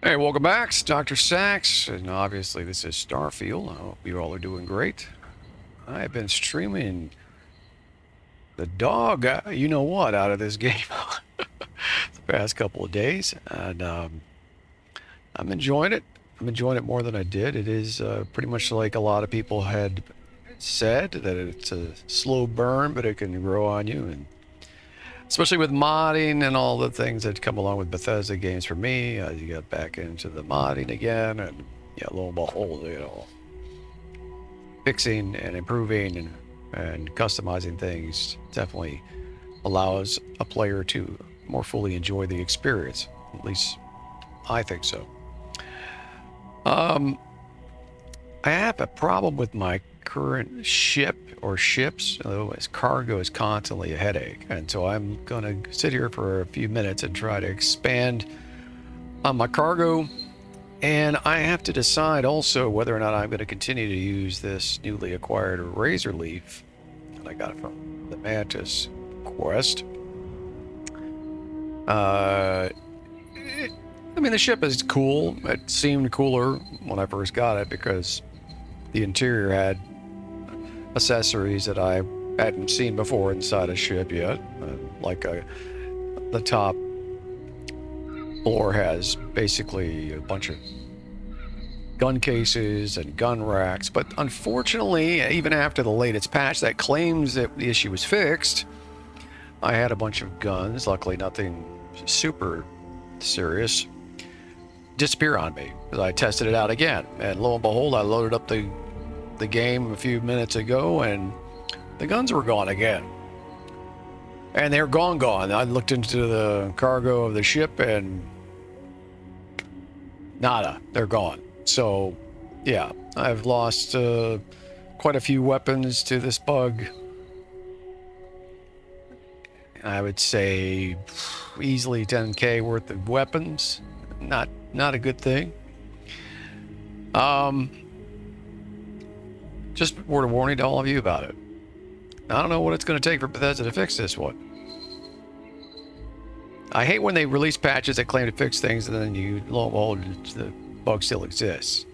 Hey, welcome back. It's DoctorSax, and obviously this is Starfield. I hope you all are doing great. I've been streaming the dog, you know what, out of this game the past couple of days, and I'm enjoying it. I'm enjoying it more than I did. It is pretty much like a lot of people had said that it's a slow burn, but it can grow on you, and especially with modding and all the things that come along with Bethesda games for me. You get back into the modding again, and yeah, lo and behold, fixing and improving and customizing things definitely allows a player to more fully enjoy the experience. At least I think so. I have a problem with my current ship or ships. Otherwise, cargo is constantly a headache. And so I'm going to sit here for a few minutes and try to expand on my cargo. And I have to decide also whether or not I'm going to continue to use this newly acquired razor leaf that I got from the Mantis quest. I mean, the ship is cool. It seemed cooler when I first got it because the interior had accessories that I hadn't seen before inside a ship yet. The top floor has basically a bunch of gun cases and gun racks, but unfortunately, even after the latest patch that claims that the issue was fixed, I had a bunch of guns, luckily nothing super serious, disappear on me because I tested it out again, and lo and behold, I loaded up the game a few minutes ago and the guns were gone again. And they're gone. I looked into the cargo of the ship and nada, they're gone. So yeah, I've lost quite a few weapons to this bug. I would say easily 10k worth of weapons. Not a good thing. Just a word of warning to all of you about it. I don't know what it's going to take for Bethesda to fix this one. I hate when they release patches that claim to fix things and then lo and behold, the bug still exists.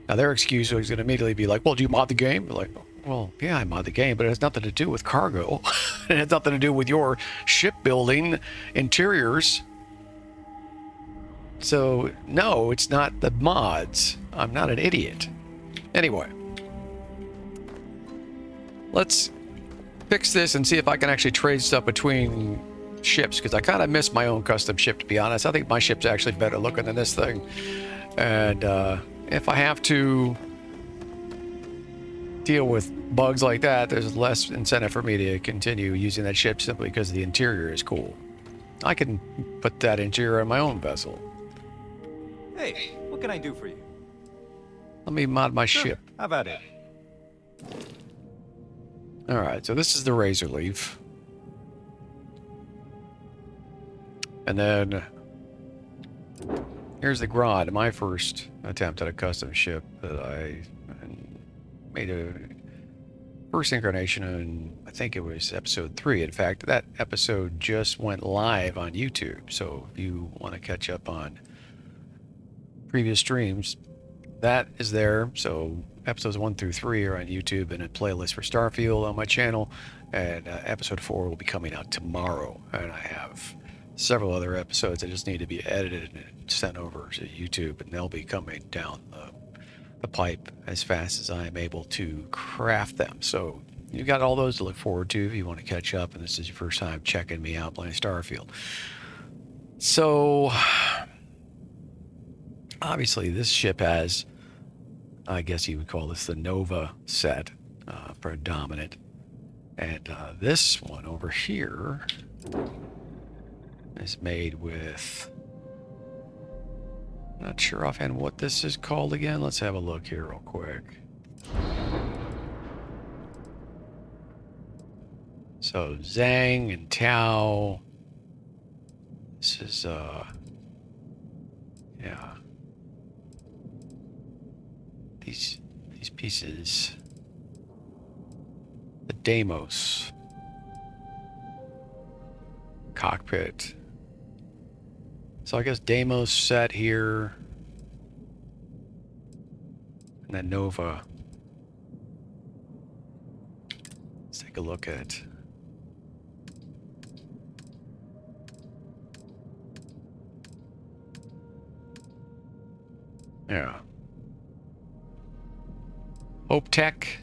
Now their excuse is going to immediately be like, well, do you mod the game? Like, well, yeah, I mod the game, but it has nothing to do with cargo. It has nothing to do with your shipbuilding interiors. So, no, it's not the mods. I'm not an idiot. Anyway, let's fix this and see if I can actually trade stuff between ships, because I kind of miss my own custom ship, to be honest. I think my ship's actually better looking than this thing. And if I have to deal with bugs like that, there's less incentive for me to continue using that ship simply because the interior is cool. I can put that interior on my own vessel. Hey, what can I do for you? Let me mod my ship. How about it? All right, so this is the razor leaf. And then here's the Grodd, my first attempt at a custom ship that I made a first incarnation in, I think it was episode 3. In fact, that episode just went live on YouTube. So if you want to catch up on previous streams, that is there. So episodes 1 through 3 are on YouTube and a playlist for Starfield on my channel. And episode 4 will be coming out tomorrow. And I have several other episodes that just need to be edited and sent over to YouTube, and they'll be coming down the pipe as fast as I am able to craft them. So you've got all those to look forward to if you want to catch up and this is your first time checking me out playing Starfield. So obviously this ship has, I guess you would call this the Nova set, predominant. And this one over here is made with, not sure offhand what this is called again. Let's have a look here real quick. So Zhang and Tao. This is yeah. These pieces. The Deimos cockpit. So I guess Deimos set here. And then Nova. Let's take a look at... Yeah. Hope Tech.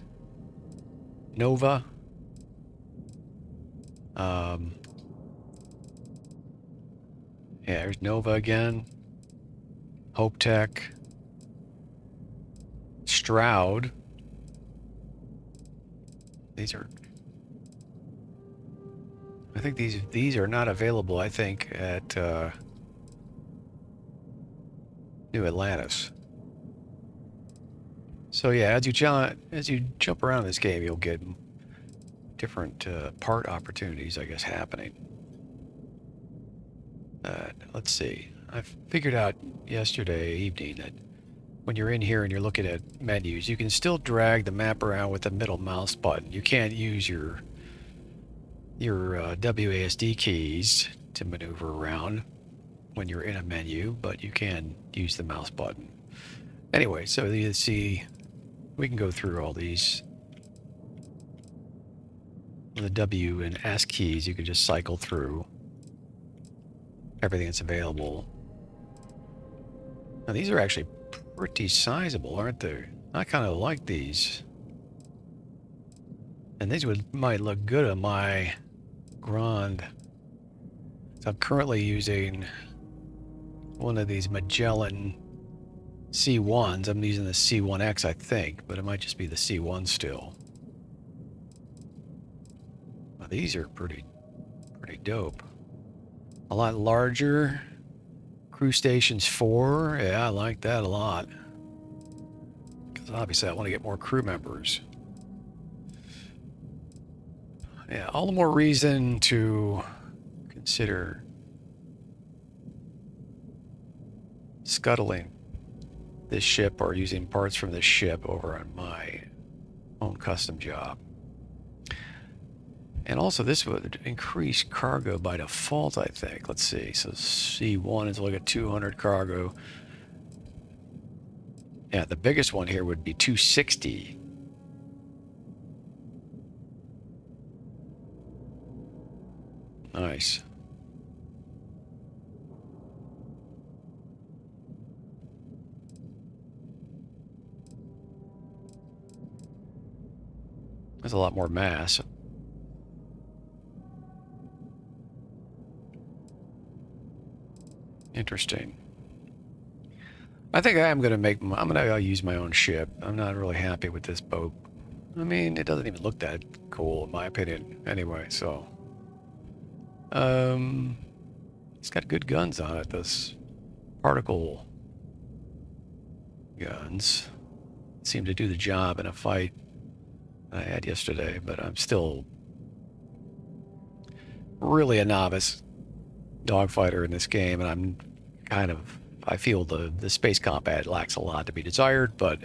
Nova. Yeah, there's Nova again. Hope Tech. Stroud. These are... I think these are not available, I think, at New Atlantis. So yeah, as you jump around this game, you'll get different part opportunities, I guess, happening. Let's see. I figured out yesterday evening that when you're in here and you're looking at menus, you can still drag the map around with the middle mouse button. You can't use your WASD keys to maneuver around when you're in a menu, but you can use the mouse button. Anyway, so you see, we can go through all these. The W and S keys, you can just cycle through everything that's available. Now, these are actually pretty sizable, aren't they? I kind of like these. And these might look good on my Grand. So I'm currently using one of these Magellan C1s. I'm using the C1X, I think, but it might just be the C1 still. Well, these are pretty dope. A lot larger. Crew Stations 4. Yeah, I like that a lot. Because obviously I want to get more crew members. Yeah, all the more reason to consider scuttling this ship or using parts from this ship over on my own custom job. And also this would increase cargo by default, I think. Let's see. So C1 is like a 200 cargo. Yeah, the biggest one here would be 260. Nice. There's a lot more mass. Interesting. I think I am going to I'm going to use my own ship. I'm not really happy with this boat. I mean, it doesn't even look that cool in my opinion anyway, so. It's got good guns on it, this particle guns. Seem to do the job in a fight I had yesterday, but I'm still really a novice dogfighter in this game, and I'm kind of, I feel the space combat lacks a lot to be desired, but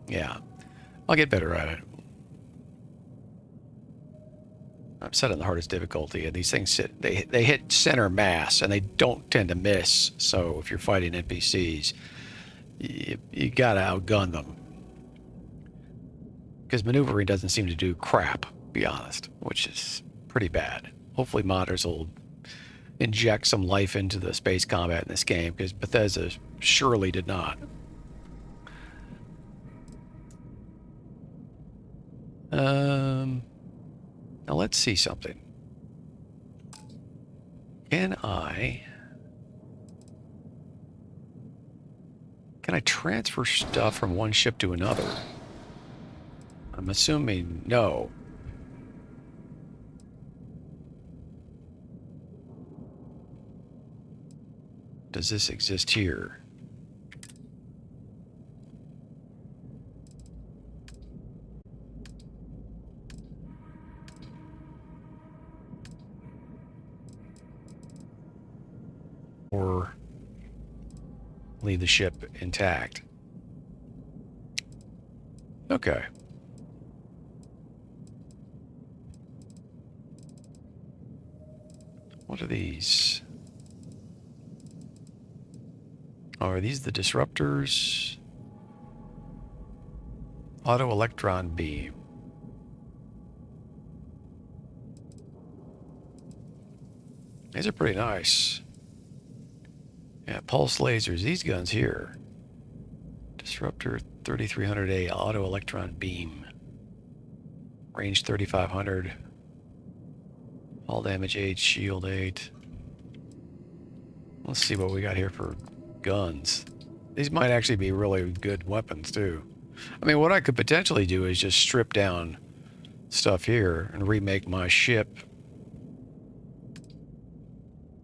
yeah, I'll get better at it. I'm set on the hardest difficulty, and these things they hit center mass, and they don't tend to miss. So if you're fighting NPCs, you gotta outgun them, because maneuvering doesn't seem to do crap, to be honest, which is pretty bad. Hopefully modders will inject some life into the space combat in this game, because Bethesda surely did not. Now let's see something. Can I transfer stuff from one ship to another? I'm assuming no. Does this exist here? Or leave the ship intact? Okay. What are these? Oh, are these the disruptors? Auto electron beam. These are pretty nice. Yeah, pulse lasers. These guns here. Disruptor 3300A auto electron beam. Range 3500. All damage 8, shield 8. Let's see what we got here for guns. These might actually be really good weapons too. I mean, what I could potentially do is just strip down stuff here and remake my ship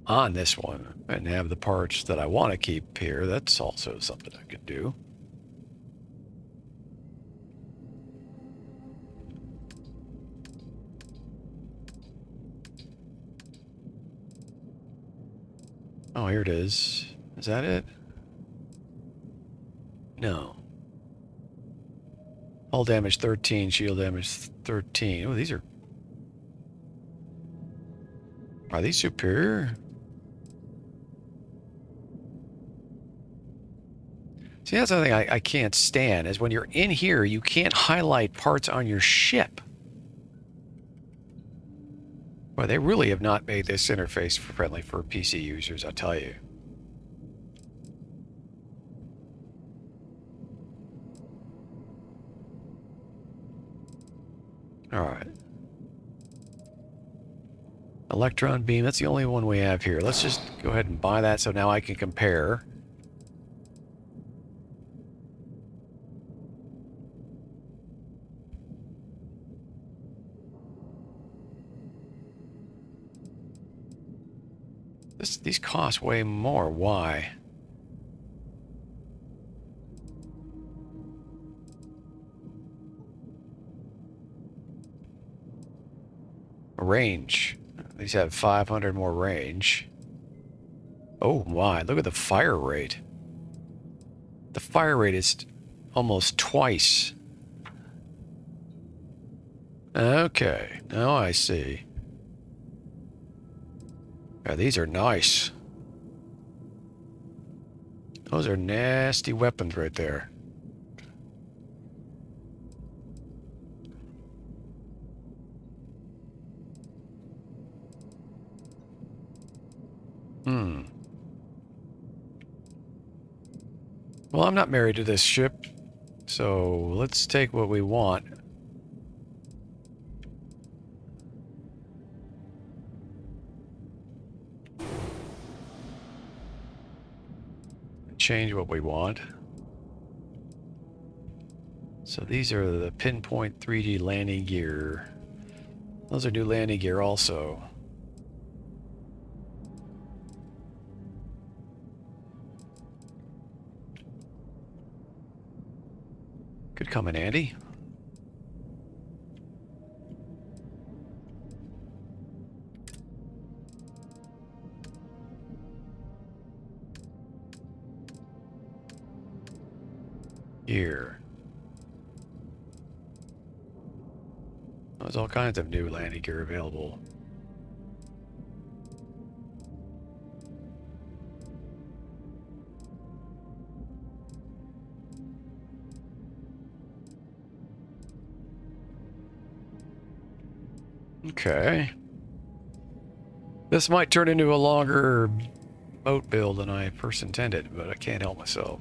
on this one and have the parts that I want to keep here. That's also something I could do. Oh, here it is. Is that it? No. Hull damage 13, shield damage 13. Oh, these are... Are these superior? See, that's the thing I can't stand, is when you're in here, you can't highlight parts on your ship. Well, they really have not made this interface friendly for PC users, I'll tell you. Alright. Electron beam, that's the only one we have here. Let's just go ahead and buy that so now I can compare. These cost way more. Why? Range. These have 500 more range. Oh my, look at the fire rate. The fire rate is almost twice. Okay, now I see. Yeah, these are nice. Those are nasty weapons right there. Well, I'm not married to this ship, so let's take what we want. Change what we want. So these are the pinpoint 3D landing gear. Those are new landing gear also. Could come in handy. Here. There's all kinds of new landing gear available. Okay. This might turn into a longer boat build than I first intended, but I can't help myself.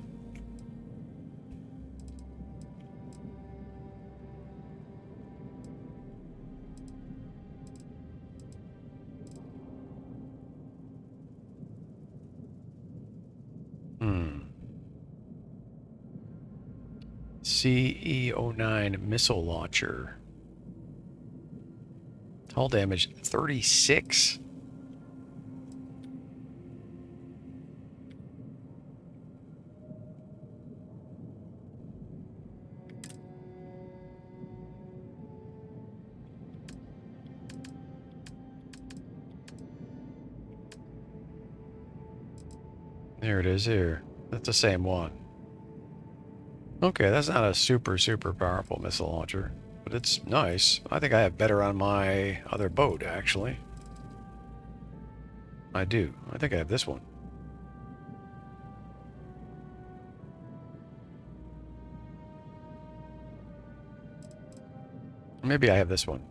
CE-09 missile launcher. Hull damage 36. There it is here. That's the same one. Okay, that's not a super powerful missile launcher, but it's nice. I think I have better on my other boat, actually. I do. I think I have this one. Maybe I have this one.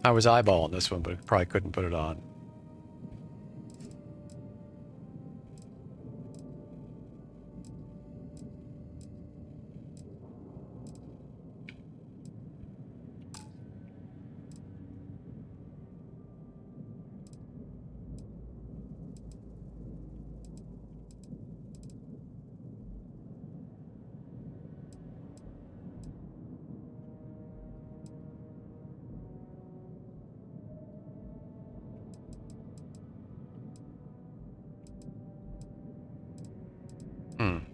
I was eyeballing this one, but probably couldn't put it on.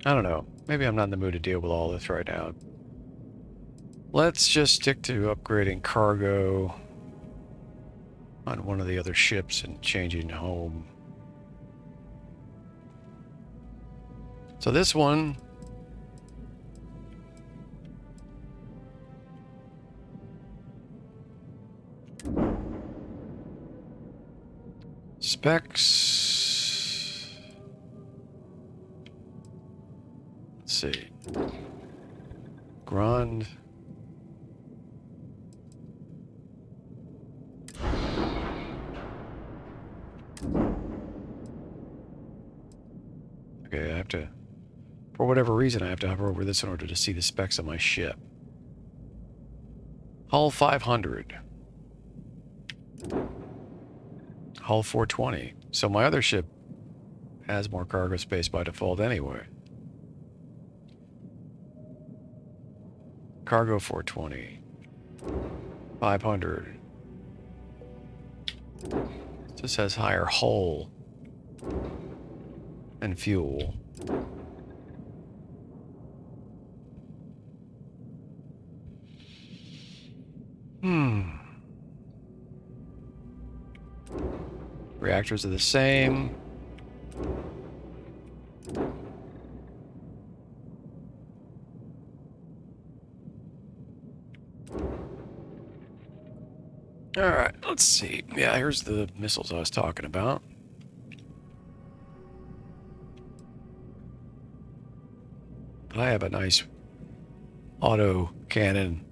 I don't know. Maybe I'm not in the mood to deal with all this right now. Let's just stick to upgrading cargo on one of the other ships and changing home. So this one... Specs... Let's see. Grand... Okay, I have to... For whatever reason, I have to hover over this in order to see the specs of my ship. Hull 500. Hull 420. So my other ship has more cargo space by default anyway. Cargo 420. 500. This has higher hull and fuel. Reactors are the same. Alright, let's see. Yeah, here's the missiles I was talking about. I have a nice auto cannon.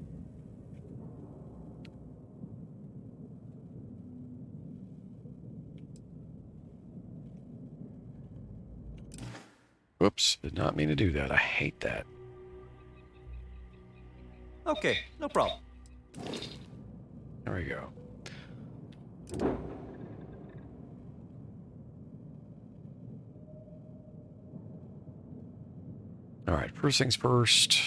Whoops, did not mean to do that. I hate that. Okay, no problem. There we go. Alright, first things first.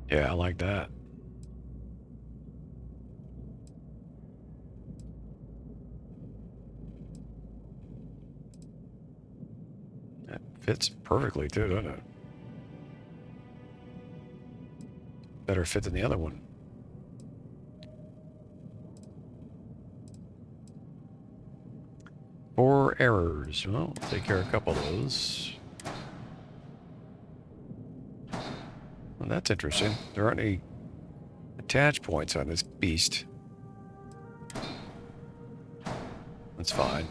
Yeah, I like that. That fits perfectly too, doesn't it? Better fit than the other one. Four errors. Well, we'll take care of a couple of those. Well, that's interesting. There aren't any attach points on this beast. That's fine.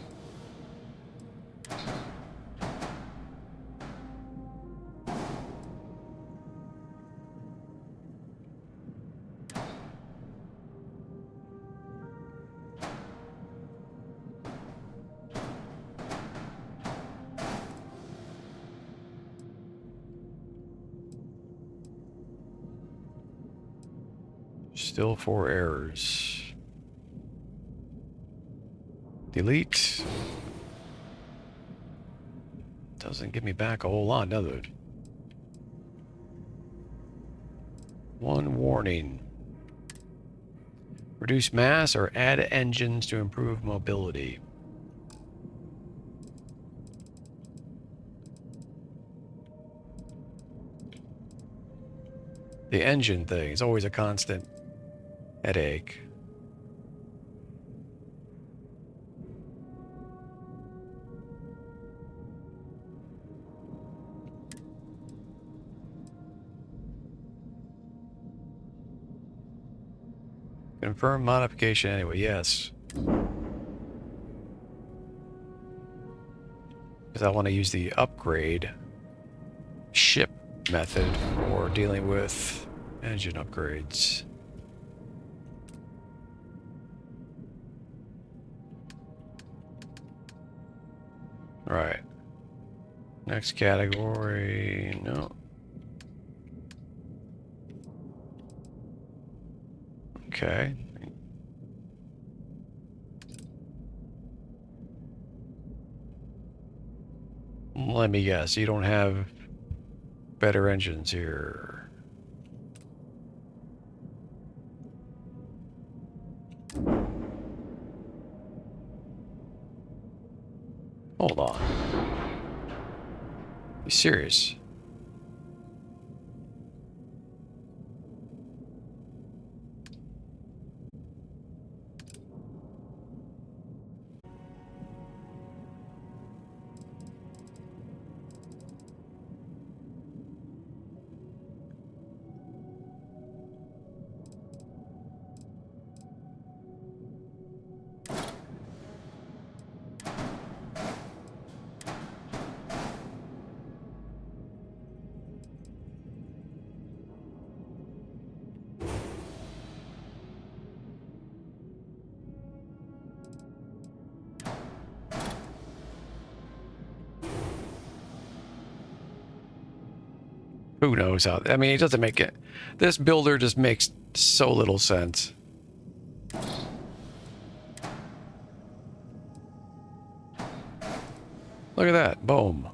Still four errors. Delete. Doesn't give me back a whole lot, does it? One warning. Reduce mass or add engines to improve mobility. The engine thing is always a constant headache. Confirm modification anyway, yes. Because I want to use the upgrade ship method for dealing with engine upgrades. Right. Next category, no. Okay. Let me guess, you don't have better engines here. Hold on. You serious? Who knows how? I mean, it doesn't make it. This builder just makes so little sense. Look at that. Boom.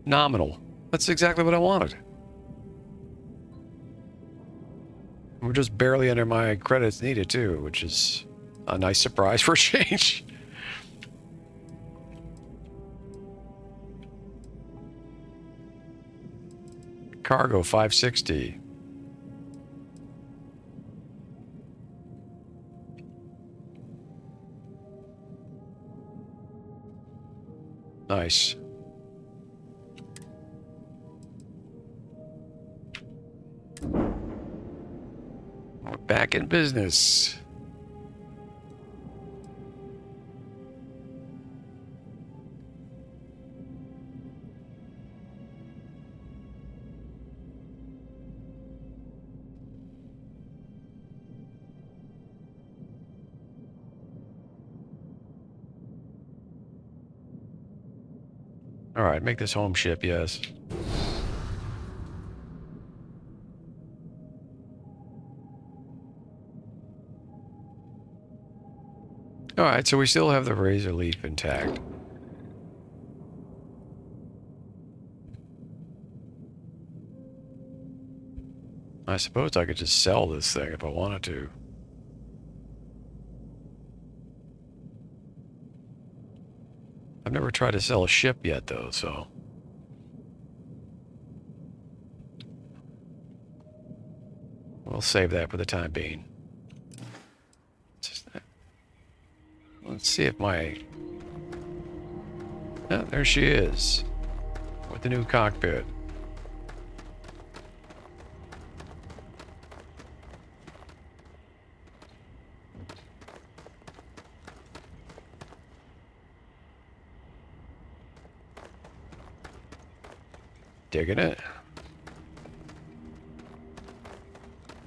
Nominal. That's exactly what I wanted. We're just barely under my credits needed, too, which is a nice surprise for a change. Cargo 560. Nice. We're back in business. All right, make this home ship, yes. All right, so we still have the razor leaf intact. I suppose I could just sell this thing if I wanted to. I've never tried to sell a ship yet, though, so... we'll save that for the time being. Let's see if my... oh, there she is. With the new cockpit. Digging it.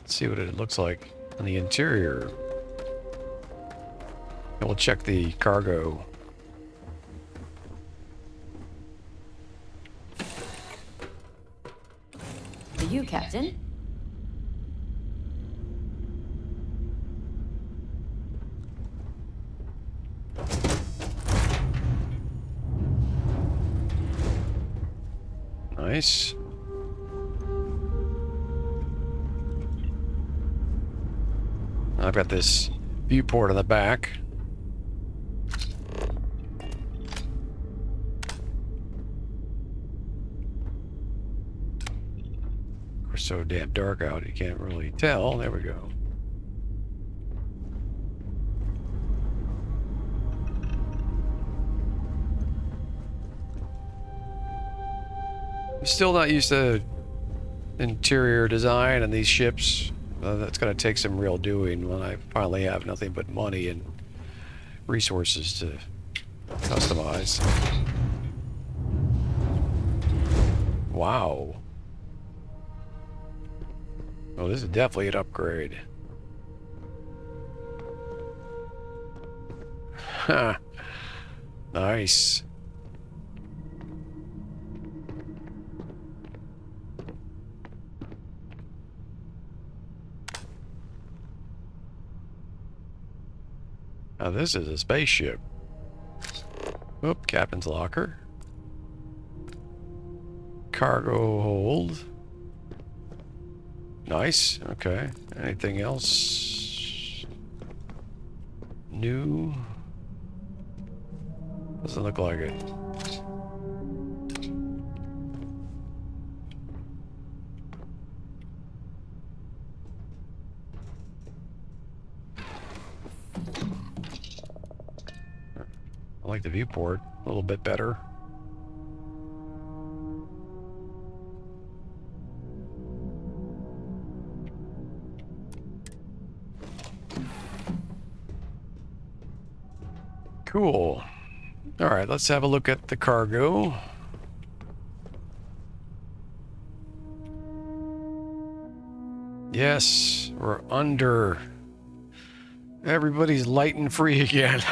Let's see what it looks like on the interior. And we'll check the cargo. For you, Captain. Nice. I've got this viewport on the back. Of course, so damn dark out, you can't really tell. There we go. I'm still not used to interior design and these ships. That's going to take some real doing when I finally have nothing but money and resources to customize. Wow. Oh, this is definitely an upgrade. Ha. Nice. Now this is a spaceship. Oop, captain's locker. Cargo hold. Nice, okay. Anything else? New? Doesn't look like it. I like the viewport a little bit better. Cool. All right, let's have a look at the cargo. Yes, we're under. Everybody's light and free again.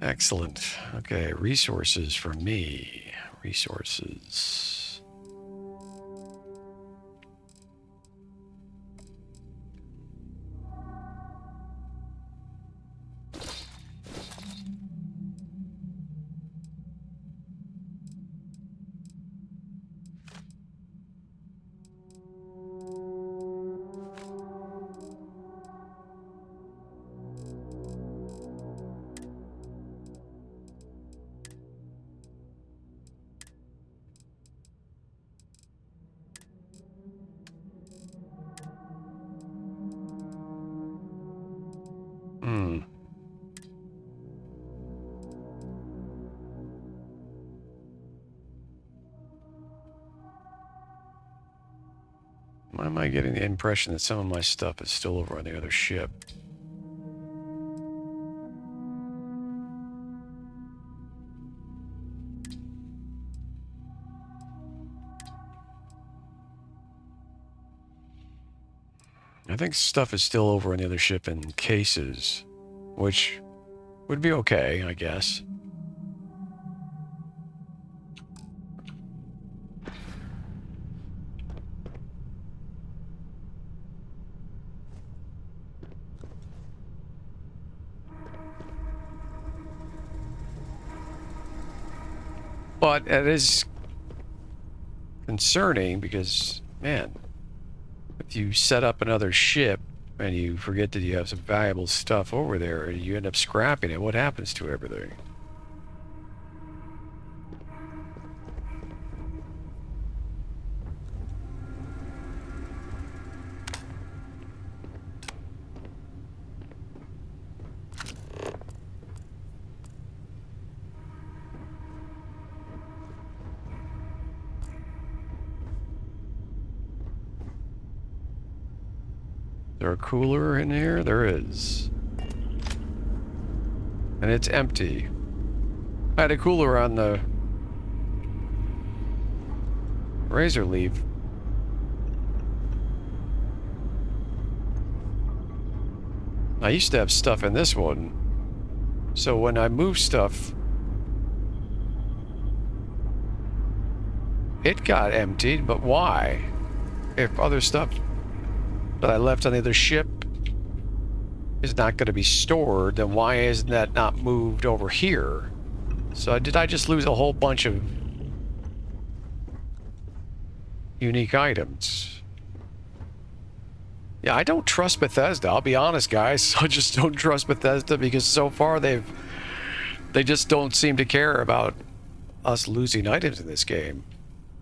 Excellent. Okay, resources for me. Resources. Why am I getting the impression that some of my stuff is still over on the other ship? I think stuff is still over on the other ship in cases, which would be okay, I guess. But it is concerning because, man, if you set up another ship and you forget that you have some valuable stuff over there and you end up scrapping it, what happens to everything? Is there a cooler in here? There is. And it's empty. I had a cooler on the razor leaf. I used to have stuff in this one. So when I move stuff, it got emptied, but why? If other stuff that I left on the other ship is not going to be stored, then why isn't that not moved over here? So did I just lose a whole bunch of unique items? Yeah, I don't trust Bethesda. I'll be honest, guys. I just don't trust Bethesda because so far they just don't seem to care about us losing items in this game.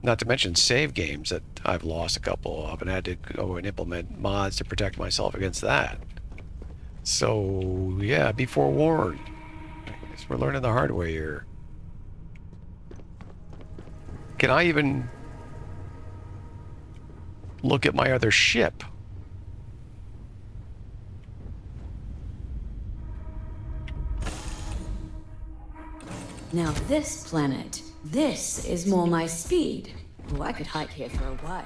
Not to mention save games that I've lost a couple of and had to go and implement mods to protect myself against that. So, yeah, be forewarned. I guess we're learning the hard way here. Can I even look at my other ship? Now this planet, this is more my speed. Oh, I could hike here for a while.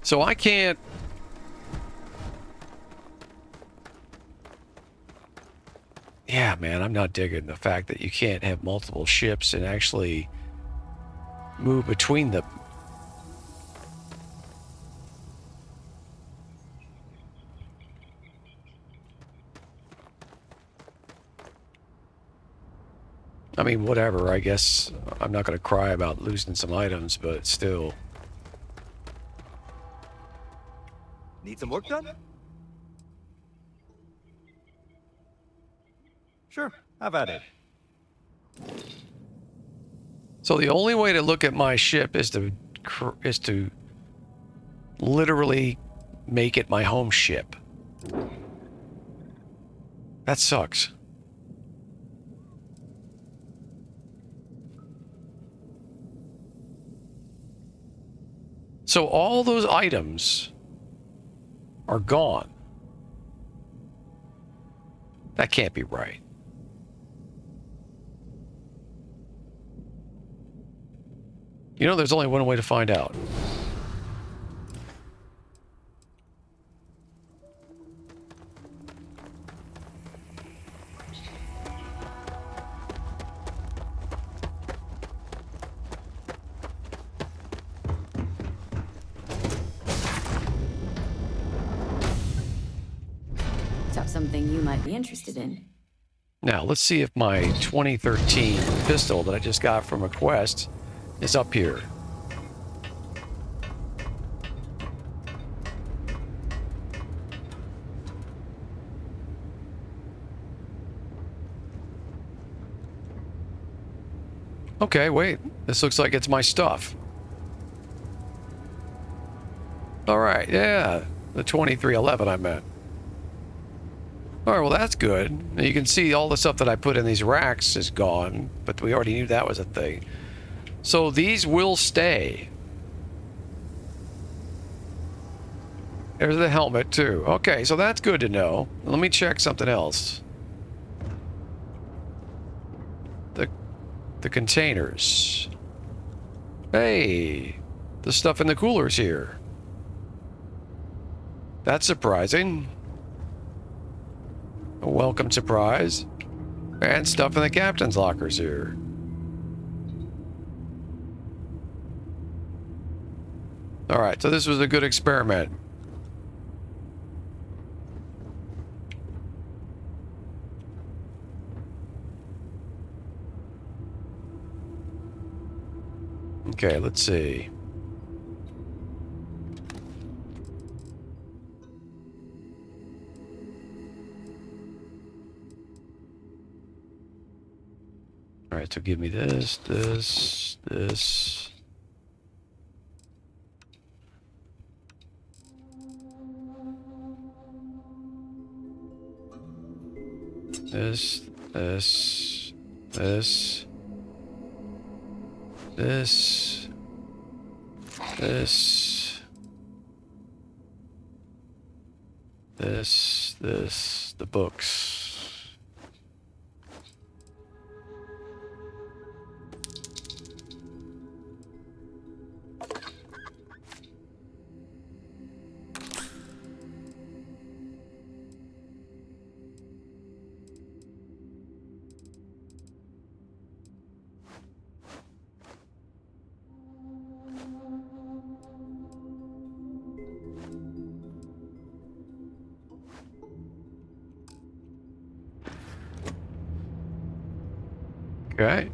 So I can't... Yeah, man, I'm not digging the fact that you can't have multiple ships and actually move between them. I mean, whatever, I guess I'm not going to cry about losing some items, but still. Need some work done? Sure, have at it. So the only way to look at my ship is to literally make it my home ship. That sucks. So all those items are gone. That can't be right. You know, there's only one way to find out. Something you might be interested in. Now, let's see if my 2013 pistol that I just got from a quest is up here. Okay, wait. This looks like it's my stuff. Alright, yeah. The 2311 I meant. Alright, well that's good. Now you can see all the stuff that I put in these racks is gone, but we already knew that was a thing. So these will stay. There's the helmet too. Okay, so that's good to know. Let me check something else. The containers. Hey, the stuff in the coolers here. That's surprising. A welcome surprise. And stuff in the captain's lockers here. Alright, so this was a good experiment. Okay, let's see. Alright, so give me this, this, this. This, this, this. This, the books. Okay.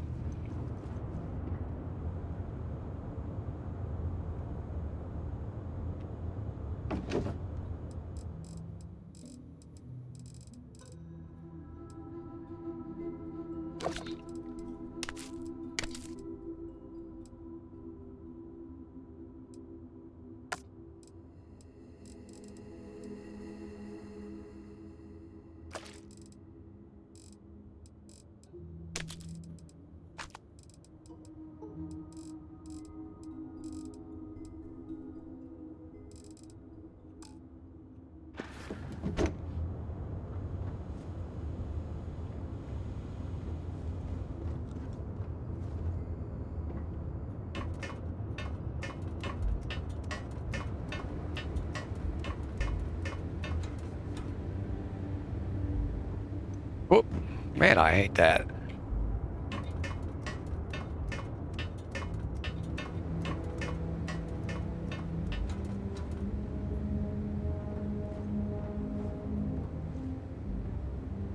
Whoop. Man, I hate that.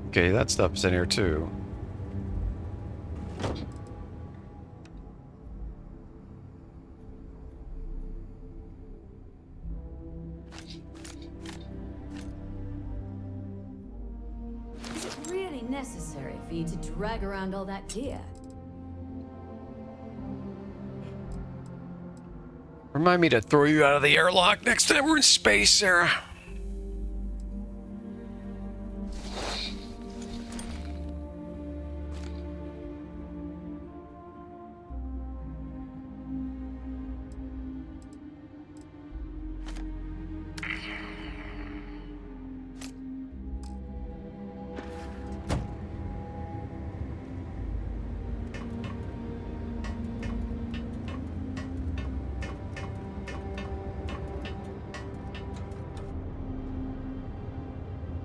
Okay, that stuff's in here too. Is it really necessary for you to drag around all that gear? Remind me to throw you out of the airlock next time we're in space, Sarah.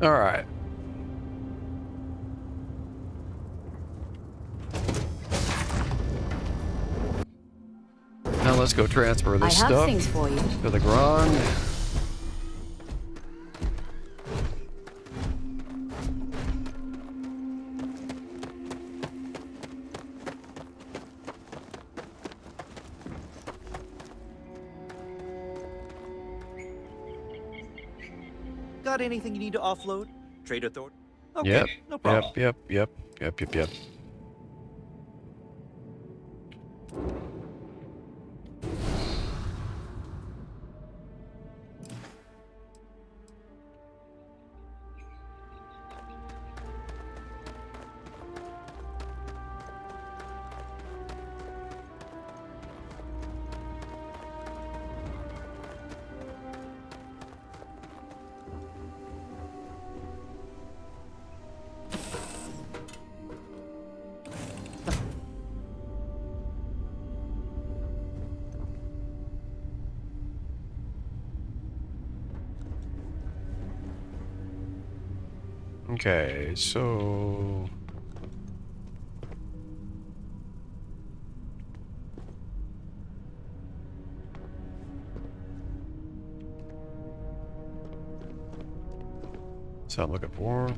All right. Now let's go transfer this I have stuff things for you. to the ground. Got anything you need to offload? Trade authority? Okay, Yep. no problem. Yep. Okay, so I'm looking for.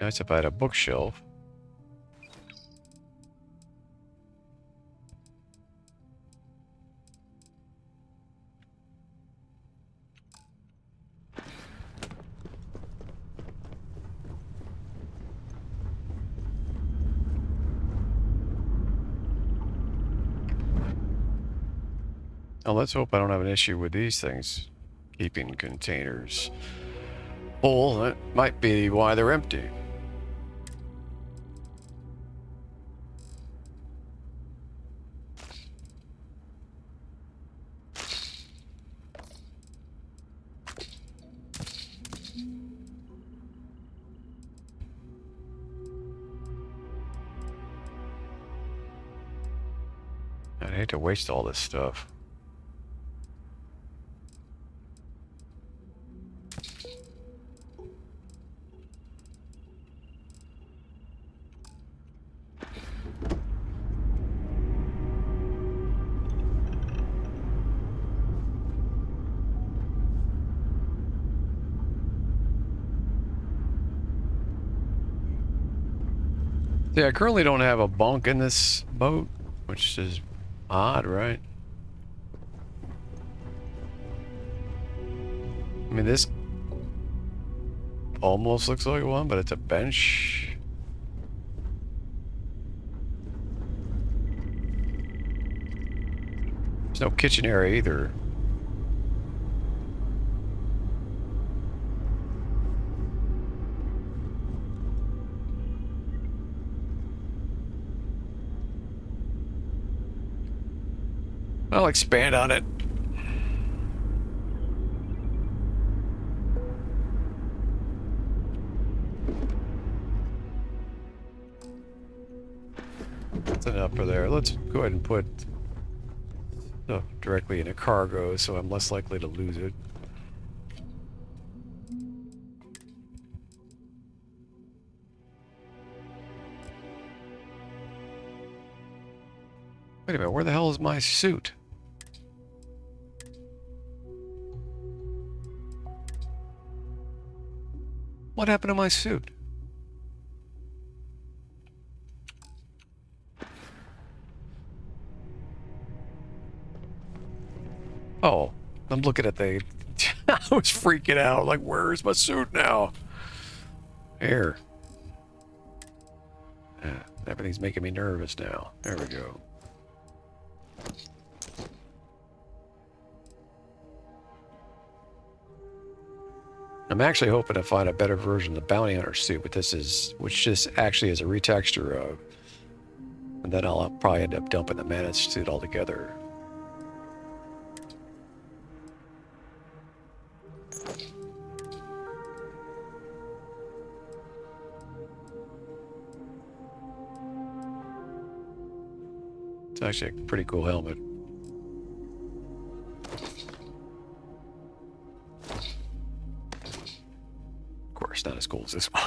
Nice if I had a bookshelf. Now let's hope I don't have an issue with these things keeping containers full. That might be why they're empty. I'd hate to waste all this stuff. Yeah, I currently don't have a bunk in this boat, which is odd, right? I mean, this almost looks like one, but it's a bench. There's no kitchen area either. I'll expand on it. That's enough for there. Let's go ahead and put stuff directly into cargo so I'm less likely to lose it. Wait a minute, where the hell is my suit? What happened to my suit? Oh, I'm looking at the... I was freaking out. Like, where's my suit now? Here. Everything's making me nervous now. There we go. I'm actually hoping to find a better version of the bounty hunter suit, but which this actually is a retexture of. And then I'll probably end up dumping the managed suit altogether. It's actually a pretty cool helmet. Of course, not as cool as this one.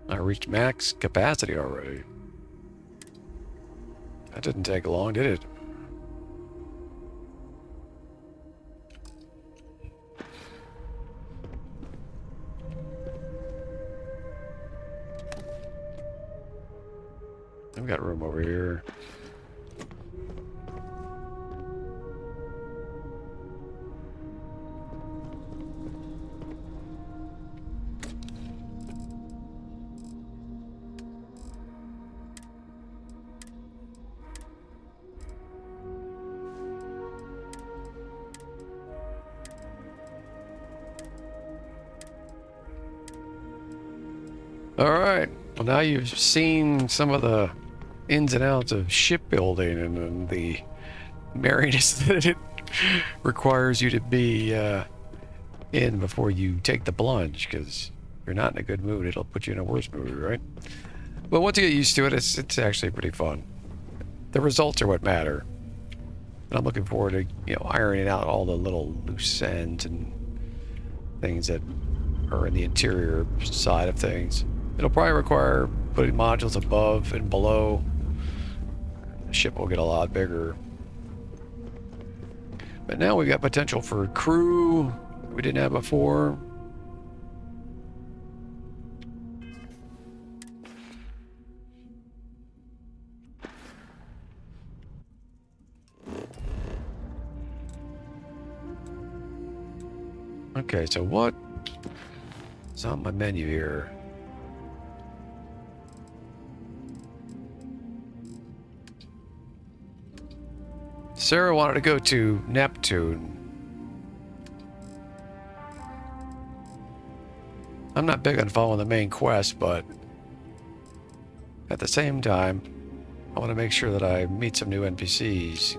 I reached max capacity already. That didn't take long, did it? I've got room over here. All right. Well, now you've seen some of the ins and outs of shipbuilding and the merriness that it requires you to be in before you take the plunge, because if you're not in a good mood, it'll put you in a worse mood, right? But once you get used to it, it's actually pretty fun. The results are what matter. And I'm looking forward to, ironing out all the little loose ends and things that are in the interior side of things. It'll probably require putting modules above and below. The ship will get a lot bigger. But now we've got potential for crew we didn't have before. Okay, so what is on my menu here? Sarah wanted to go to Neptune. I'm not big on following the main quest, but at the same time, I want to make sure that I meet some new NPCs.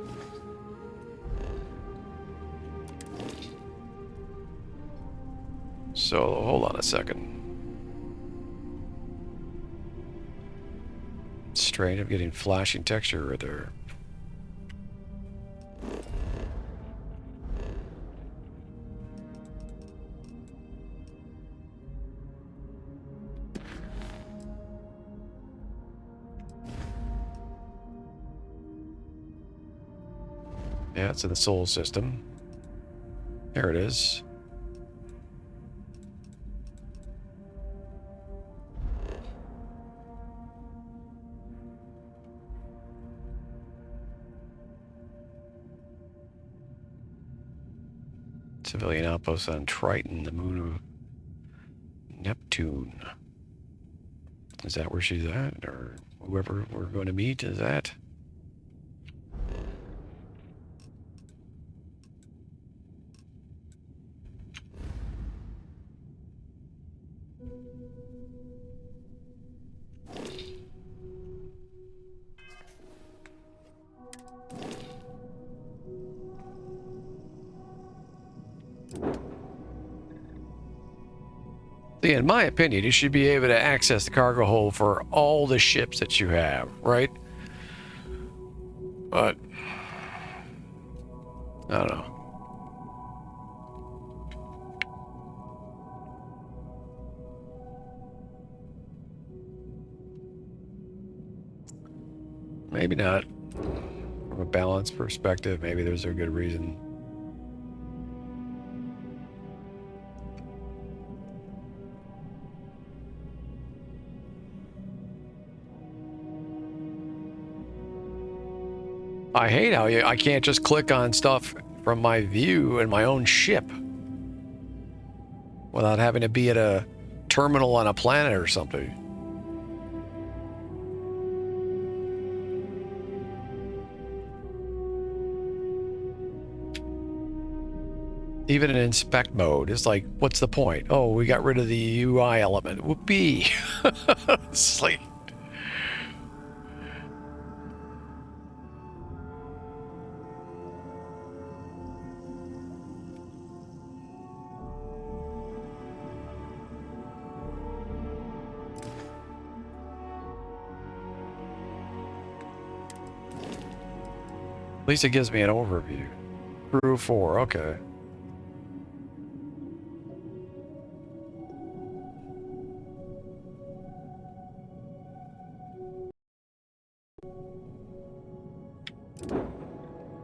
So, hold on a second. Strain of getting flashing texture right there. Yeah, it's in the soul system. There it is. Civilian outpost on Triton, the moon of Neptune. Is that where she's at? Or whoever we're going to meet is at? See, in my opinion, you should be able to access the cargo hold for all the ships that you have, right? But I don't know. Maybe not. From a balance perspective, maybe there's a good reason. I hate how I can't just click on stuff from my view in my own ship without having to be at a terminal on a planet or something. Even in inspect mode, it's like, what's the point? Oh, we got rid of the UI element. Whoopee. It's like... At least it gives me an overview. Crew 4, okay.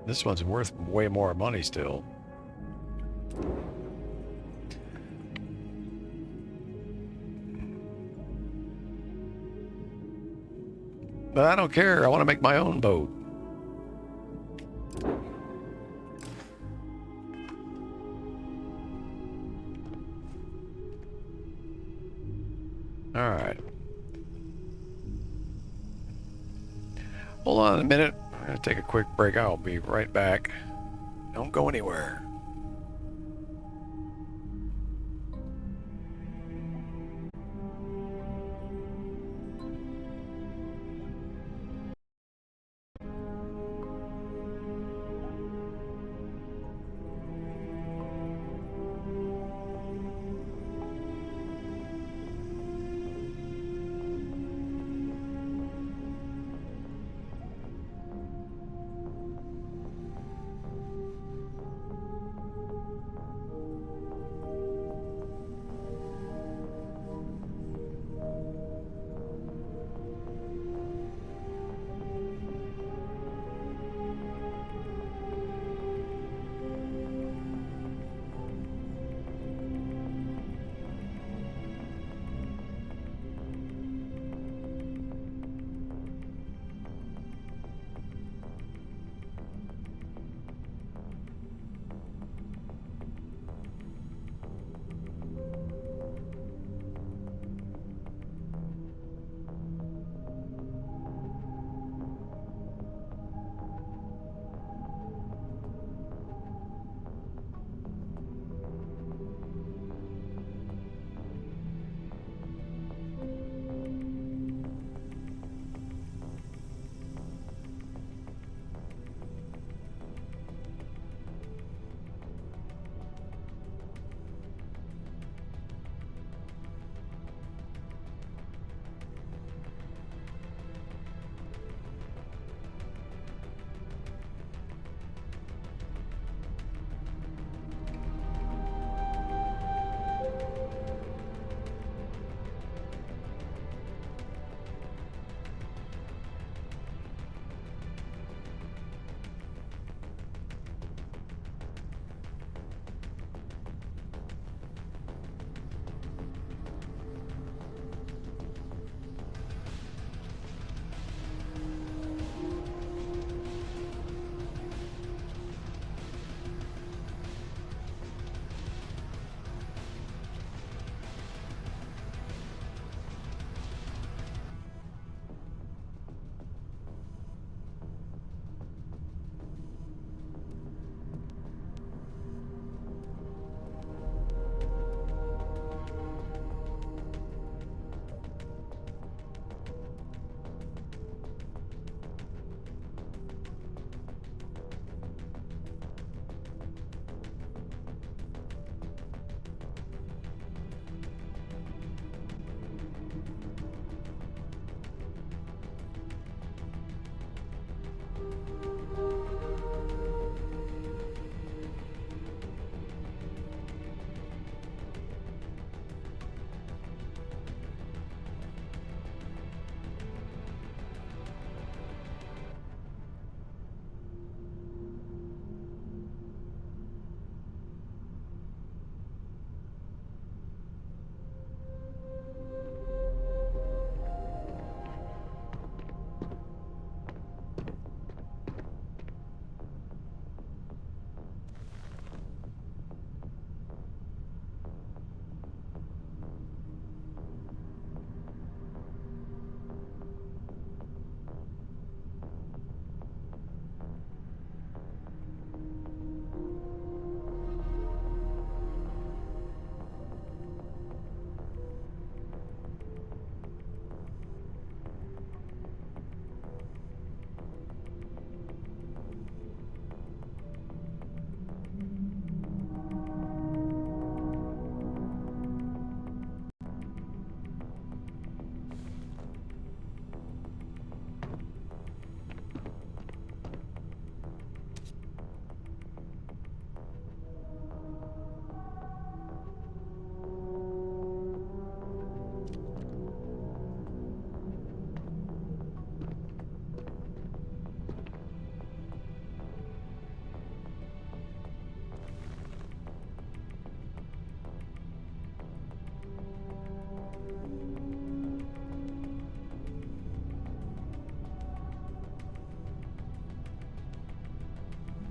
This one's worth way more money still. But I don't care. I want to make my own boat. All right. Hold on a minute. I'm going to take a quick break. I'll be right back. Don't go anywhere.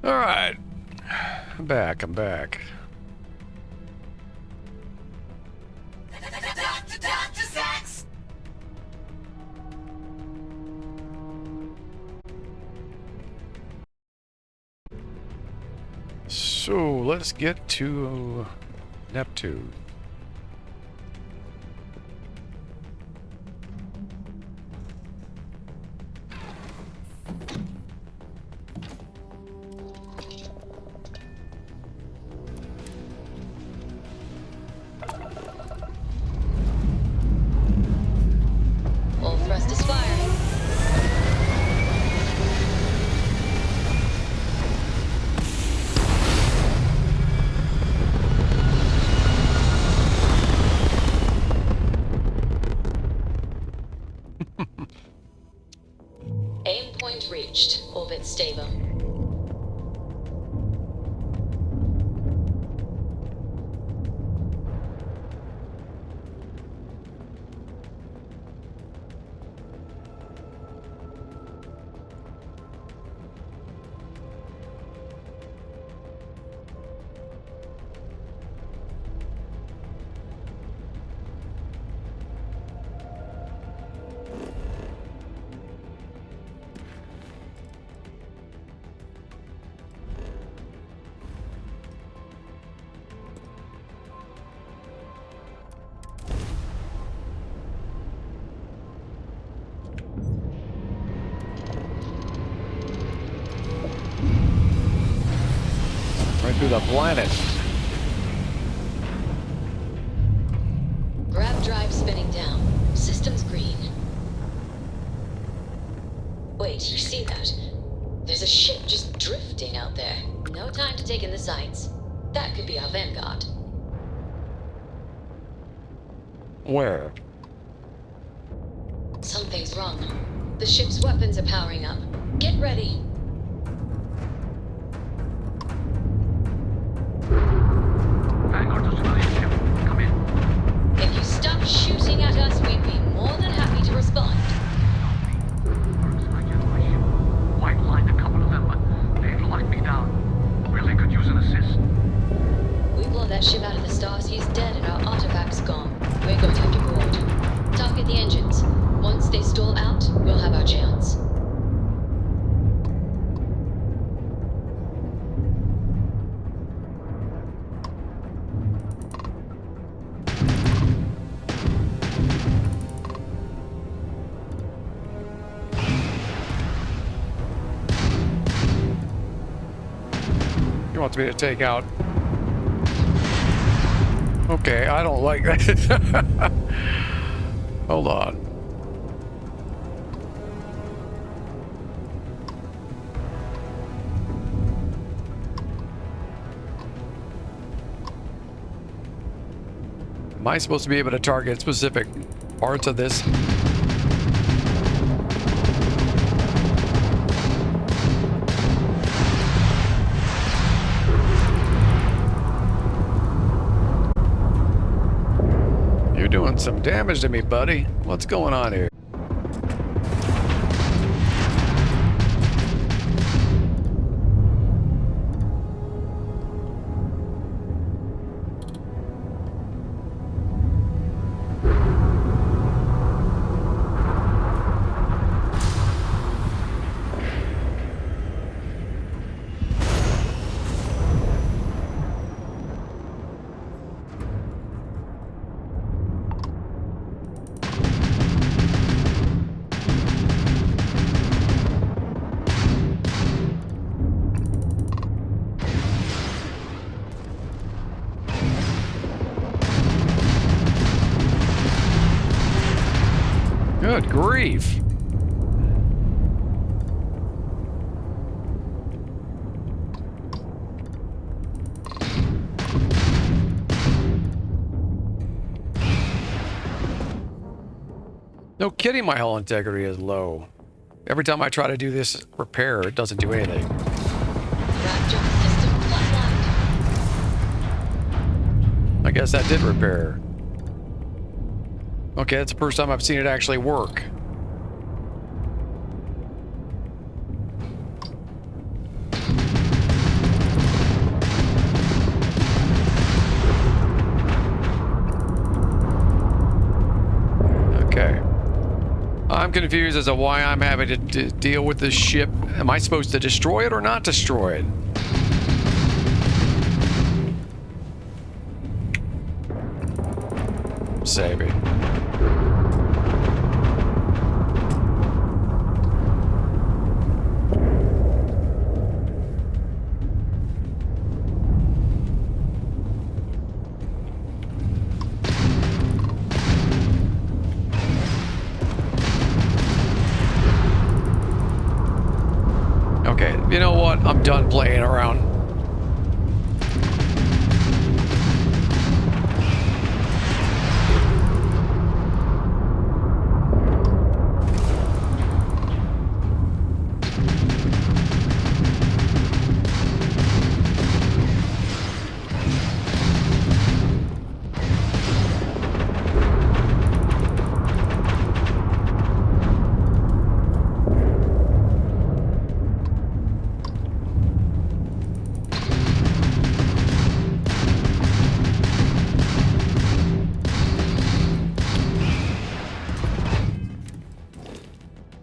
All right. I'm back. I'm back. DoctorSax! So let's get to Neptune. All thrust is firing. Aim point reached. Orbit stable. Right through the planet. Grav drive spinning down. Systems green. Wait, you see that? There's a ship just drifting out there. No time to take in the sights. That could be our vanguard. Where? Something's wrong. The ship's weapons are powering up. Get ready. Vanguard to civilian ship. Come in. If you stop shooting at us, we'd be more than happy to respond. Works like my ship. White lined a couple of them, but they've locked me down. Really could use an assist. We blow that ship out of the stars, he's dead and our artifact's gone. We're going to have to board. Target the engines. Once they stall out, we'll have our chance. He wants me to take out. Okay, I don't like that. Hold on. Am I supposed to be able to target specific parts of this? You're doing some damage to me, buddy. What's going on here? Good grief. No kidding, my hull integrity is low. Every time I try to do this repair, it doesn't do anything. Grav jump system flatlined. I guess that did repair. Okay, that's the first time I've seen it actually work. I'm confused as to why I'm having to deal with this ship. Am I supposed to destroy it or not destroy it? Save it. Okay, you know what? I'm done playing around.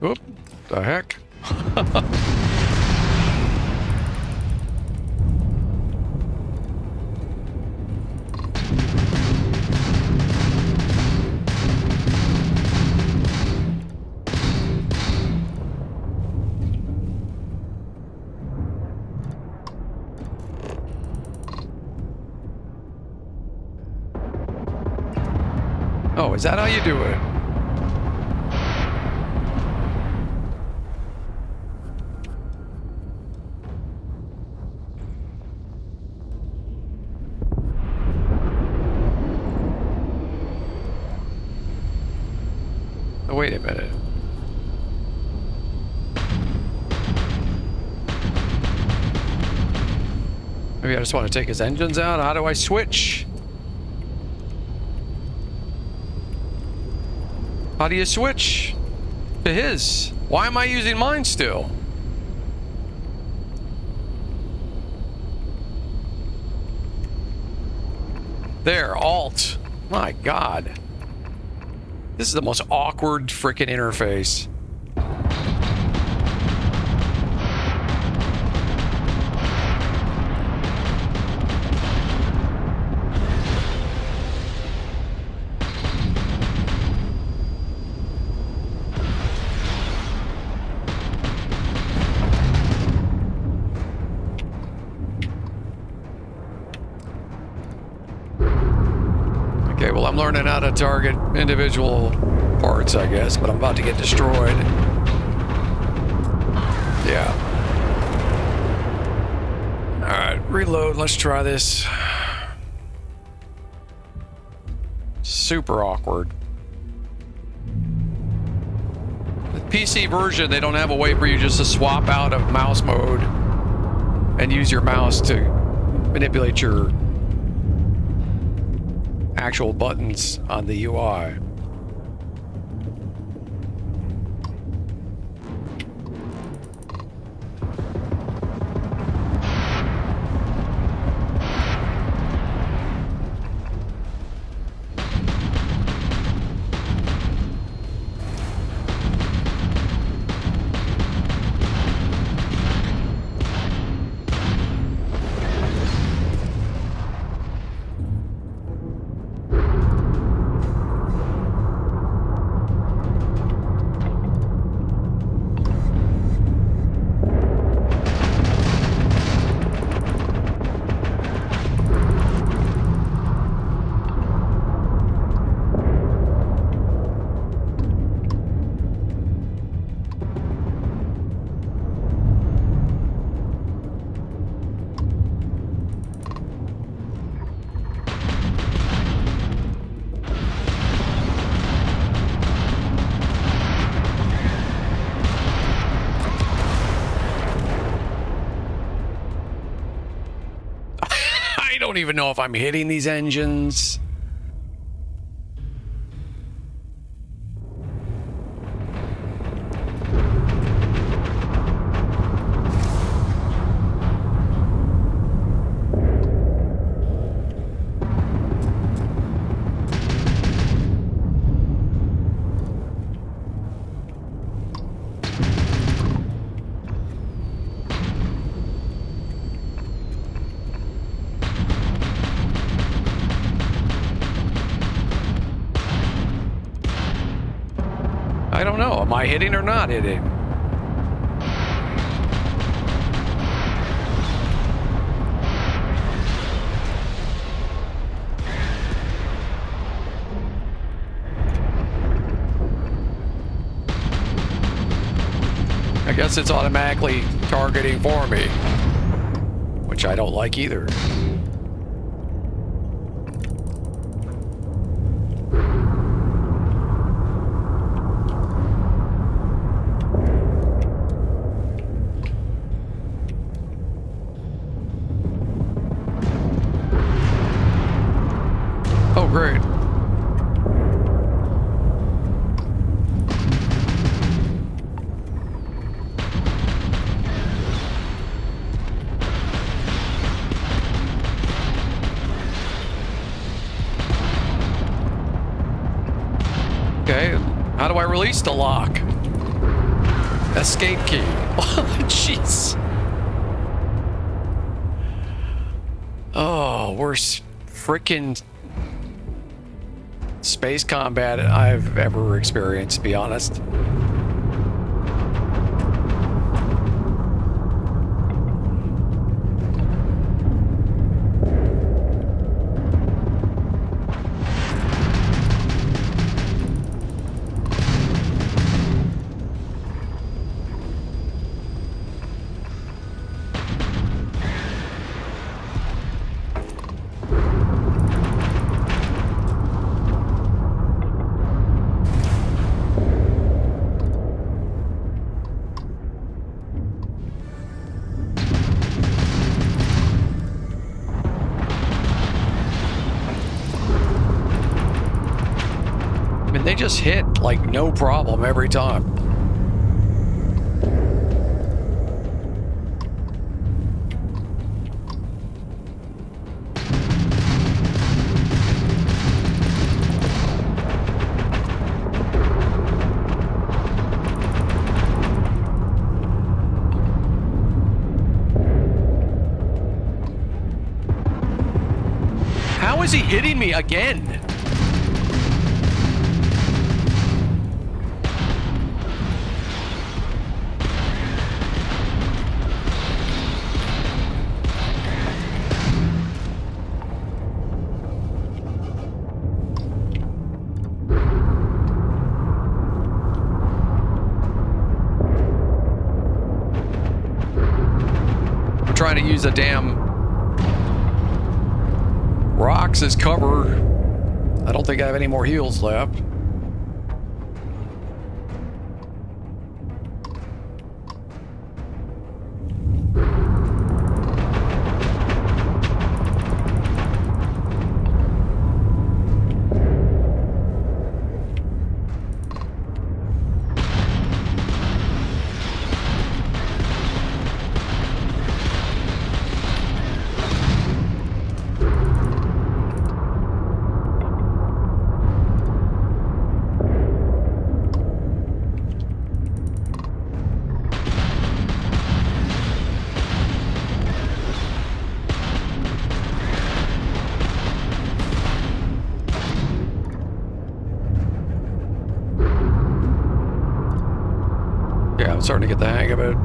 Oop, the heck? Oh, is that how you do it? Oh, wait a minute. Maybe I just want to take his engines out. How do I switch? How do you switch to his? Why am I using mine still? There, Alt. My God. This is the most awkward freaking interface. Okay, well, I'm learning how to target individual parts, I guess, but I'm about to get destroyed. Yeah. Alright, reload. Let's try this. Super awkward. The PC version, they don't have a way for you just to swap out of mouse mode and use your mouse to manipulate your actual buttons on the UI. I don't even know if I'm hitting these engines. I don't know. Am I hitting or not hitting? I guess it's automatically targeting for me, which I don't like either. Oh, great. Okay, how do I release the lock? Escape key. Oh, jeez. Oh, worst freaking space combat I've ever experienced, to be honest. They just hit like no problem every time. How is he hitting me again? Trying to use the damn rocks as cover. I don't think I have any more heals left. Yeah, I'm starting to get the hang of it.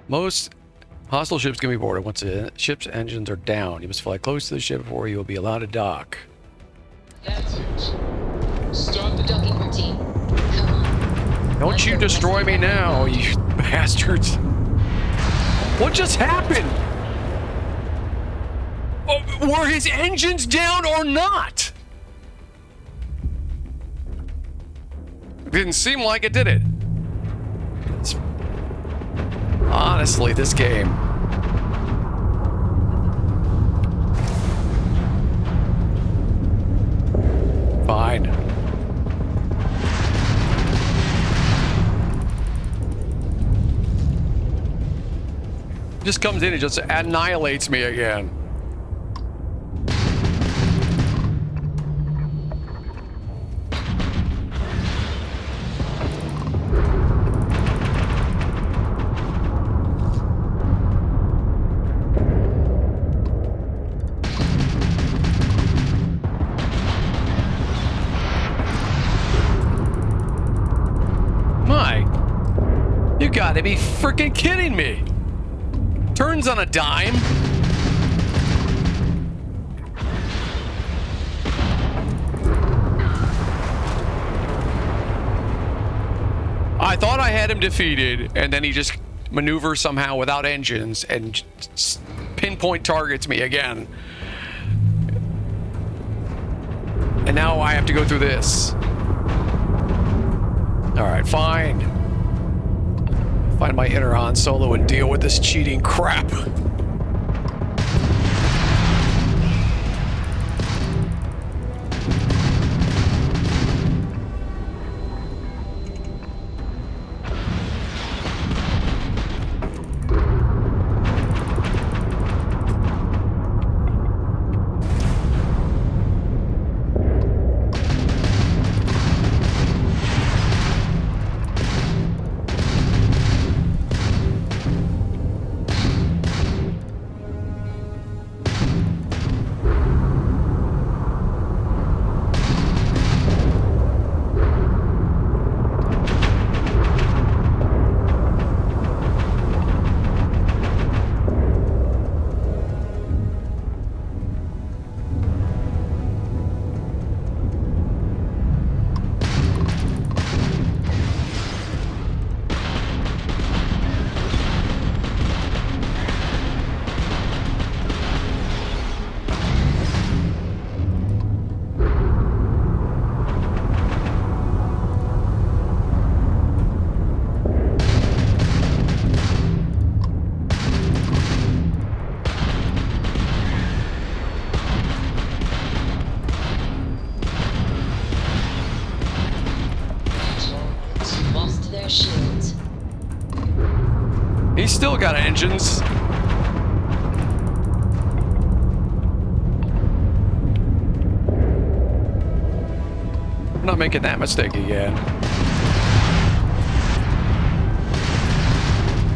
Most hostile ships can be boarded once the ship's engines are down. You must fly close to the ship before you will be allowed to dock. That's it. Start the docking routine. Come on. Don't you destroy me now, you bastards. What just happened? Were his engines down or not? Didn't seem like it, did it? Honestly, this game. Fine. Just comes in and just annihilates me again. gotta be freaking kidding me. Turns on a dime. I thought I had him defeated, and then he just maneuvers somehow without engines and pinpoint targets me again. And now I have to go through this. Alright, fine. Find my inner Han Solo and deal with this cheating crap. He's still got engines. I'm not making that mistake again.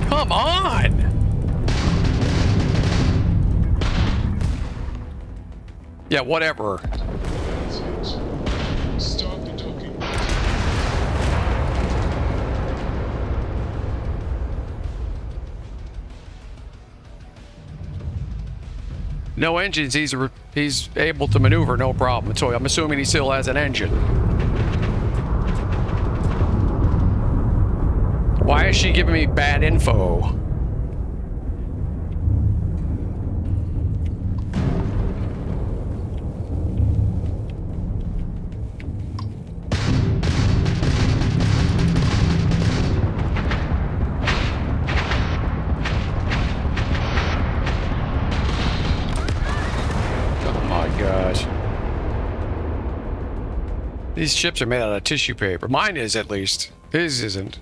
Come on! Yeah, whatever. Stop the talking. No engines, he's able to maneuver, no problem. So I'm assuming he still has an engine. Why is she giving me bad info? These ships are made out of tissue paper. Mine is, at least. His isn't.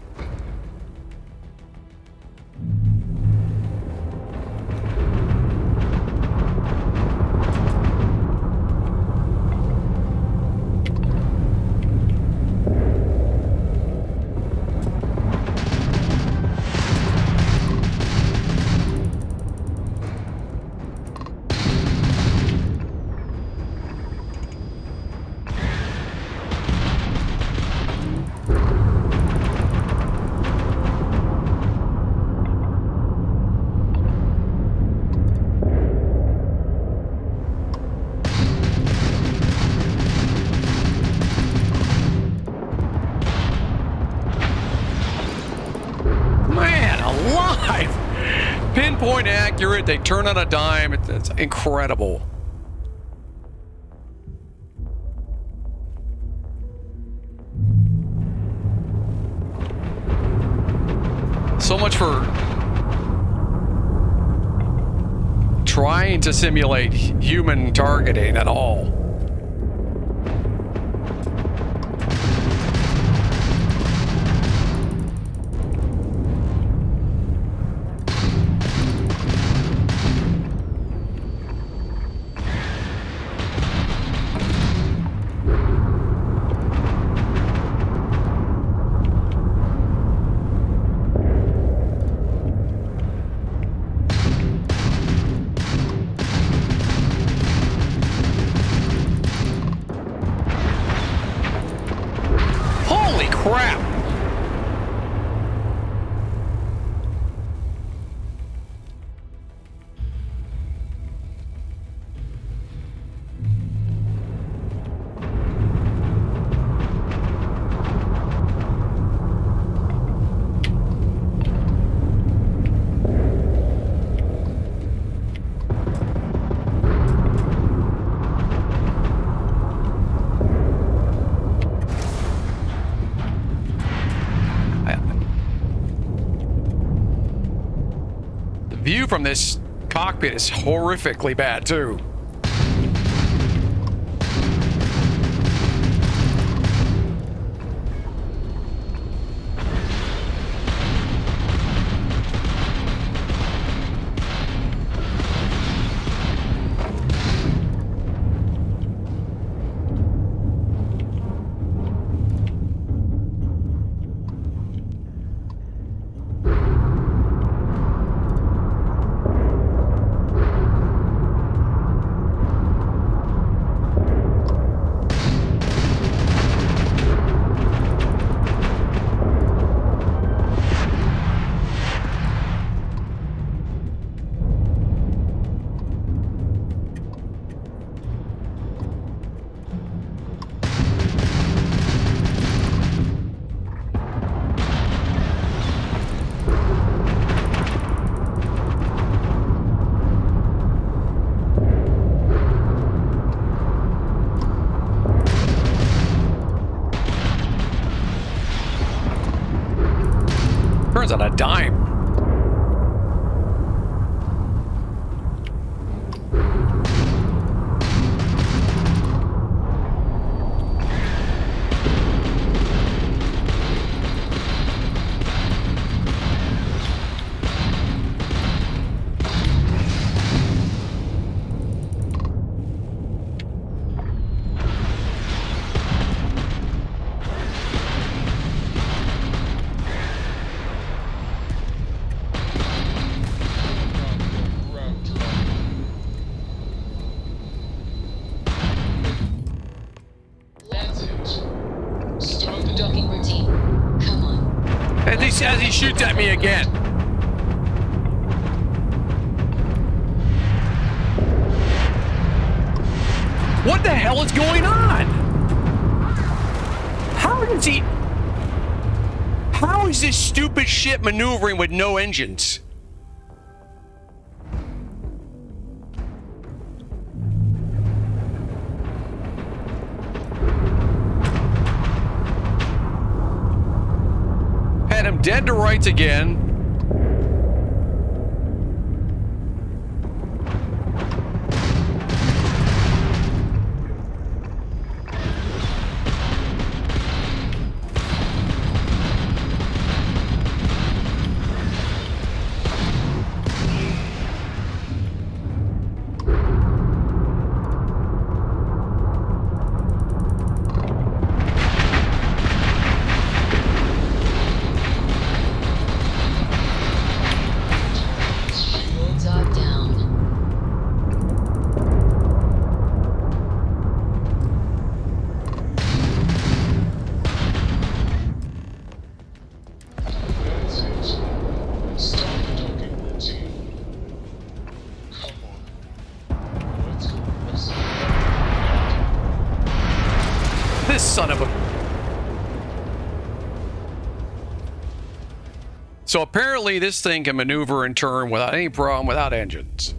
Pinpoint accurate, they turn on a dime, it's incredible. So much for trying to simulate human targeting at all. from this cockpit is horrifically bad, too. Turns on a dime. Start the docking routine. Come on. As he shoots at me again. What the hell is going on? How is this stupid ship maneuvering with no engines? Had him dead to rights again. Shields are down. Start the docking routine. Come on. Let's go. This son of a... So apparently this thing can maneuver and turn without any problem, without engines.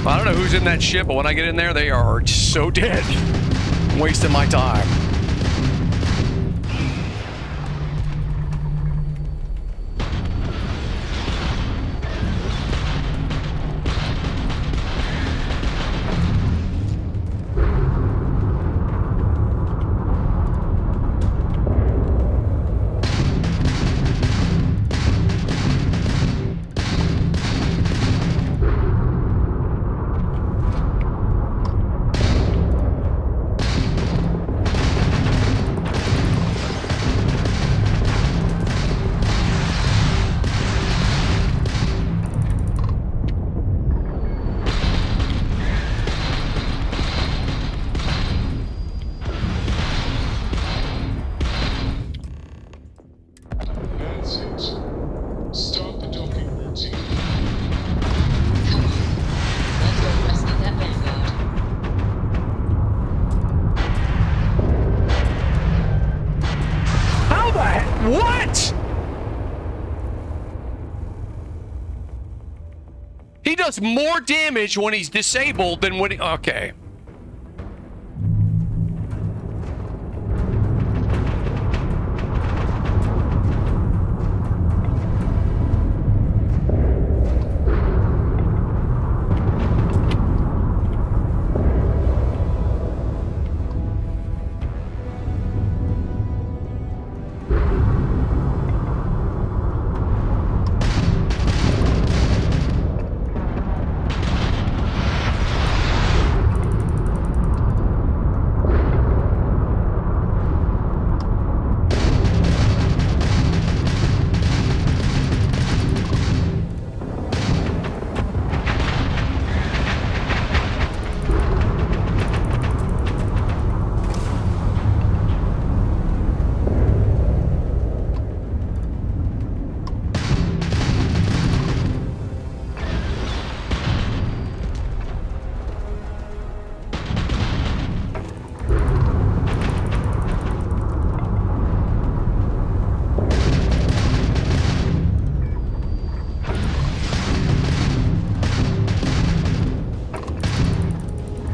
I don't know who's in that ship, but when I get in there, they are so dead. I'm wasting my time. does more damage when he's disabled than when he... Okay.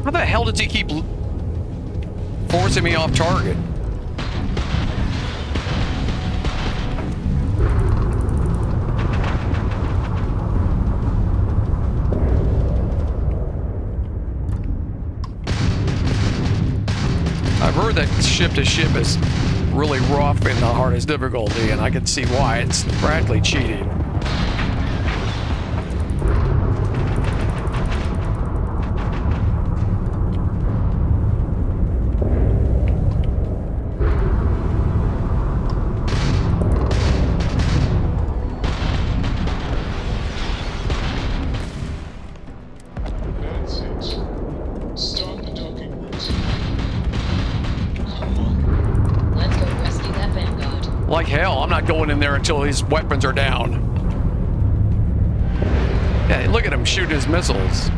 How the hell does he keep forcing me off target? I've heard that ship to ship is really rough in the hardest difficulty, and I can see why. It's practically cheating. Like hell, I'm not going in there until his weapons are down. Yeah, look at him shooting his missiles.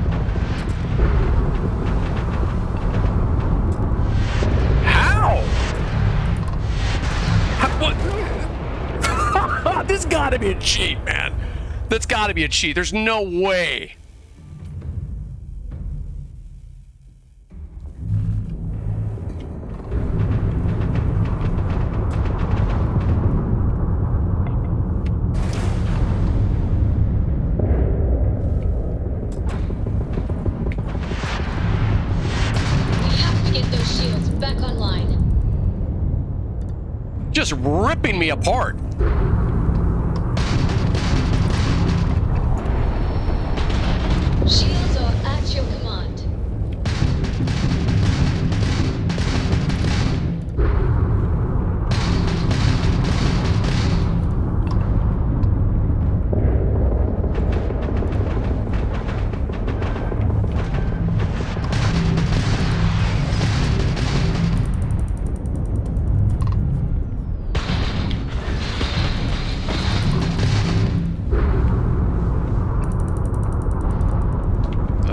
How? What? This gotta be a cheat, man. That's gotta be a cheat. There's no way. Just ripping me apart. Shields are at your command.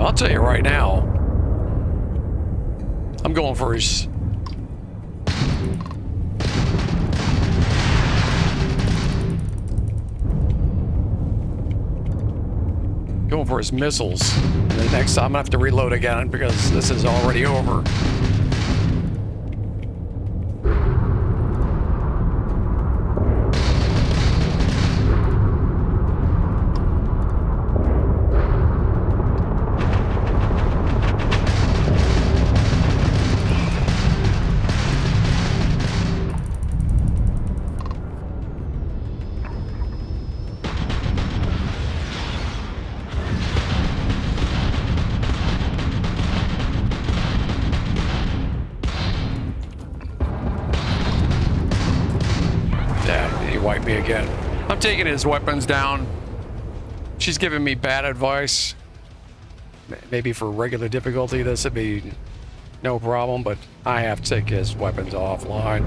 I'll tell you right now, I'm going for his... Going for his missiles. And the next time I'm gonna have to reload again because this is already over. Wipe me again. I'm taking his weapons down. She's giving me bad advice. Maybe for regular difficulty this would be no problem, but I have to take his weapons offline.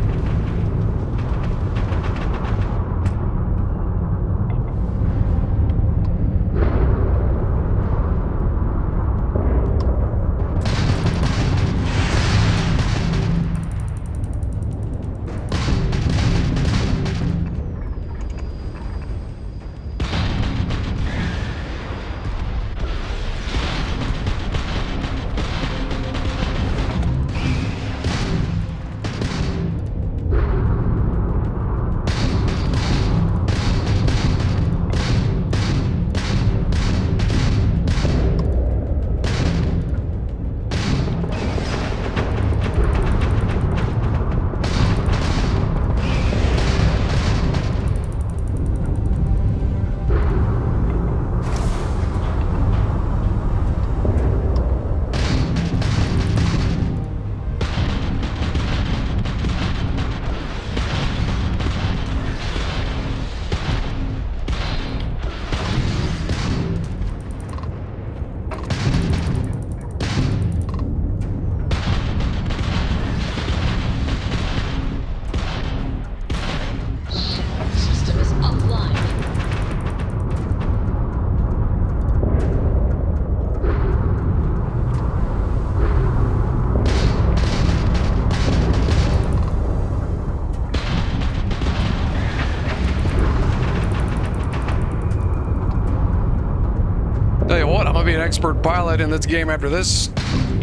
expert pilot in this game after this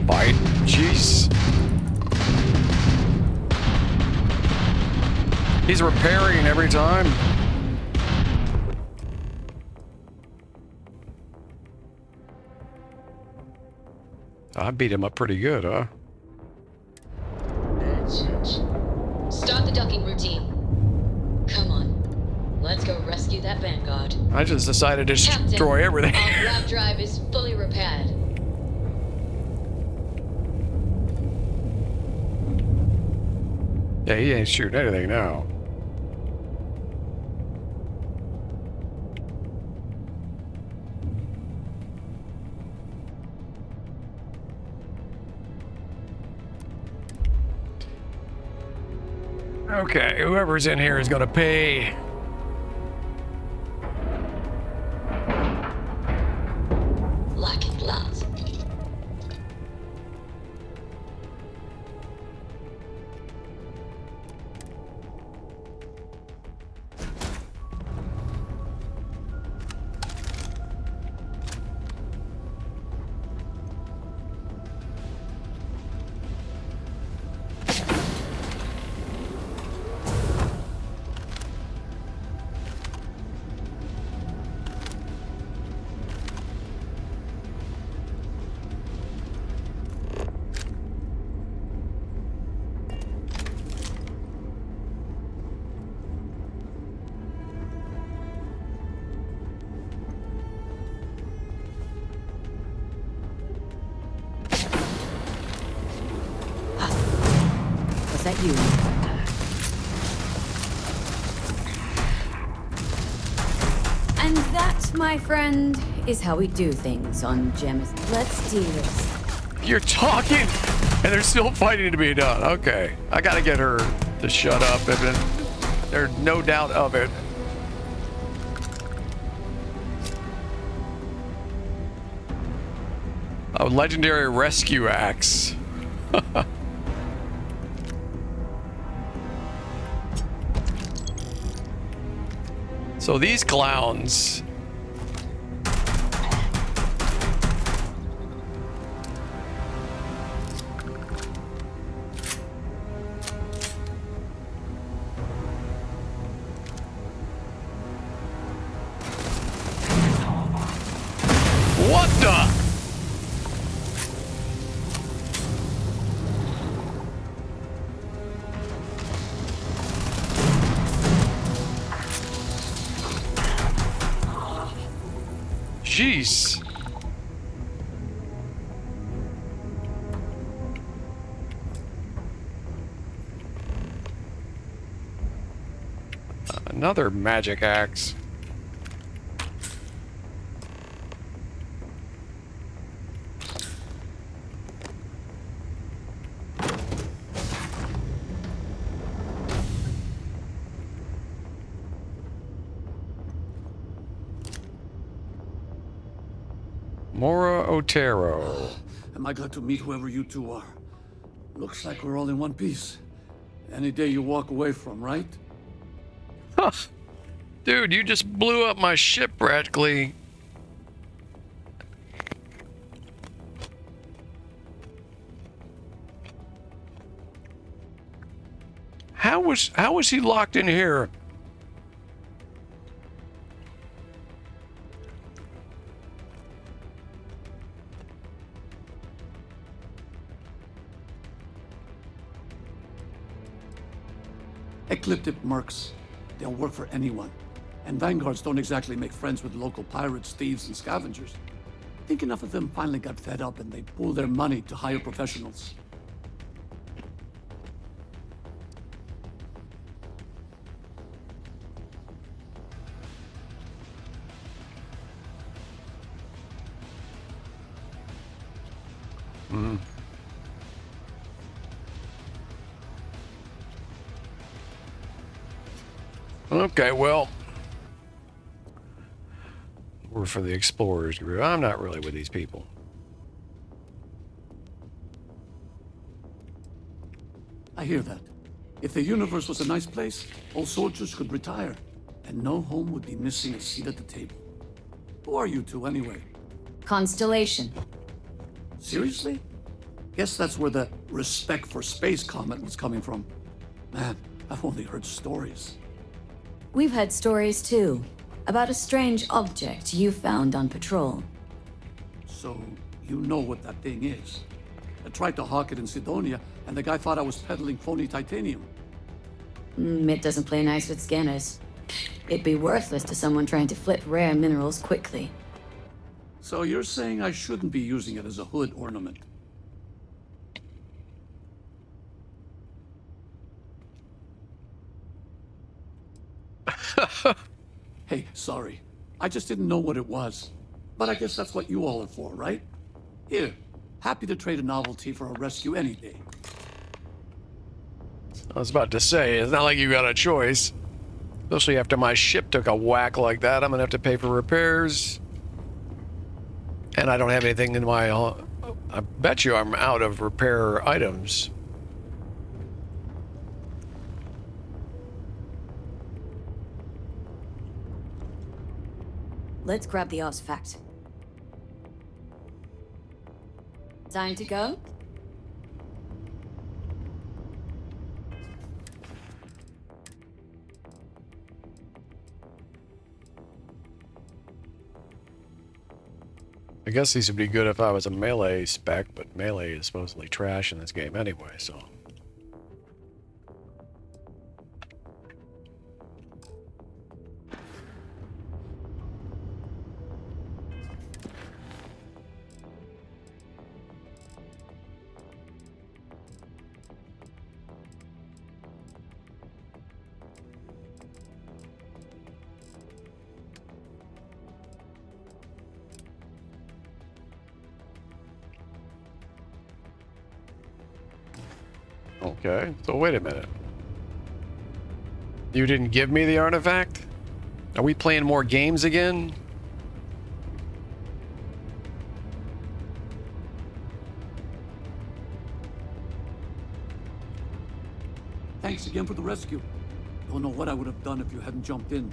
fight. Jeez. He's repairing every time. I beat him up pretty good, huh? Start the ducking routine. Come on. Let's go rescue that Vanguard. I just decided to Captain, destroy everything. Our grav drive is fully repaired. Yeah, he ain't shooting anything now. Okay, whoever's in here is gonna pay. Like it loves. Was that you? And that, my friend, is how we do things on Gems. Let's do this. You're talking, and there's still fighting to be done. Okay, I gotta get her to shut up. There's no doubt of it. A legendary rescue axe. So these clowns. What the? Jeez. Another magic axe. Mora Otero. Am I glad to meet whoever you two are? Looks like we're all in one piece. Any day you walk away from, right? Huh. Dude, you just blew up my ship practically. How was he locked in here? Ecliptic mercs. They'll work for anyone. And vanguards don't exactly make friends with local pirates, thieves, and scavengers. I think enough of them finally got fed up and they pool their money to hire professionals. Okay, well, we're for the explorers group. I'm not really with these people. I hear that. If the universe was a nice place, all soldiers could retire, and no home would be missing a seat at the table. Who are you two, anyway? constellation. Seriously? Guess that's where the respect for space comment was coming from. Man, I've only heard stories. We've had stories too, about a strange object you found on patrol. So, you know what that thing is. I tried to hawk it in Sidonia, and the guy thought I was peddling phony titanium. It doesn't play nice with scanners. It'd be worthless to someone trying to flip rare minerals quickly. So you're saying I shouldn't be using it as a hood ornament? Hey, sorry. I just didn't know what it was. But I guess that's what you all are for, right? Here, happy to trade a novelty for a rescue any day. I was about to say, it's not like you got a choice. Especially after my ship took a whack like that, I'm gonna have to pay for repairs. And I don't have anything in my... I bet you I'm out of repair items. Let's grab the artifact. Time to go? I guess these would be good if I was a melee spec, but melee is supposedly trash in this game anyway, so... Okay, so wait a minute. You didn't give me the artifact? Are we playing more games again? Thanks again for the rescue. Don't know what I would have done if you hadn't jumped in.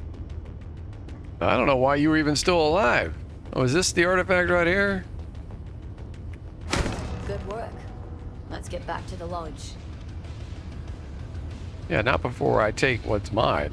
I don't know why you were even still alive. Oh, is this the artifact right here? Good work. Let's get back to the lodge. Yeah, not before I take what's mine.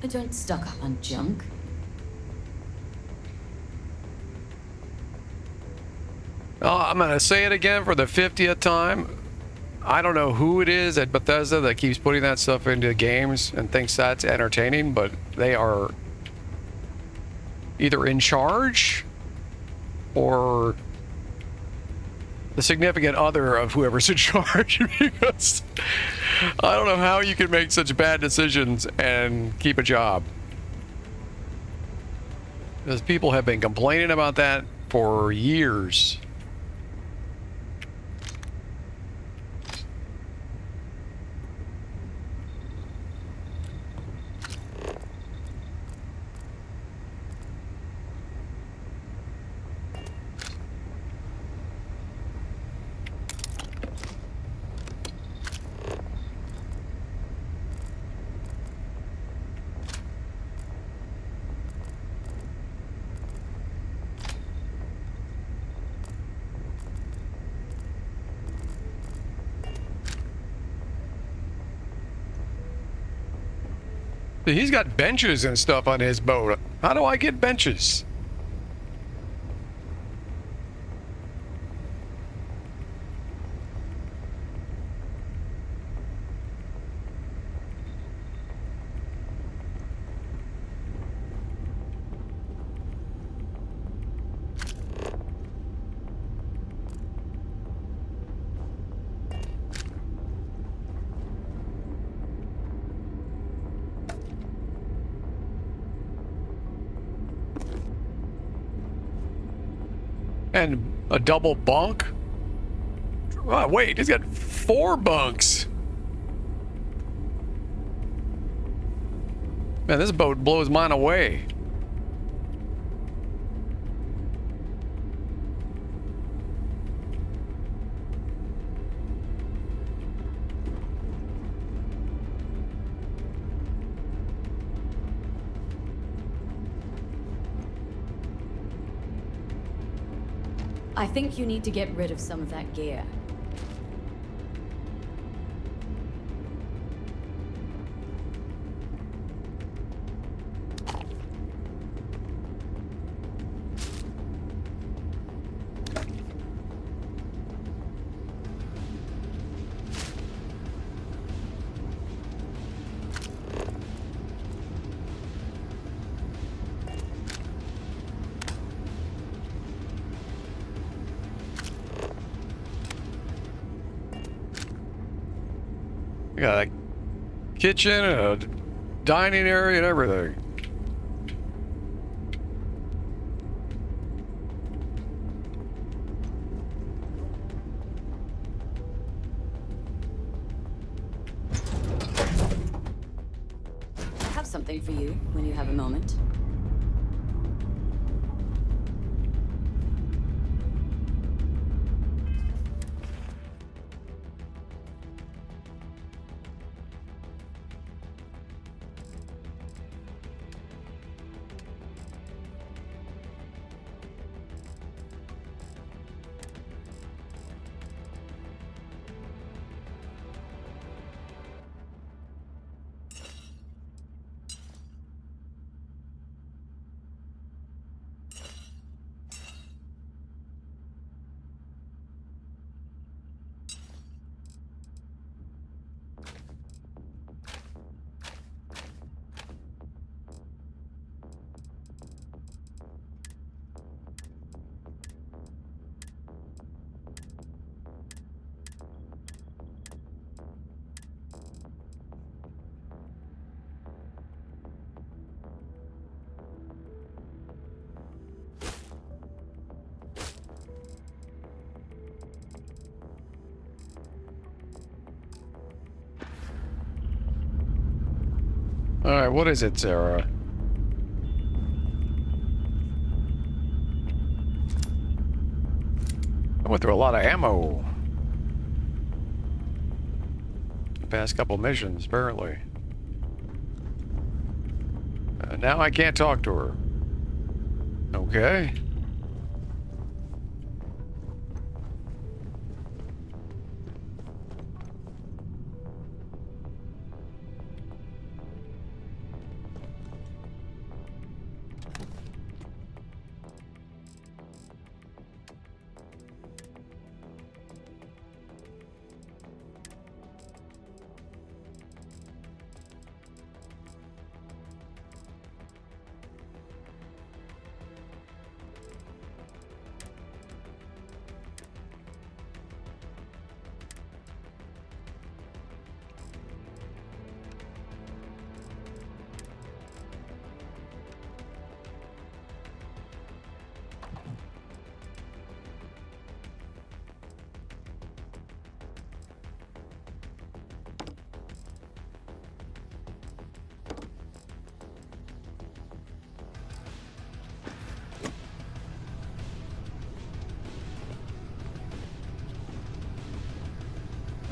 I don't stock up on junk. Oh, I'm gonna say it again for the 50th time. I don't know who it is at Bethesda that keeps putting that stuff into games and thinks that's entertaining, but they are either in charge or the significant other of whoever's in charge, because I don't know how you can make such bad decisions and keep a job. Because people have been complaining about that for years. He's got benches and stuff on his boat. How do I get benches? And a double bunk? Oh, wait, he's got 4 bunks. Man, this boat blows mine away. I think you need to get rid of some of that gear. We got a kitchen and a dining area and everything. I have something for you when you have a moment. Alright, what is it, Sarah? I went through a lot of ammo. The past couple missions, apparently. Now I can't talk to her. Okay.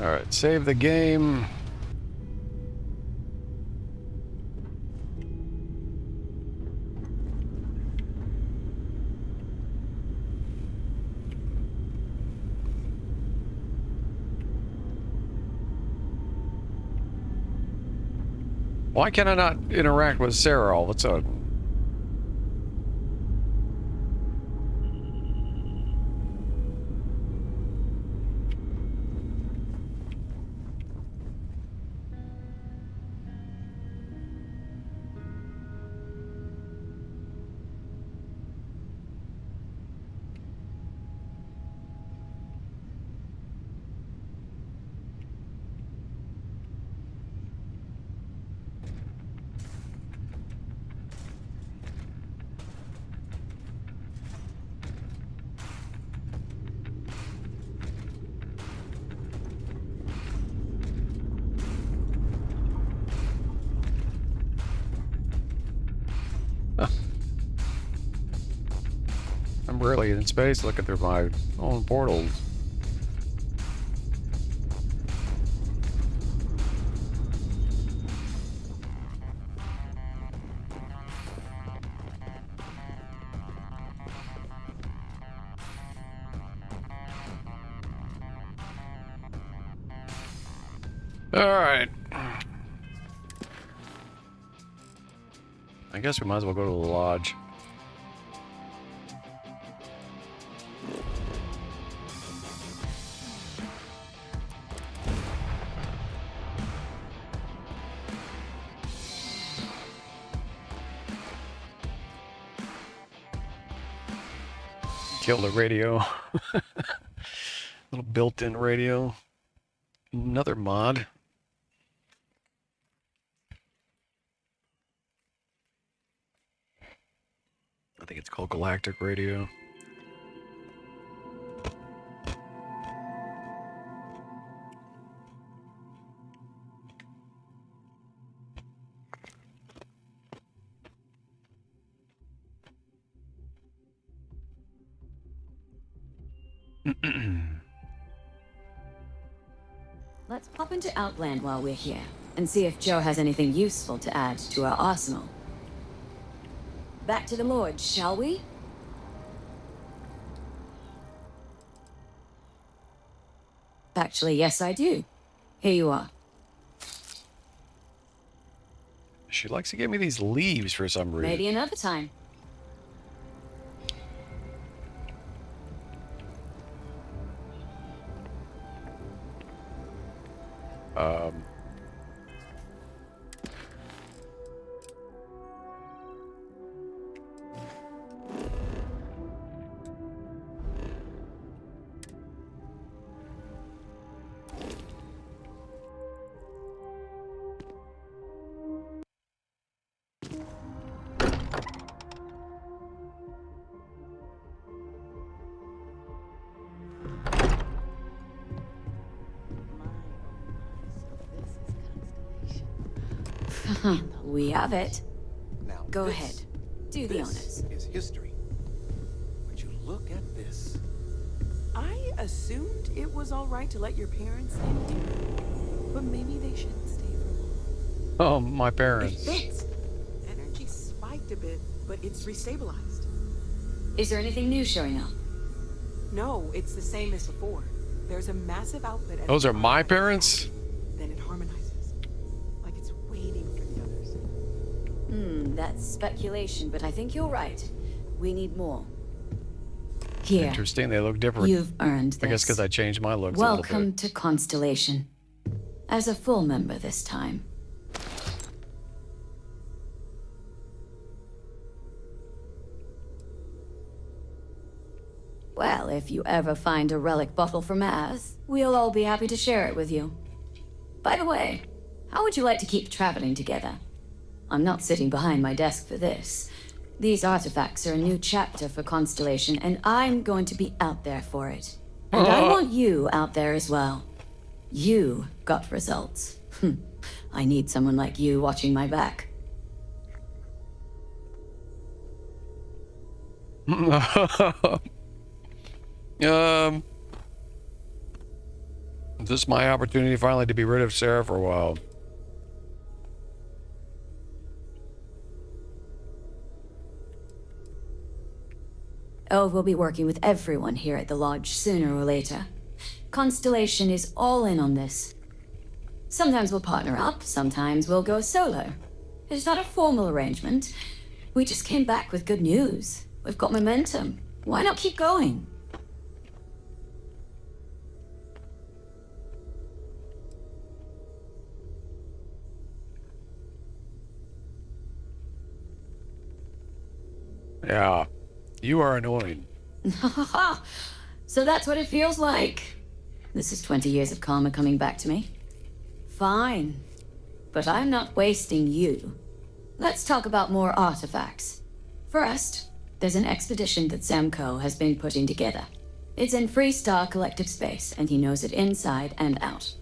Alright, save the game. Why can I not interact with Sarah all of a sudden? I'm rarely in space looking through my own portals. Alright. I guess we might as well go to the lodge. Kill the radio. Little built-in radio. Another mod. I think it's called Galactic Radio. Let's pop into Outland while we're here, and see if Joe has anything useful to add to our arsenal. Back to the Lord, shall we? Actually, yes, I do. Here you are. She likes to give me these leaves for some reason. Maybe another time. We have it. Now, Go this- ahead. Do the honors. This is history. Would you look at this? I assumed it was all right to let your parents in here, but maybe they shouldn't stay for long. Oh, my It parents. fits. Energy spiked a bit, but it's restabilized. Is there anything new showing up? No, it's the same as before. There's a massive output. Those are my parents? Then it harmonizes, like it's waiting for the others. That's speculation, but I think you're right. We need more. Here. Interesting, they look different. You've earned this. I guess because I changed my looks a little Welcome bit. to Constellation. As a full member this time. Well, if you ever find a relic bottle from Maz, we'll all be happy to share it with you. By the way, how would you like to keep traveling together? I'm not sitting behind my desk for this. These artifacts are a new chapter for Constellation, and I'm going to be out there for it. And I want you out there as well. You got results. I need someone like you watching my back. This is my opportunity finally to be rid of Sarah for a while. Oh, we'll be working with everyone here at the lodge sooner or later. Constellation is all in on this. Sometimes we'll partner up, sometimes we'll go solo. It's not a formal arrangement. We just came back with good news. We've got momentum. Why not keep going? Yeah, you are annoying. So that's what it feels like. This is 20 years of karma coming back to me. Fine. But I'm not wasting you. Let's talk about more artifacts. First, there's an expedition that Samco has been putting together. It's in Freestar Collective Space, and he knows it inside and out.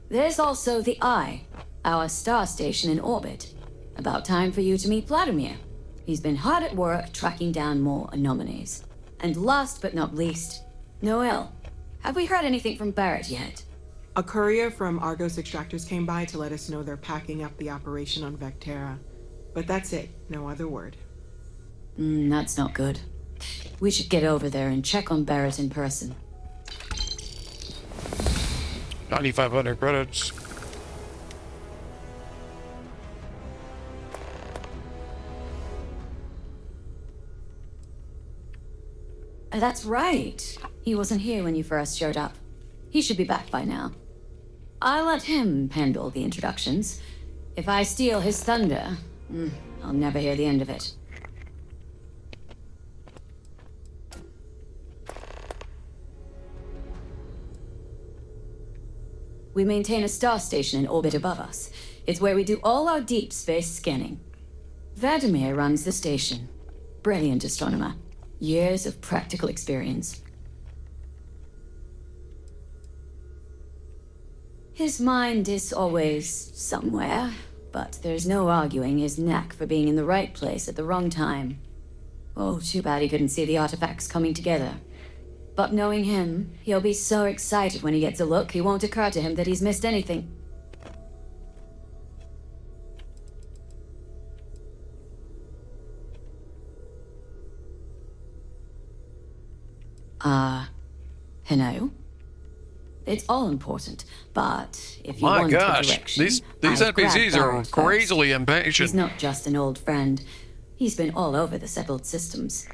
There's also the Eye, our star station in orbit. About time for you to meet Vladimir. He's been hard at work tracking down more anomalies. And last but not least, Noel. Have we heard anything from Barrett yet? A courier from Argos Extractors came by to let us know they're packing up the operation on Vectera. But that's it, no other word. That's not good. We should get over there and check on Barrett in person. 9,500 credits. That's right. He wasn't here when you first showed up. He should be back by now. I'll let him handle the introductions. If I steal his thunder, I'll never hear the end of it. We maintain a star station in orbit above us. It's where we do all our deep space scanning. Vladimir runs the station. Brilliant astronomer. Years of practical experience. His mind is always somewhere, but there's no arguing his knack for being in the right place at the wrong time. Oh, too bad he couldn't see the artifacts coming together. But knowing him, he'll be so excited when he gets a look, it won't occur to him that he's missed anything. Hello? It's all important, but if you My want gosh, a direction, these I'd grab NPCs are Barrett crazily first. impatient. He's not just an old friend. He's been all over the settled systems.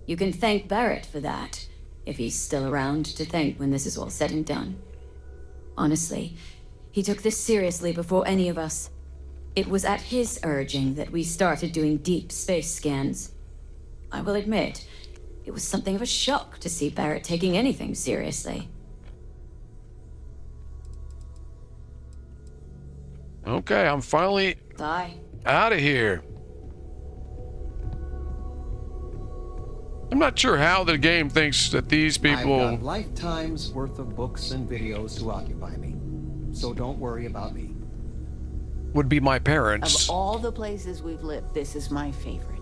You can thank Barrett for that, if he's still around to thank when this is all said and done. Honestly, he took this seriously before any of us. It was at his urging that we started doing deep space scans. I will admit, it was something of a shock to see Barrett taking anything seriously. Okay, I'm finally Bye. out of here. I'm not sure how the game thinks that these I've people... got lifetimes worth of books and videos to occupy me, so don't worry about me. would be my parents. Of all the places we've lived, this is my favorite.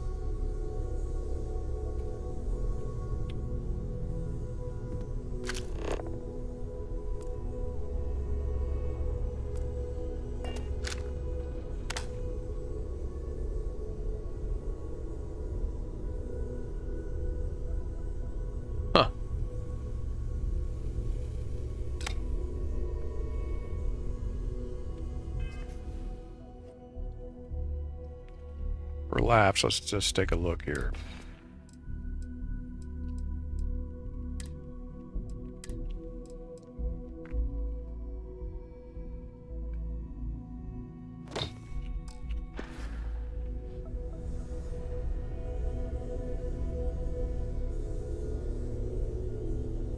Huh. For laughs, let's just take a look here.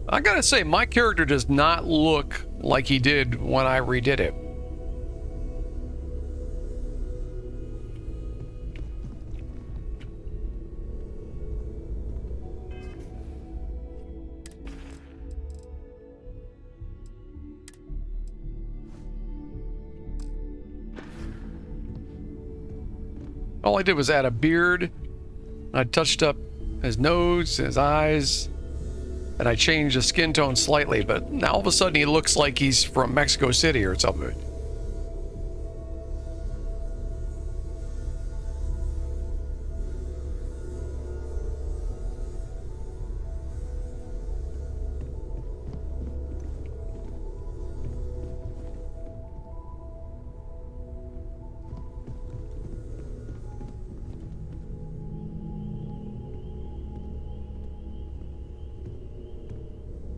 I gotta say, my character does not look like he did when I redid it. All I did was add a beard. I touched up his nose, his eyes, and I changed the skin tone slightly, but now all of a sudden he looks like he's from Mexico City or something.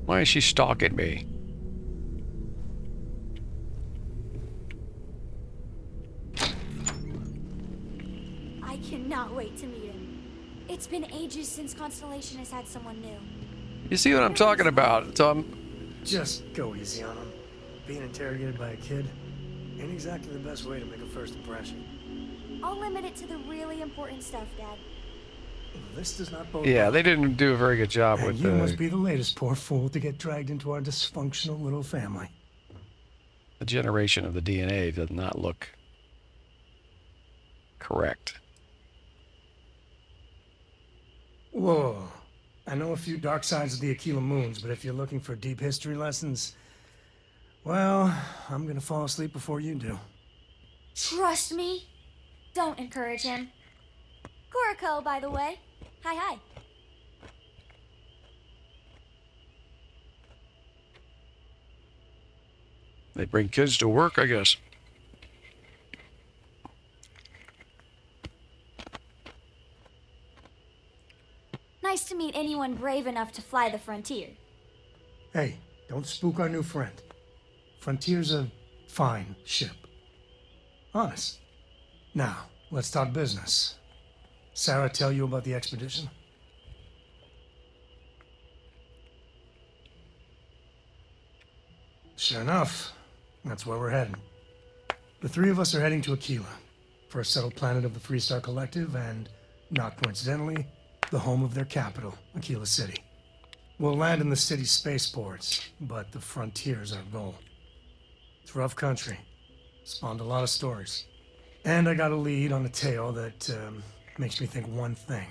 Why is she stalking me? I cannot wait to meet him. It's been ages since Constellation has had someone new. You see what I'm talking about? Just go easy on him. Being interrogated by a kid ain't exactly the best way to make a first impression. I'll limit it to the really important stuff, Dad. This does not bode Yeah, well. they didn't do a very good job And with you must be the latest poor fool to get dragged into our dysfunctional little family. The generation of the DNA does not look correct. Whoa. I know a few dark sides of the Aquila moons, but if you're looking for deep history lessons, well, I'm gonna fall asleep before you do. Trust me. Don't encourage him. Kuriko, by the way. Hi. They bring kids to work, I guess. Nice to meet anyone brave enough to fly the frontier. Hey, don't spook our new friend. Frontier's a fine ship. Honest. Now, let's talk business. Sarah tell you about the expedition? Sure enough, that's where we're heading. The three of us are heading to Aquila, first settled planet of the Freestar Collective, and, not coincidentally, the home of their capital, Aquila City. We'll land in the city's spaceports, but the frontier's our goal. It's rough country. Spawned a lot of stories. And I got a lead on a tale that makes me think one thing.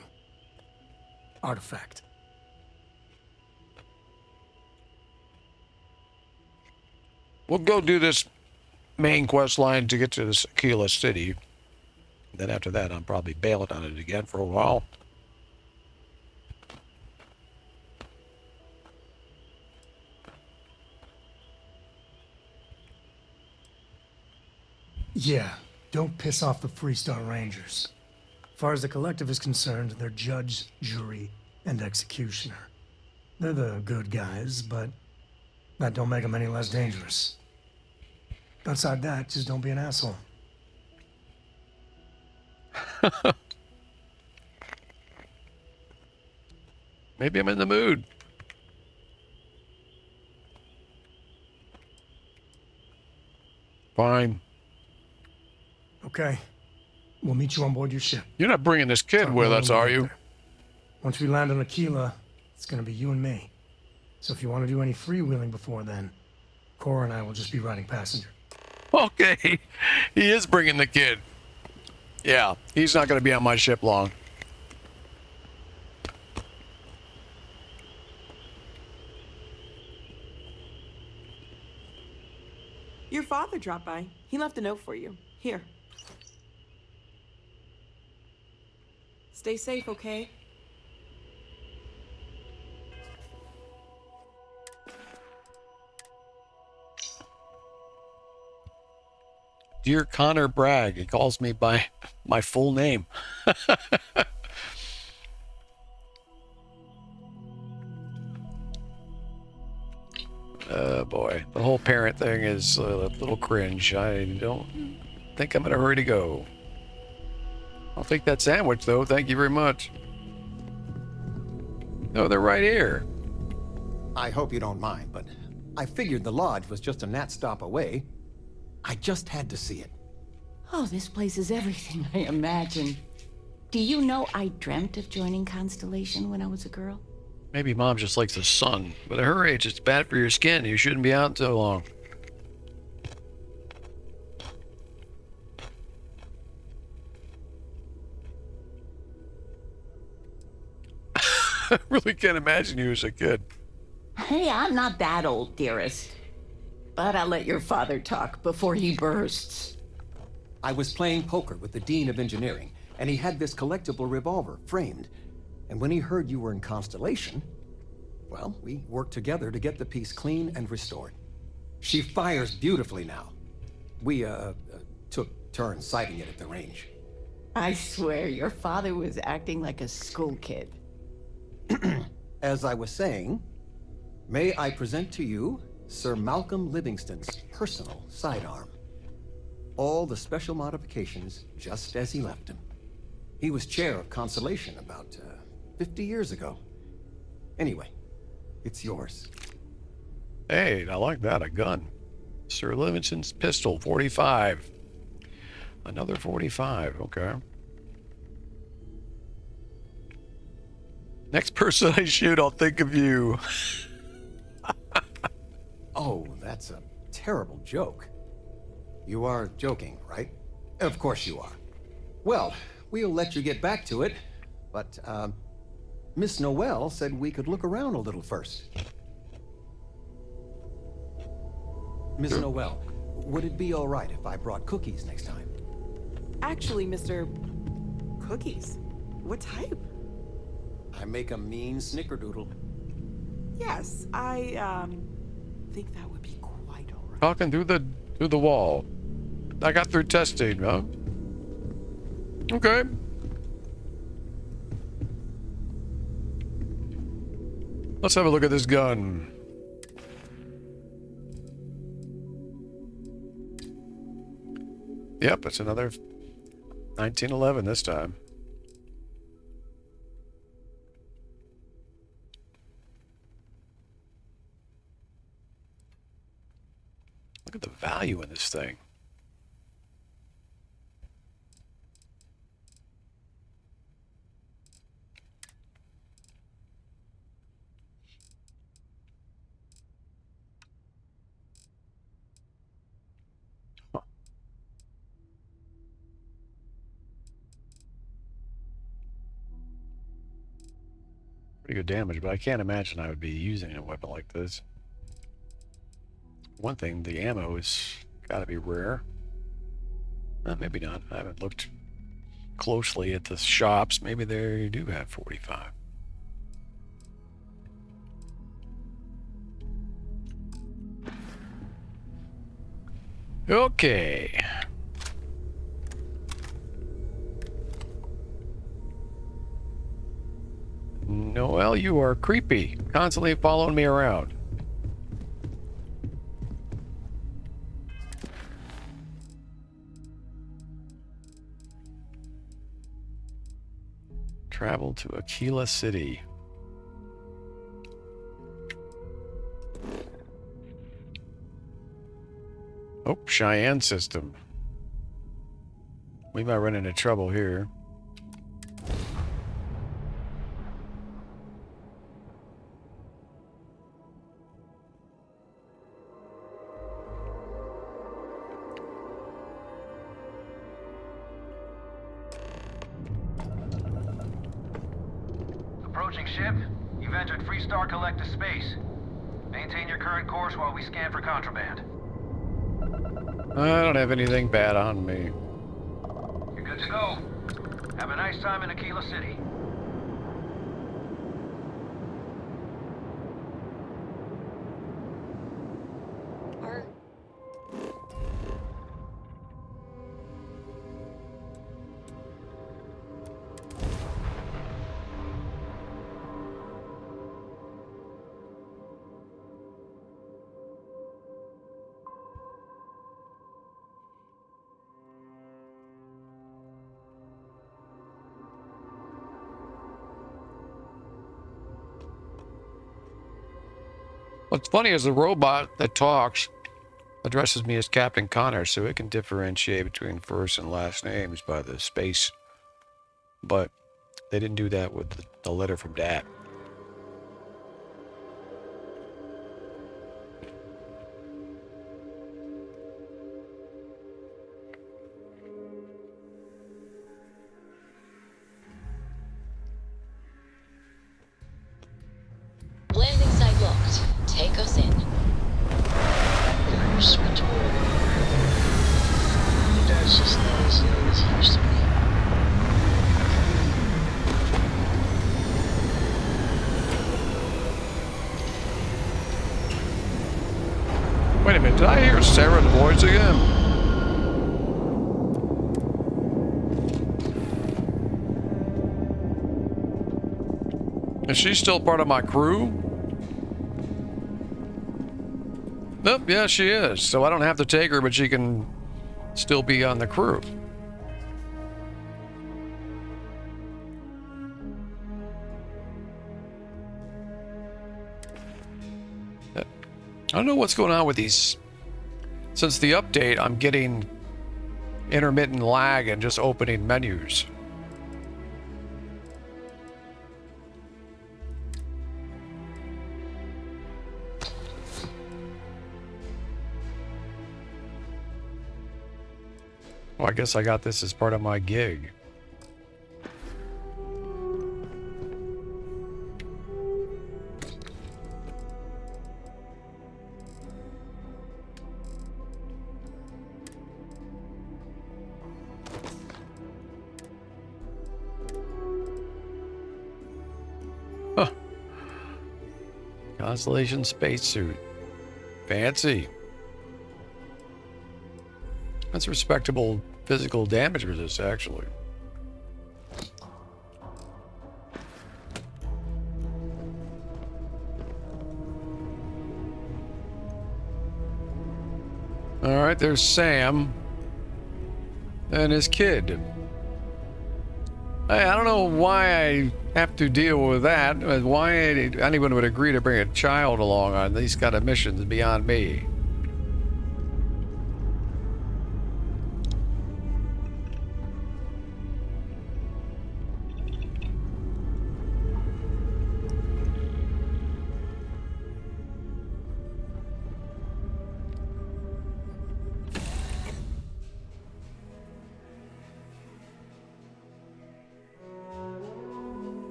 Artifact. We'll go do this main quest line to get to this Aquila City. Then after that, I'm probably bailing on it again for a while. Yeah, don't piss off the Freestar Rangers. As far as the Collective is concerned, they're judge, jury, and executioner. They're the good guys, but that don't make them any less dangerous. Outside that, just don't be an asshole. Maybe I'm in the mood. Fine. Okay. We'll meet you on board your ship. You're not bringing this kid with us, are you? Once we land on Aquila, it's gonna be you and me. So if you want to do any freewheeling before then, Cora and I will just be riding passenger. Okay. He is bringing the kid. Yeah, he's not going to be on my ship long. Your father dropped by. He left a note for you. Here. Stay safe, okay? Dear Connor Bragg, he calls me by my full name. Oh boy, the whole parent thing is a little cringe. I don't think I'm in a hurry to go. I'll take that sandwich though, thank you very much. No, they're right here. I hope you don't mind, but I figured the lodge was just a gnat stop away. I just had to see it. Oh, this place is everything I imagined. Do you know I dreamt of joining Constellation when I was a girl? Maybe Mom just likes the sun, but at her age it's bad for your skin. You shouldn't be out so long. I really can't imagine you as a kid. Hey, I'm not that old, dearest. But I'll let your father talk before he bursts. I was playing poker with the Dean of Engineering, and he had this collectible revolver framed. And when he heard you were in Constellation, well, we worked together to get the piece clean and restored. She fires beautifully now. We, took turns sighting it at the range. I swear, your father was acting like a school kid. As I was saying, may I present to you Sir Malcolm Livingston's personal sidearm. All the special modifications just as he left him. He was chair of Constellation about 50 years ago. Anyway, it's yours. Hey, I like that, a gun. Sir Livingston's pistol, 45. Another 45, okay. Next person I shoot, I'll think of you. Oh, that's a terrible joke. You are joking, right? Of course you are. Well, we'll let you get back to it, but, Miss Noel said we could look around a little first. Miss Noel, would it be all right if I brought cookies next time? Actually, Mr. Cookies? What type? I make a mean snickerdoodle. Yes, I, think that would be quite all right. Talking through the wall. I got through testing, huh? Okay. Let's have a look at this gun. Yep, it's another 1911 this time. Look at the value in this thing. Pretty good damage, but I can't imagine I would be using a weapon like this. One thing, the ammo is gotta be rare. Maybe not. I haven't looked closely at the shops. Maybe they do have 45. Okay. Noel, you are creepy. Constantly following me around. Travel to Aquila City. Oh, Cheyenne system. We might run into trouble here. Approaching ship. You've entered Freestar Collective space. Maintain your current course while we scan for contraband. I don't have anything bad on me. You're good to go. Have a nice time in Aquila City. What's funny is the robot that talks addresses me as Captain Connor, so it can differentiate between first and last names by the space. But they didn't do that with the letter from Dad. Landing site locked. Take us in. First patrol. That's just not as young as he used to be. Wait a minute, did I hear Sarah's voice again? Is she still part of my crew? Nope, yeah, she is. So I don't have to take her, but she can still be on the crew. I don't know what's going on with these. Since the update, I'm getting intermittent lag and just opening menus. Well, I guess I got this as part of my gig. Huh. Constellation spacesuit. Fancy. That's respectable physical damage resist, actually. Alright, there's Sam and his kid. Hey, I don't know why I have to deal with that. Why anyone would agree to bring a child along on these kind of missions beyond me.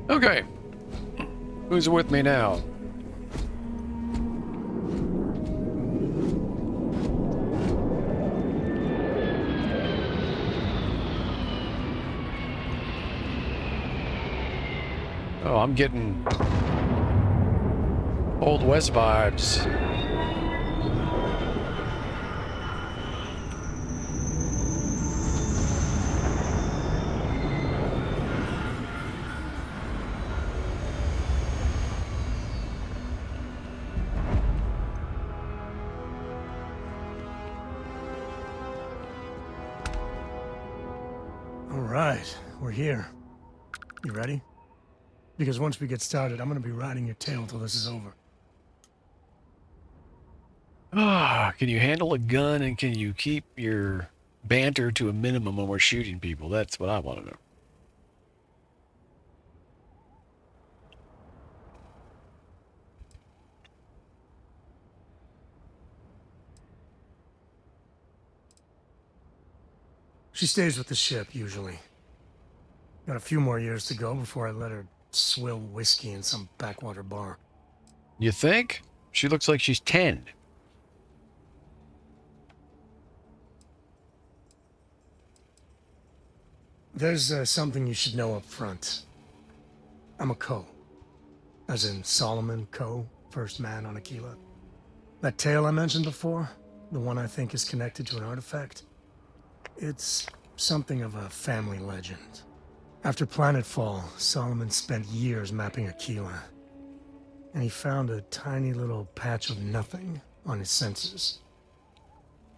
Okay. Who's with me now? Oh, I'm getting Old West vibes. All right, we're here. You ready? Because once we get started, I'm gonna be riding your tail till this is over. Ah, can you handle a gun and can you keep your banter to a minimum when we're shooting people? That's what I want to know. She stays with the ship, usually. Got a few more years to go before I let her swill whiskey in some backwater bar. You think? She looks like she's 10. There's something you should know up front. I'm a Co. As in Solomon Co., first man on Aquila. That tale I mentioned before, the one I think is connected to an artifact, it's something of a family legend. After planetfall, Solomon spent years mapping Aquila, and he found a tiny little patch of nothing on his sensors.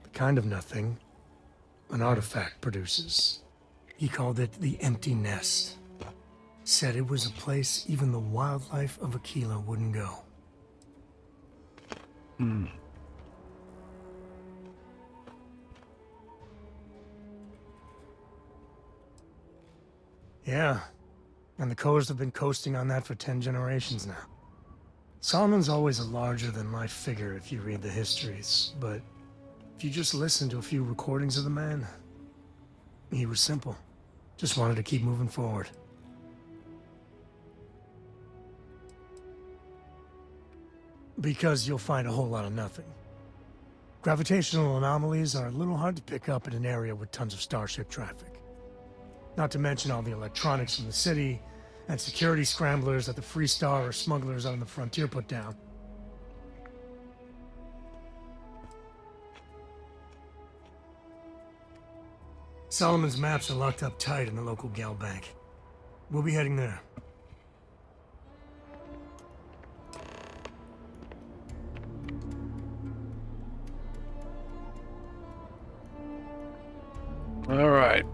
The kind of nothing an artifact produces. He called it the Empty Nest. Said it was a place even the wildlife of Aquila wouldn't go. Yeah, and the Coors have been coasting on that for 10 generations now. Solomon's always a larger-than-life figure if you read the histories, but if you just listen to a few recordings of the man, he was simple. Just wanted to keep moving forward. Because you'll find a whole lot of nothing. Gravitational anomalies are a little hard to pick up in an area with tons of starship traffic. Not to mention all the electronics from the city and security scramblers that the Free Star or smugglers out on the frontier put down. Solomon's maps are locked up tight in the local gal bank. We'll be heading there. All right.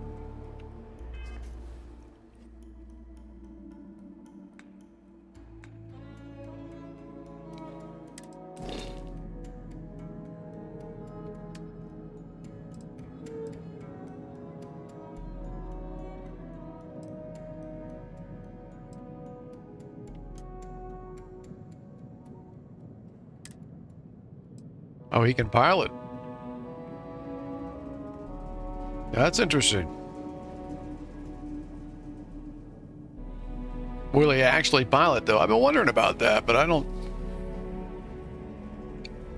Oh, he can pilot. That's interesting. Will he actually pilot, though? I've been wondering about that, but I don't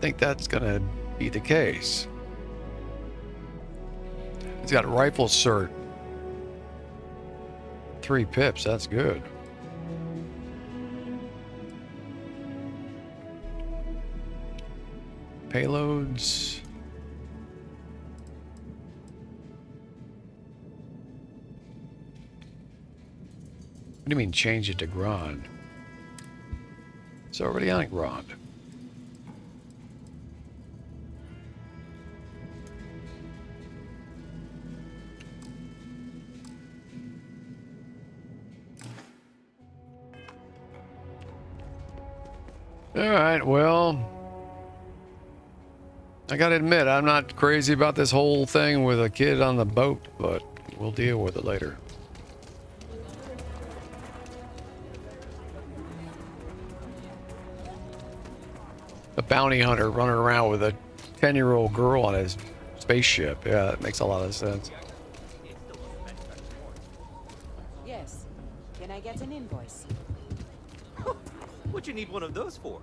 think that's gonna be the case. He's got a rifle cert. 3 pips, that's good. Payloads. What do you mean change it to Grand? It's already on Grand. Alright, well, I gotta admit, I'm not crazy about this whole thing with a kid on the boat, but we'll deal with it later. A bounty hunter running around with a 10-year-old girl on his spaceship. Yeah, that makes a lot of sense. Yes. Can I get an invoice? What'd you need one of those for?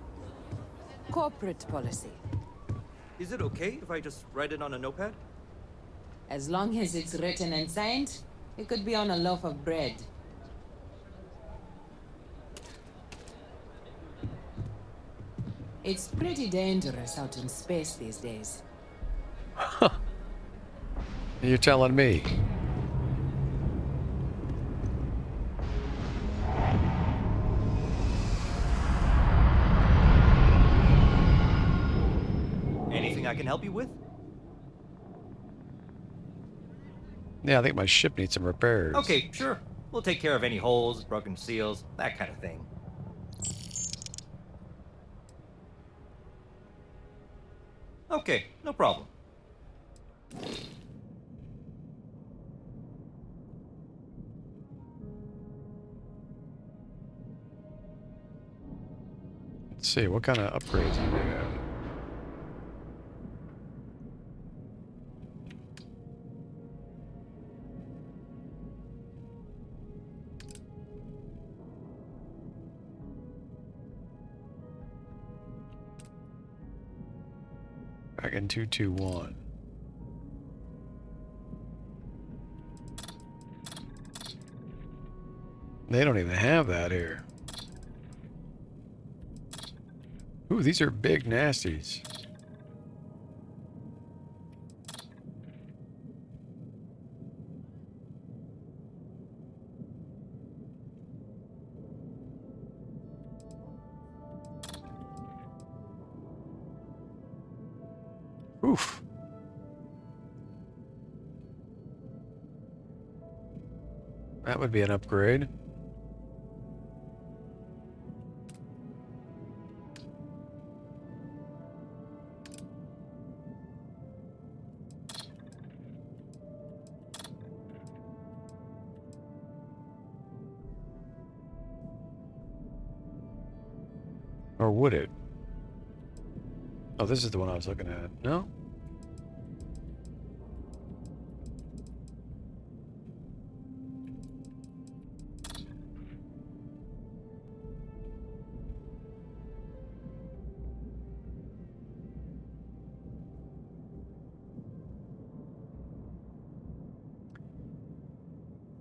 Corporate policy. Is it okay if I just write it on a notepad? As long as it's written and signed, it could be on a loaf of bread. It's pretty dangerous out in space these days. You're telling me. Anything I can help you with? Yeah, I think my ship needs some repairs. Okay, sure. We'll take care of any holes, broken seals, that kind of thing. Okay, no problem. Let's see, what kind of upgrades do we have? Back in 221. They don't even have that here. Ooh, these are big nasties. Oof. That would be an upgrade. Or would it? Oh, this is the one I was looking at. No?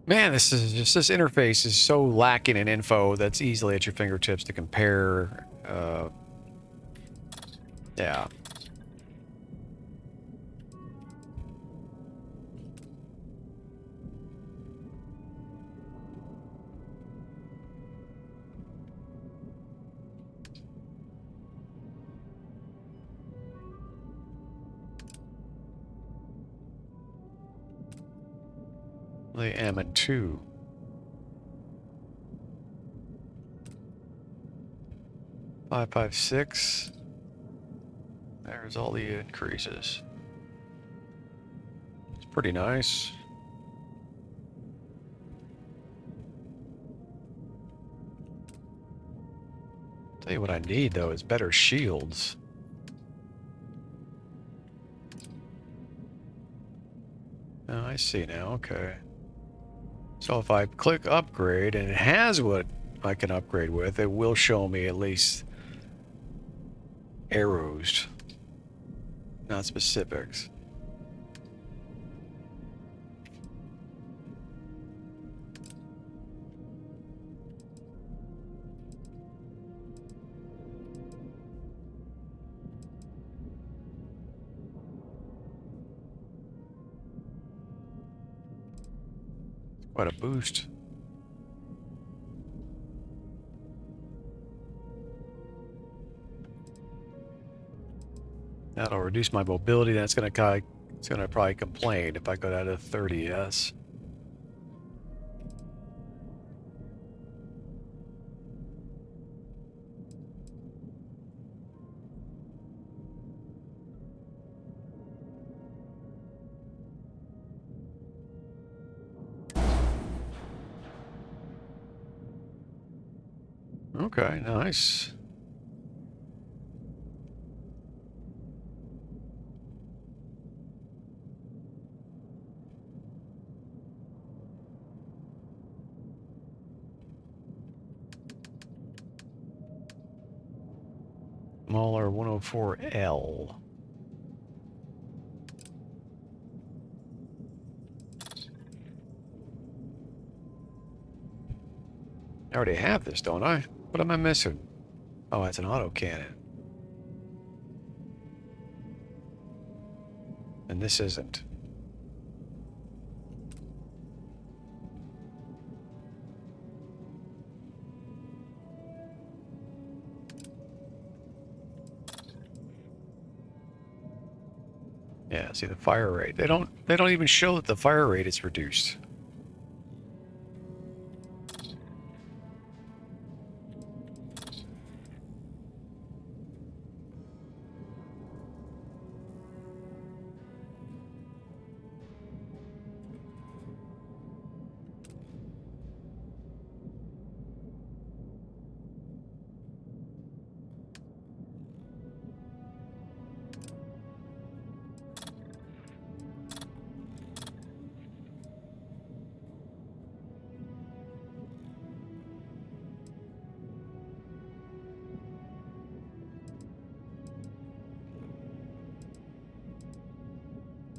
Man, this interface is so lacking in info that's easily at your fingertips to compare. Yeah. The Ammon 2. Five, 5, 6. There's all the increases. It's pretty nice. Tell you what I need though is better shields. Oh, I see now. Okay. So if I click upgrade and it has what I can upgrade with, it will show me at least arrows, not specifics. Quite a boost. That'll reduce my mobility. That's gonna probably complain if I go down to 30. Yes. Okay, nice. Smaller 104L. I already have this, don't I? What am I missing? Oh, it's an autocannon. And this isn't. Yeah, see the fire rate. They don't even show that the fire rate is reduced.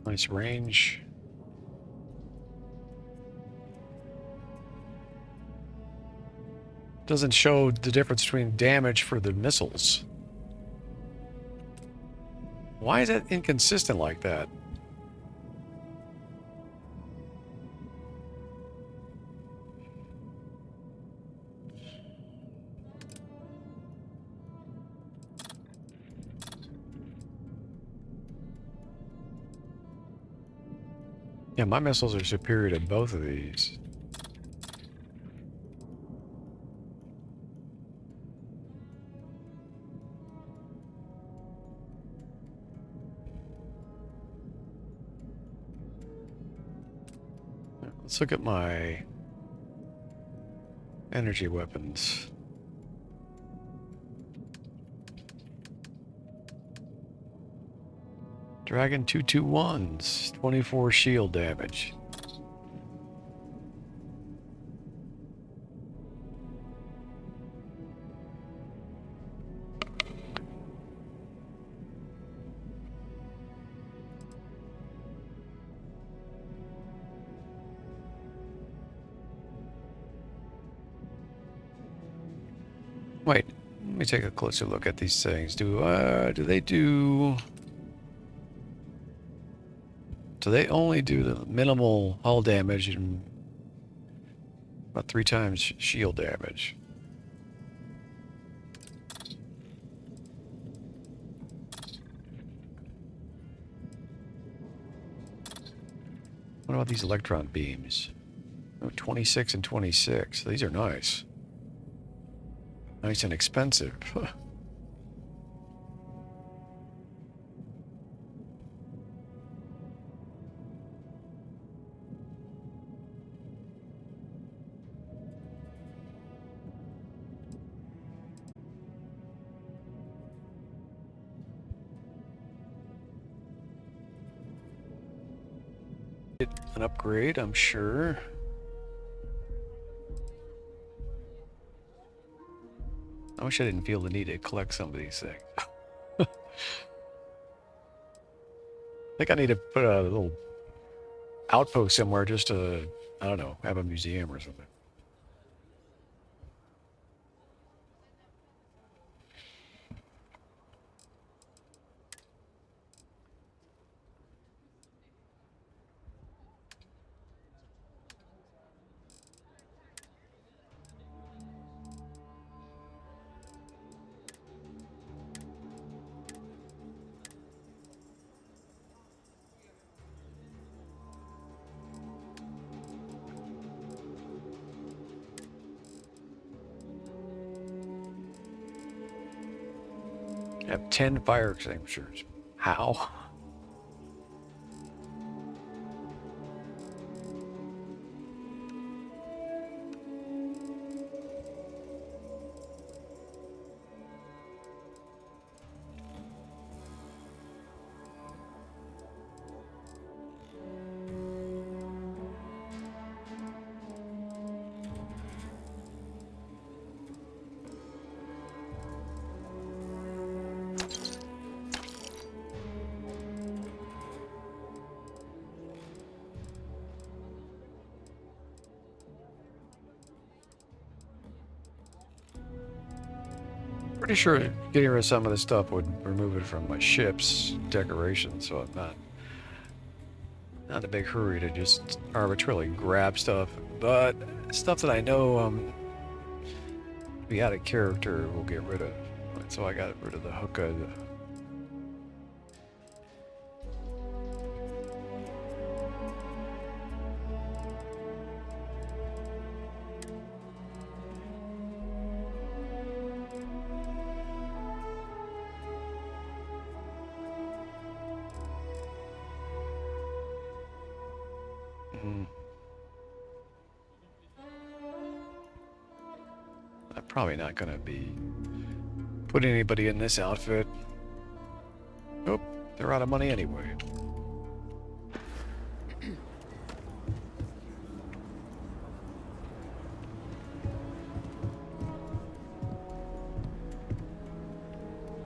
Nice range. Doesn't show the difference between damage for the missiles. Why is that inconsistent like that? Yeah, my missiles are superior to both of these. Let's look at my energy weapons. Dragon 221s, 24 shield damage. Wait, let me take a closer look at these things. Do they do... So they only do the minimal hull damage and about 3 times shield damage. What about these electron beams? Oh, 26 and 26. These are nice. Nice and expensive. an upgrade, I'm sure. I wish I didn't feel the need to collect some of these things. I think I need to put a little outpost somewhere just to, I don't know, have a museum or something. I have 10 fire extinguishers. How? Pretty sure getting rid of some of this stuff would remove it from my ship's decoration, so I'm not in a big hurry to just arbitrarily grab stuff. But stuff that I know be out of character we'll get rid of. So I got rid of the hookah. I'm probably not going to be putting anybody in this outfit. Oh, they're out of money anyway.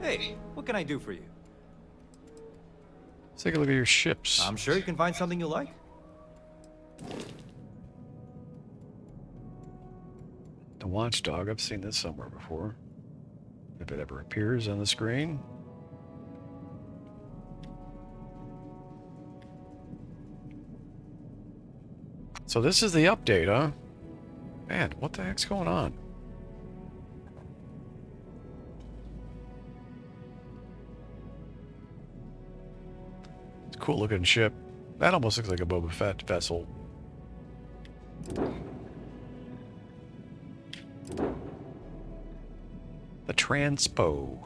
Hey, what can I do for you? Let's take a look at your ships. I'm sure you can find something you like. The watchdog, I've seen this somewhere before. If it ever appears on the screen. So this is the update, huh? Man, what the heck's going on? It's a cool looking ship. That almost looks like a Boba Fett vessel. The Transpo.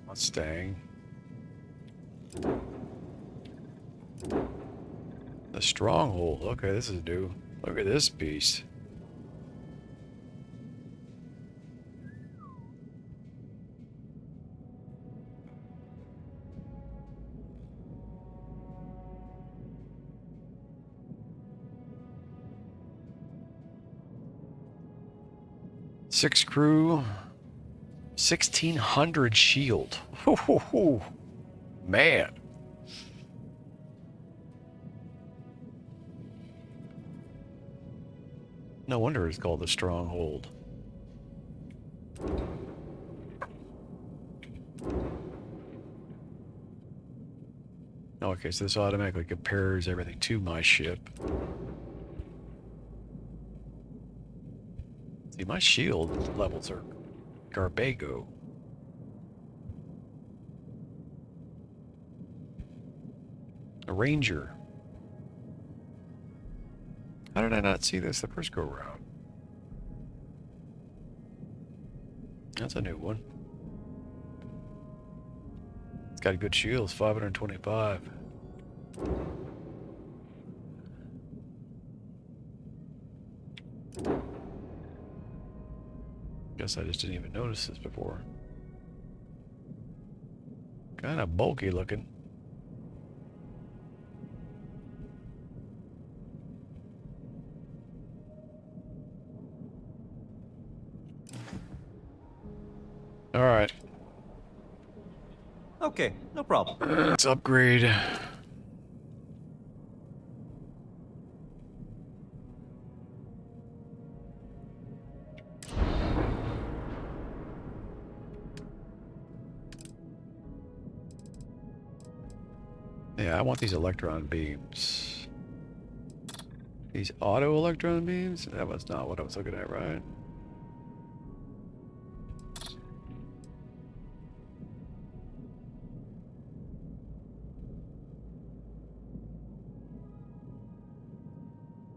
Mustang. The Stronghold. Okay, this is new. Look at this beast. Six crew, 1,600 shield. Man. No wonder it's called the Stronghold. Okay, so this automatically compares everything to my ship. See, my shield levels are Garbago. A Ranger. How did I not see this the first go round? That's a new one. It's got good shields, 525. Guess I just didn't even notice this before. Kind of bulky looking. All right. Okay, no problem. Let's upgrade. Yeah, I want these electron beams. These auto electron beams? That was not what I was looking at, right?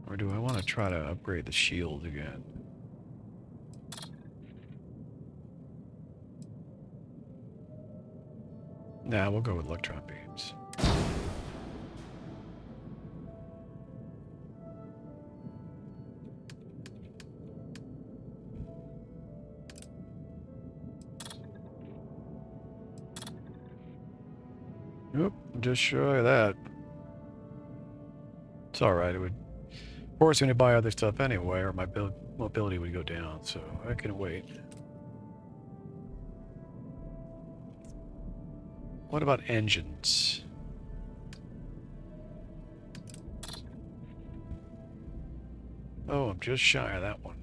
Or do I want to try to upgrade the shield again? Nah, we'll go with electron beams. Nope, just shy of that. It's alright, it would force me to buy other stuff anyway, or my mobility would go down, so I can wait. What about engines? Oh, I'm just shy of that one.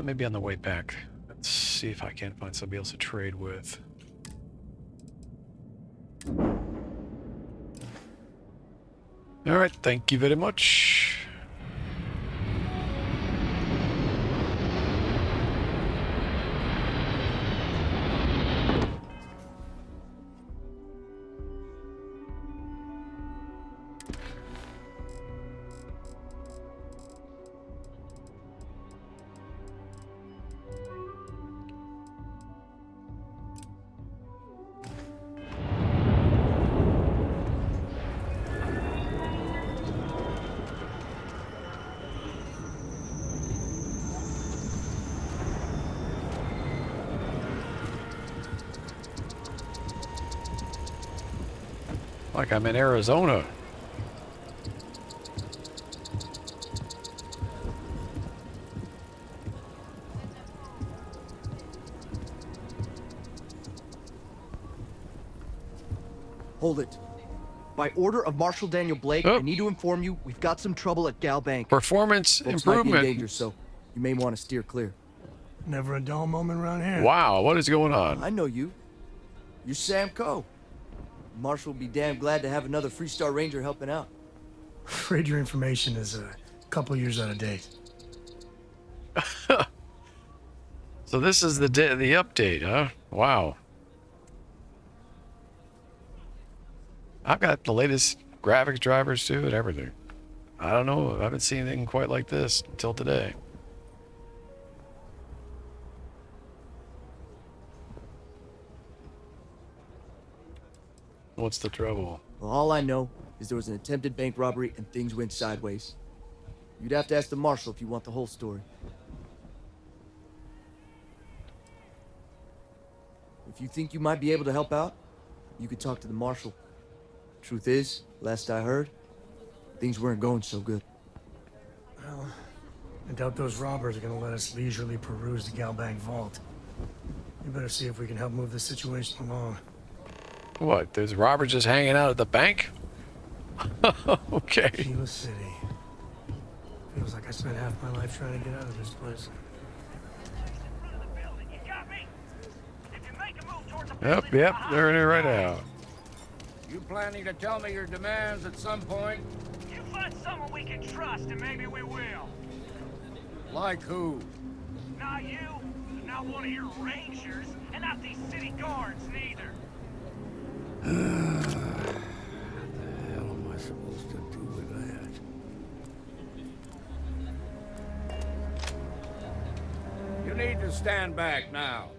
Maybe on the way back. Let's see if I can't find somebody else to trade with. Alright, thank you very much. Like I'm in Arizona. Hold it. By order of Marshal Daniel Blake, I need to inform you we've got some trouble at Gal Bank. Performance Folks improvement. might be in danger, so you may want to steer clear. Never a dull moment around here. Wow, what is going on? I know you. You're Sam Coe. Marshal will be damn glad to have another Freestar Ranger helping out. Afraid your information is a couple years out of date. So this is the update, huh? Wow. I've got the latest graphics drivers too and everything. I don't know. I haven't seen anything quite like this until today. What's the trouble? Well, all I know is there was an attempted bank robbery and things went sideways. You'd have to ask the Marshal if you want the whole story. If you think you might be able to help out, you could talk to the Marshal. Truth is, last I heard, things weren't going so good. Well, I doubt those robbers are gonna let us leisurely peruse the Galbank vault. We better see if we can help move this situation along. What? There's robbers just hanging out at the bank? Okay. Aquila City. Feels like I spent half my life trying to get out of this place. Yep, they're in it right now. You planning to tell me your demands at some point? You find someone we can trust and maybe we will. Like who? Not you, not one of your rangers, and not these city guards neither. What the hell am I supposed to do with that? You need to stand back now.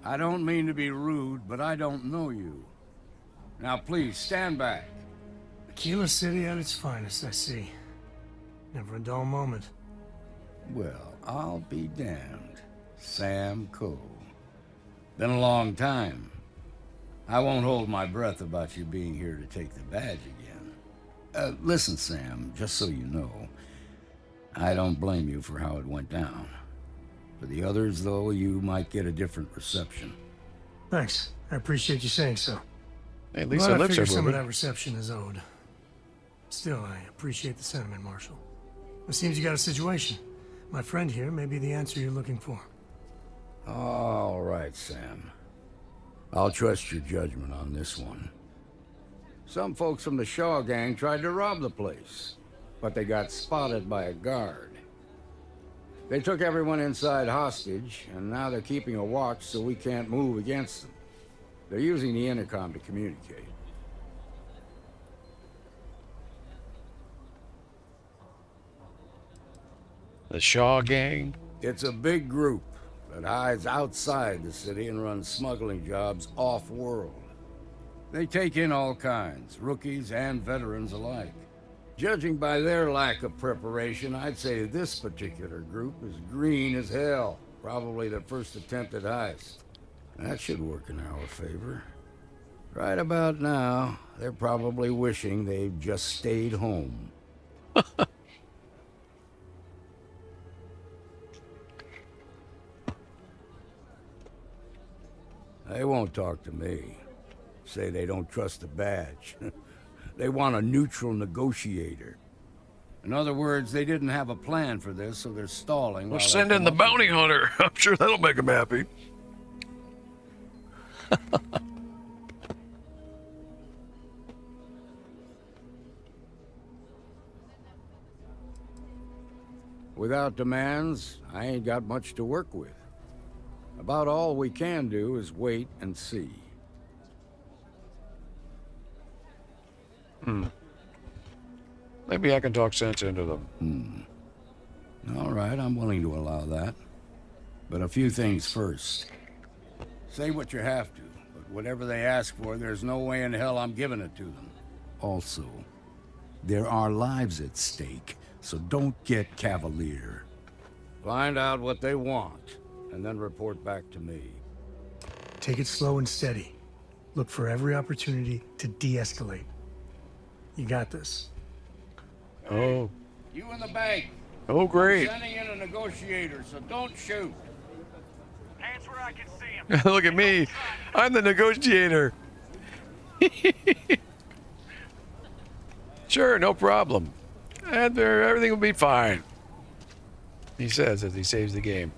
I don't mean to be rude, but I don't know you. Now please, stand back. Aquila City at its finest, I see. Never a dull moment. Well, I'll be damned. Sam Coe. Been a long time. I won't hold my breath about you being here to take the badge again. Listen, Sam, just so you know, I don't blame you for how it went down. For the others, though, you might get a different reception. Thanks. I appreciate you saying so. Hey, at least Well, I I live figure so some of that reception is owed. Still, I appreciate the sentiment, Marshal. It seems you got a situation. My friend here may be the answer you're looking for. All right, Sam. I'll trust your judgment on this one. Some folks from the Shaw gang tried to rob the place, but they got spotted by a guard. They took everyone inside hostage, and now they're keeping a watch so we can't move against them. They're using the intercom to communicate. The Shaw gang? It's a big group that hides outside the city and runs smuggling jobs off-world. They take in all kinds, rookies and veterans alike. Judging by their lack of preparation, I'd say this particular group is green as hell. Probably their first attempt at heist. That should work in our favor. Right about now, they're probably wishing they'd just stayed home. They won't talk to me. Say they don't trust the badge. They want a neutral negotiator. In other words, they didn't have a plan for this, so they're stalling. Well, send in the bounty hunter. I'm sure that'll make them happy. Without demands, I ain't got much to work with. About all we can do is wait and see. Maybe I can talk sense into them. All right, I'm willing to allow that. But a few things first. Say what you have to, but whatever they ask for, there's no way in hell I'm giving it to them. Also, there are lives at stake, so don't get cavalier. Find out what they want, and then report back to me. Take it slow and steady. Look for every opportunity to de-escalate. You got this. Oh. You in the bank. Oh, great. I'm sending in a negotiator, so don't shoot. Hands where I can see him. Look at me. I'm the negotiator. Sure, no problem. And everything will be fine. He says as he saves the game.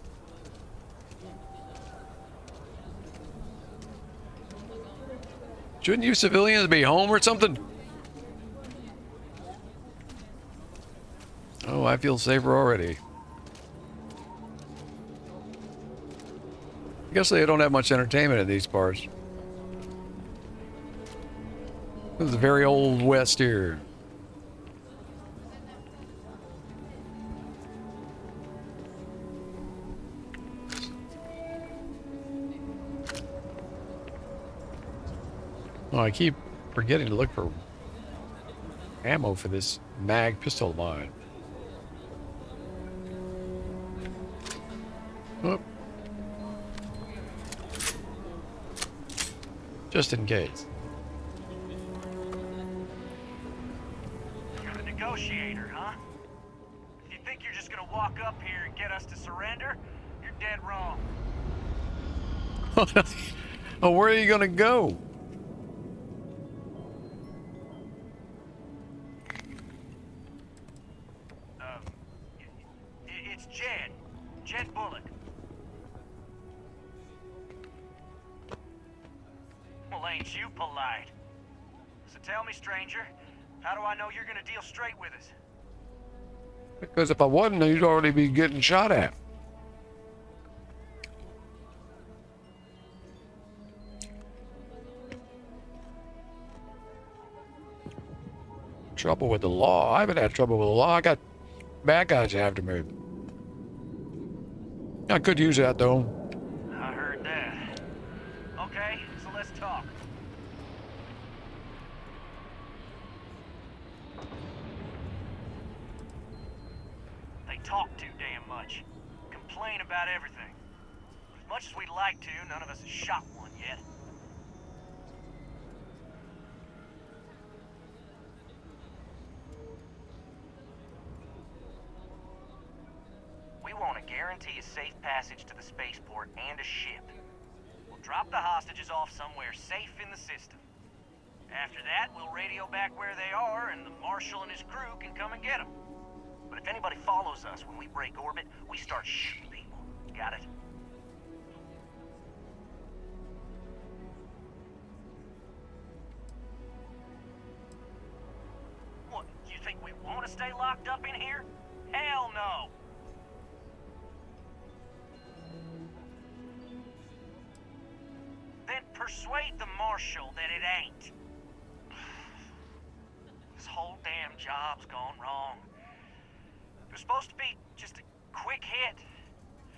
Shouldn't you civilians be home or something? Oh, I feel safer already. I guess they don't have much entertainment in these parts. This is a very old west here. Oh, I keep forgetting to look for ammo for this mag pistol of mine. Oh. Just in case. You're the negotiator, huh? If you think you're just gonna walk up here and get us to surrender, you're dead wrong. Oh, where are you gonna go? It's Jed. Jed Bullock. Well, ain't you polite? So tell me, stranger, how do I know you're gonna deal straight with us? Because if I wasn't, you'd already be getting shot at. Trouble with the law? I haven't had trouble with the law. I got bad guys after me. I could use that, though. I heard that. us talk. They talk too damn much. Complain about everything. As much as we'd like to, none of us has shot one yet. We want to guarantee a safe passage to the spaceport and a ship. We'll drop the hostages off somewhere safe in the system. After that, we'll radio back where they are, and the Marshal and his crew can come and get them. But if anybody follows us when we break orbit, we start shooting people. Got it? What, you think we want to stay locked up in here? Hell no! Then persuade the Marshal that it ain't. This whole damn job's gone wrong. It was supposed to be just a quick hit.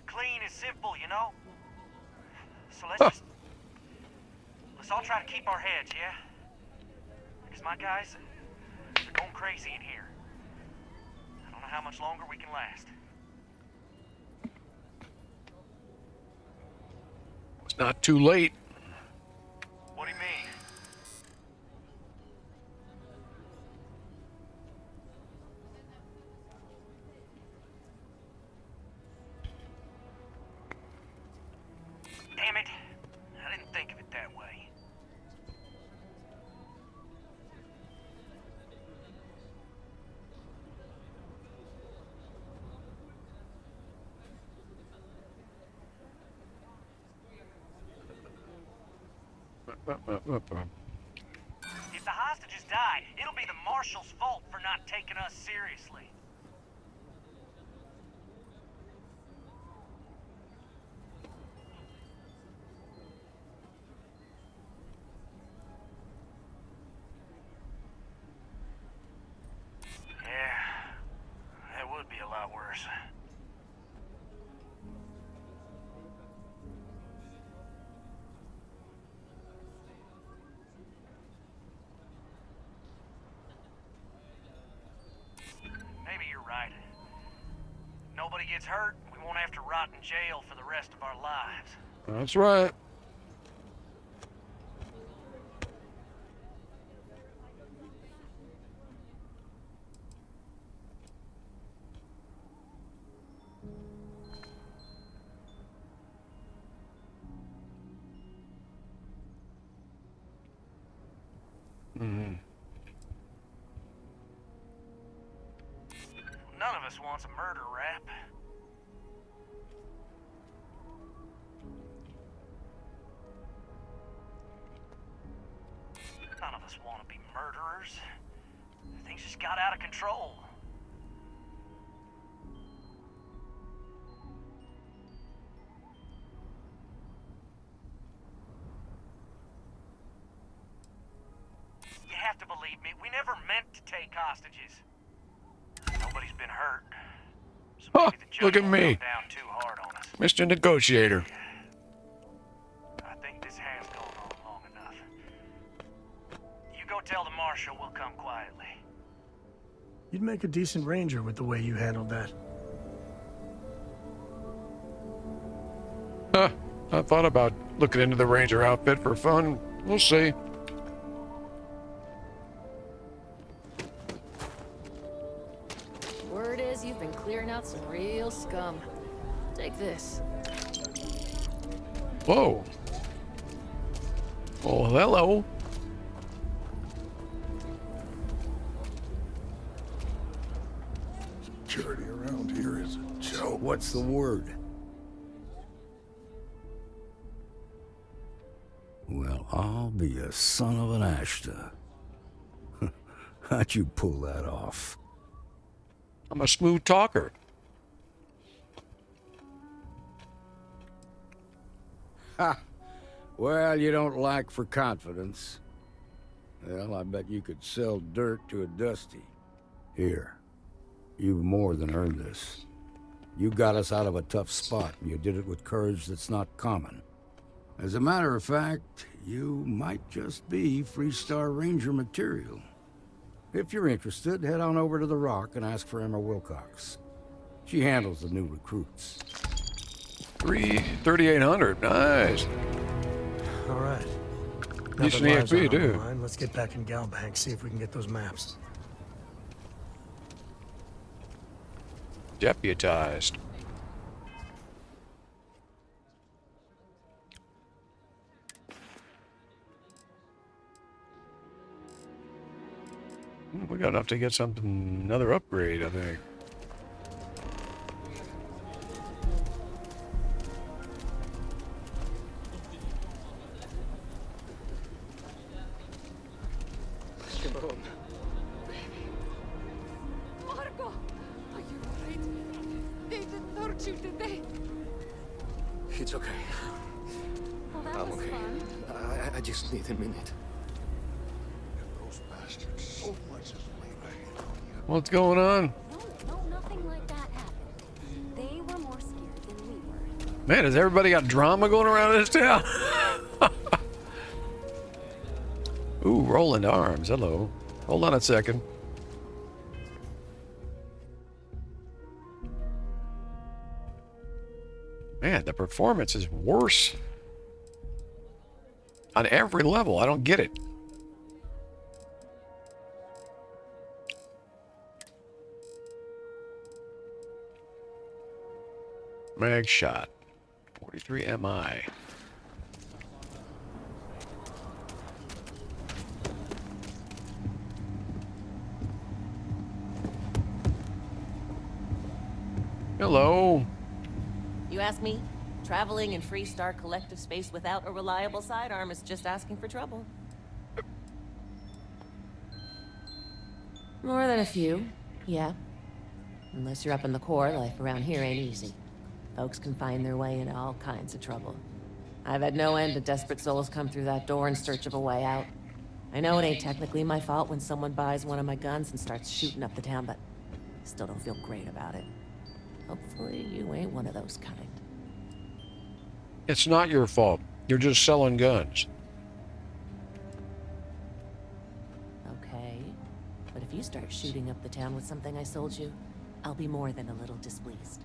Clean and simple, you know? So let's all try to keep our heads, yeah? Because my guys, they're going crazy in here. I don't know how much longer we can last. It's not too late. What do you mean? Damn it. I didn't think of it that way. If the hostages die, it'll be the Marshal's fault for not taking us seriously. Yeah, that would be a lot worse. Maybe you're right. Nobody gets hurt, we won't have to rot in jail for the rest of our lives. That's right. Mm-hmm. None of us wants a murder rap. None of us want to be murderers. Things just got out of control. You have to believe me, we never meant to take hostages. Nobody's been hurt. So Huh, maybe the look judge at won't me. come down too hard on us. Mr. Negotiator. I think this has gone on long enough. You go tell the Marshal we'll come quietly. You'd make a decent ranger with the way you handled that. Huh. I thought about looking into the ranger outfit for fun. We'll see. Word is you've been clearing out some real scum. Take this. Whoa. Oh, hello. Security around here is a joke. What's the word? Well, I'll be a son of an Ashta. How'd you pull that off? I'm a smooth talker. Ha! Well, you don't lack for confidence. Well, I bet you could sell dirt to a Dusty. Here, you've more than earned this. You got us out of a tough spot, and you did it with courage that's not common. As a matter of fact, you might just be Freestar Ranger material. If you're interested, head on over to the Rock and ask for Emma Wilcox. She handles the new recruits. 3,800. Nice. All right. Now Decent that lives EXP, aren't on the dude. line, let's get back in Galbank, see if we can get those maps. Deputized. We got enough to get something, another upgrade, I think. Shimon. Marco, are you alright? They didn't hurt you, did they? It's okay. Well, that I'm was okay. fun. I just need a minute. Those bastards so much as lay a hand on you. What's going on? No, nothing like that happened. They were more scared than we were. Man, has everybody got drama going around this town? Ooh, Roland Arms. Hello. Hold on a second. Man, the performance is worse on every level. I don't get it. Mag shot. 43 MI. Hello. You ask me? Traveling in Freestar collective space without a reliable sidearm is just asking for trouble. More than a few, yeah. Unless you're up in the core, life around here ain't easy. Folks can find their way into all kinds of trouble. I've had no end of desperate souls come through that door in search of a way out. I know it ain't technically my fault when someone buys one of my guns and starts shooting up the town, but still don't feel great about it. Hopefully you ain't one of those kind. It's not your fault. You're just selling guns. Okay. But if you start shooting up the town with something I sold you, I'll be more than a little displeased.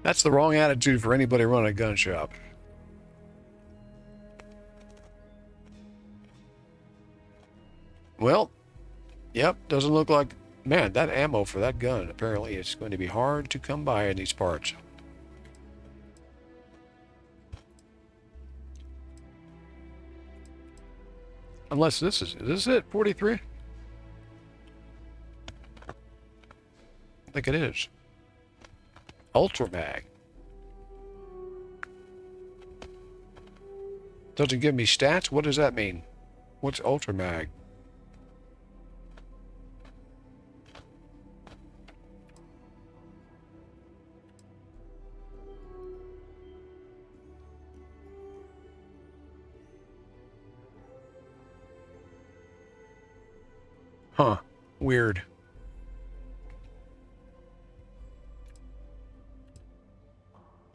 That's the wrong attitude for anybody running a gun shop. Well, yep, doesn't look like... Man, that ammo for that gun apparently is going to be hard to come by in these parts. Unless this is this it? 43? I think it is. Ultra mag. Doesn't give me stats? What does that mean? What's ultra mag? Huh. Weird.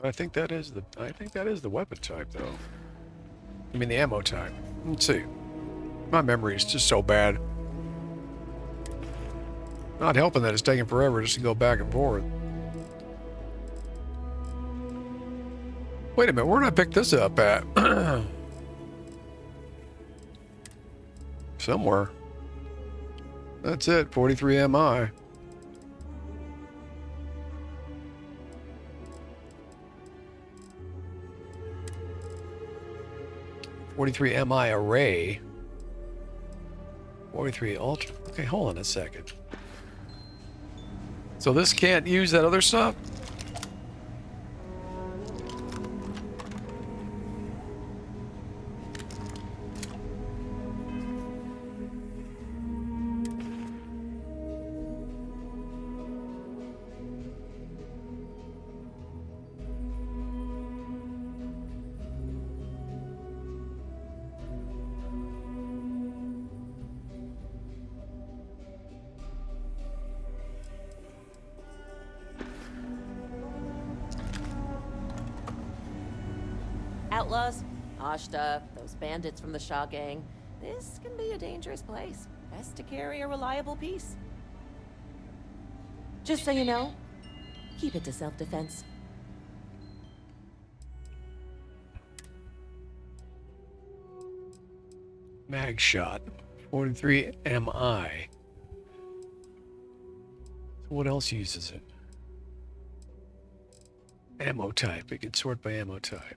I think that is the weapon type though. I mean the ammo type. Let's see. My memory is just so bad. Not helping that it's taking forever just to go back and forth. Wait a minute, where did I pick this up at? Somewhere. That's it, 43 MI. .43 MI array. 43 ultra. Okay, hold on a second. So this can't use that other stuff? outlaws, Ashta, those bandits from the Shaw gang. This can be a dangerous place. Best to carry a reliable piece. Just so you know, keep it to self-defense. Mag shot, 43 MI. So what else uses it? Ammo type. We can sort by ammo type.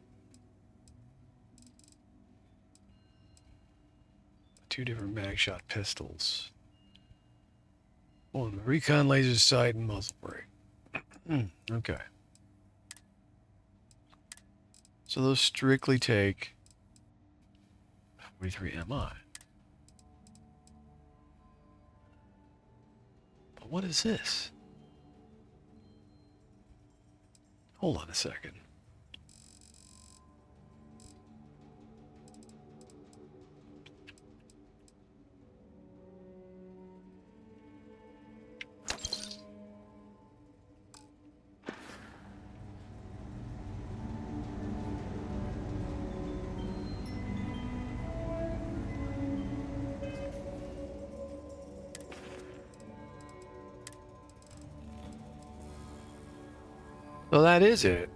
2 different mag shot pistols. One recon laser sight and muzzle brake. Okay. So those strictly take 43 MI. But what is this? Hold on a second. So that is it.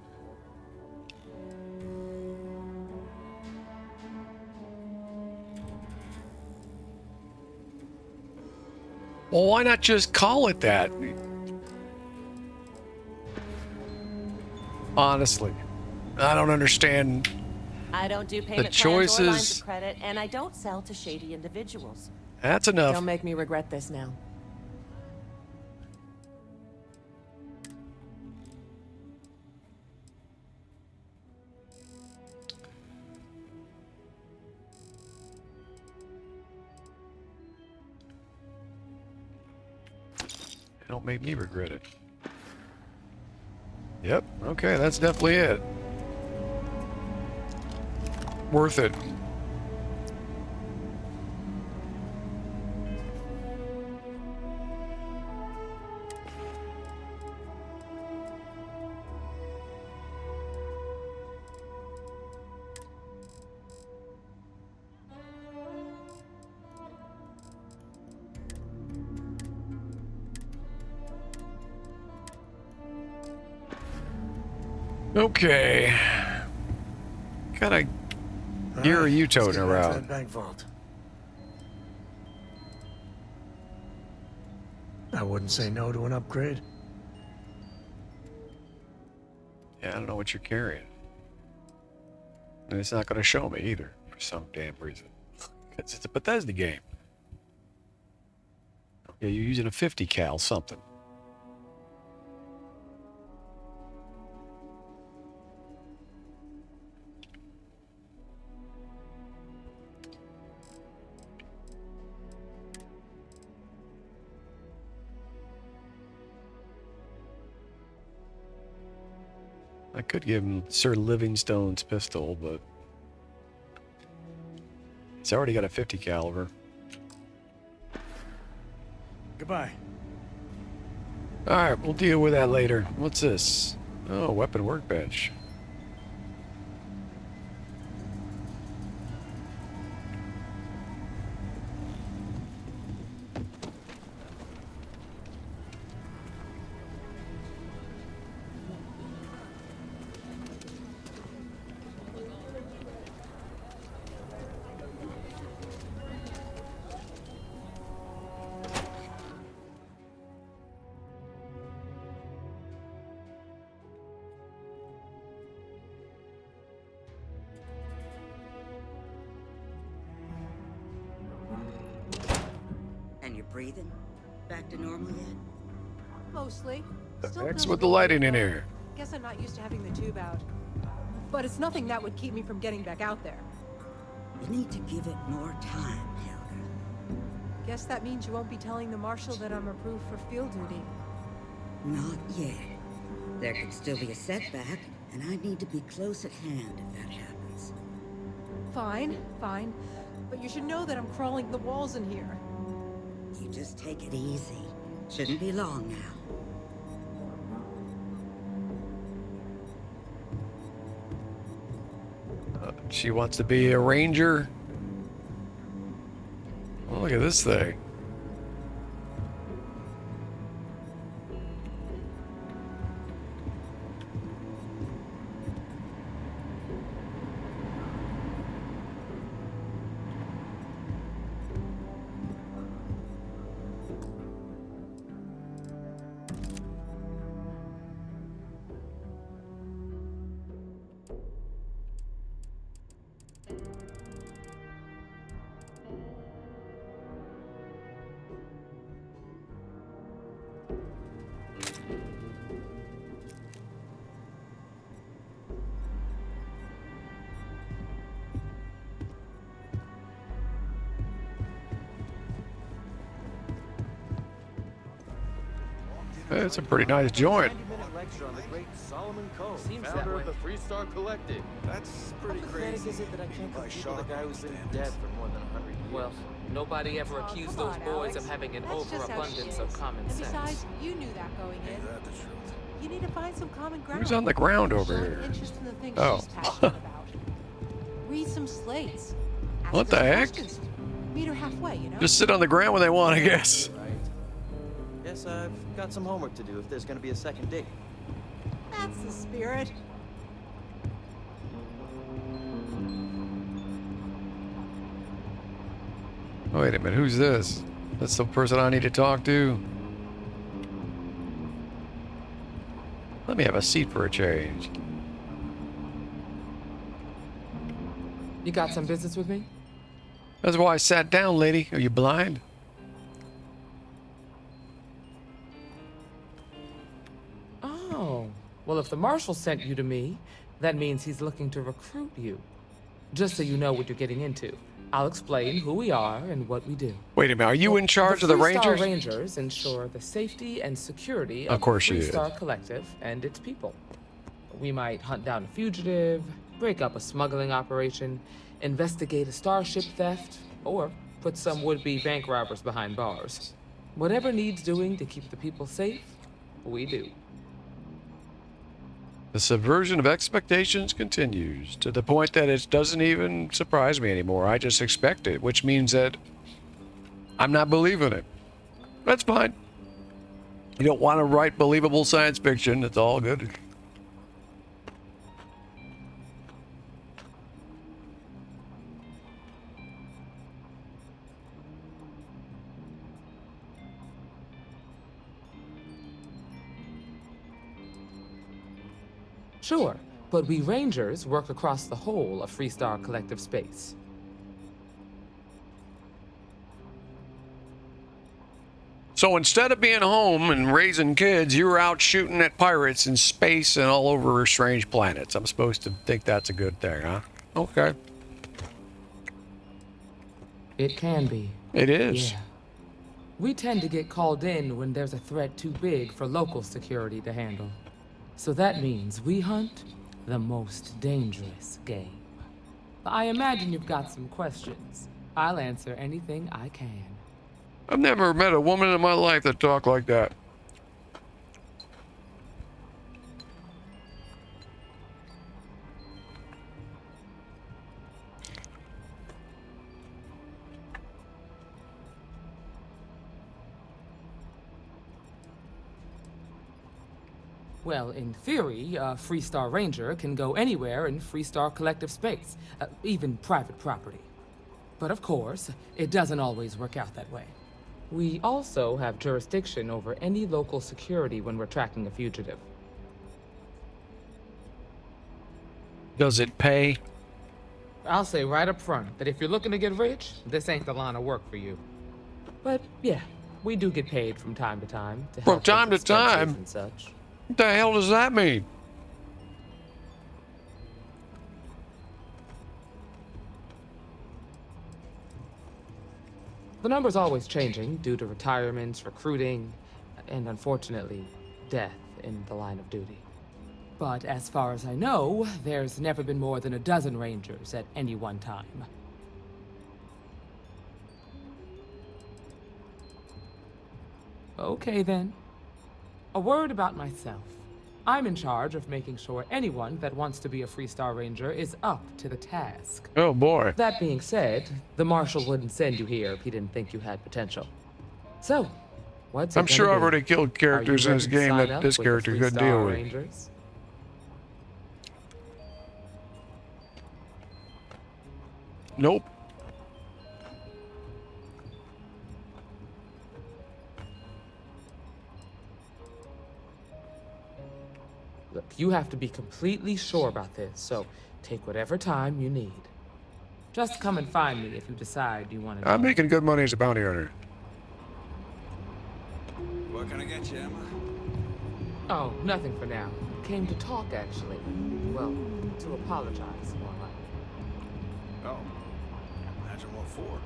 Well, why not just call it that? Honestly, I don't understand. I don't do payment plans or lines of credit, and I don't sell to shady individuals. That's enough. Don't make me regret this now. Don't make me regret it. Yep, okay, that's definitely it. Worth it. Okay. Gotta gear you toting around. Bank vault. I wouldn't say no to an upgrade. Yeah, I don't know what you're carrying. And it's not gonna show me either, for some damn reason. Because it's a Bethesda game. Yeah, you're using a 50 cal something. I could give him Sir Livingstone's pistol, but he's already got a 50 caliber. Goodbye. All right, we'll deal with that later. What's this? Oh, weapon workbench. And you're breathing? Back to normal yet? Mostly. Still What's feels with the a little lighting in bit, here? Guess I'm not used to having the tube out. But it's nothing that would keep me from getting back out there. You need to give it more time, Helga. Guess that means you won't be telling the Marshal that I'm approved for field duty. Not yet. There could still be a setback, and I need to be close at hand if that happens. Fine, fine. But you should know that I'm crawling the walls in here. You just take it easy. Shouldn't be long now. She wants to be a ranger. Oh, look at this thing. It's a pretty nice joint. Lecture on the great Solomon Coe, Seems that founder way. of the Freestar Collective. That's pretty How pathetic crazy. is it that I can't By compete with a sharp guy who's been standards. dead for more than 100 years? Well, nobody ever accused those boys of having an overabundance of common And sense. besides, you knew that going in. That's the truth. You need to find some common ground. Who's on the ground over Show here? an interest in the things Oh. she's passionate about. Read some slates. Ask What her the some heck? questions. Meet her halfway, you know? Just sit on the ground when they want, I guess. Right. Guess I've got some homework to do if there's gonna be a second date. That's the spirit. Wait a minute, who's this? That's the person I need to talk to. Let me have a seat for a change. You got some business with me? That's why I sat down, lady. Are you blind? Oh, well, if the marshal sent you to me, that means he's looking to recruit you. Just so you know what you're getting into, I'll explain who we are and what we do. Wait a minute, are you in charge of the Freestar Rangers? Rangers ensure the safety and security Of course the she is. Freestar Collective and its people. We might hunt down a fugitive, break up a smuggling operation, investigate a starship theft, or put some would-be bank robbers behind bars. Whatever needs doing to keep the people safe, we do. The subversion of expectations continues to the point that it doesn't even surprise me anymore. I just expect it, which means that I'm not believing it. That's fine. You don't want to write believable science fiction. It's all good. Sure, but we Rangers work across the whole of Freestar Collective space. So instead of being home and raising kids, you were out shooting at pirates in space and all over strange planets. I'm supposed to think that's a good thing, huh? Okay. It can be. It is. Yeah. We tend to get called in when there's a threat too big for local security to handle. So that means we hunt the most dangerous game. I imagine you've got some questions. I'll answer anything I can. I've never met a woman in my life that talked like that. Well, in theory, a Freestar Ranger can go anywhere in Freestar Collective space, even private property. But of course, it doesn't always work out that way. We also have jurisdiction over any local security when we're tracking a fugitive. Does it pay? I'll say right up front that if you're looking to get rich, this ain't the line of work for you. But yeah, we do get paid from time to time. From time to time? And such. What the hell does that mean? The number's always changing due to retirements, recruiting, and unfortunately, death in the line of duty. But as far as I know, there's never been more than a dozen Rangers at any one time. Okay then. A word about myself. I'm in charge of making sure anyone that wants to be a Freestar Ranger is up to the task. Oh boy. That being said, the Marshal wouldn't send you here if he didn't think you had potential. So, what's it I'm sure gonna I've be? already killed characters Are in you this ready to game sign that up this with the character couldn't deal Freestar with. Rangers? Nope. Look, you have to be completely sure about this, so take whatever time you need. Just come and find me if you decide you want to. I'm making good money as a bounty hunter. What can I get you, Emma? Oh, nothing for now. Came to talk, actually. Well, to apologize, more like. Oh. Imagine what for.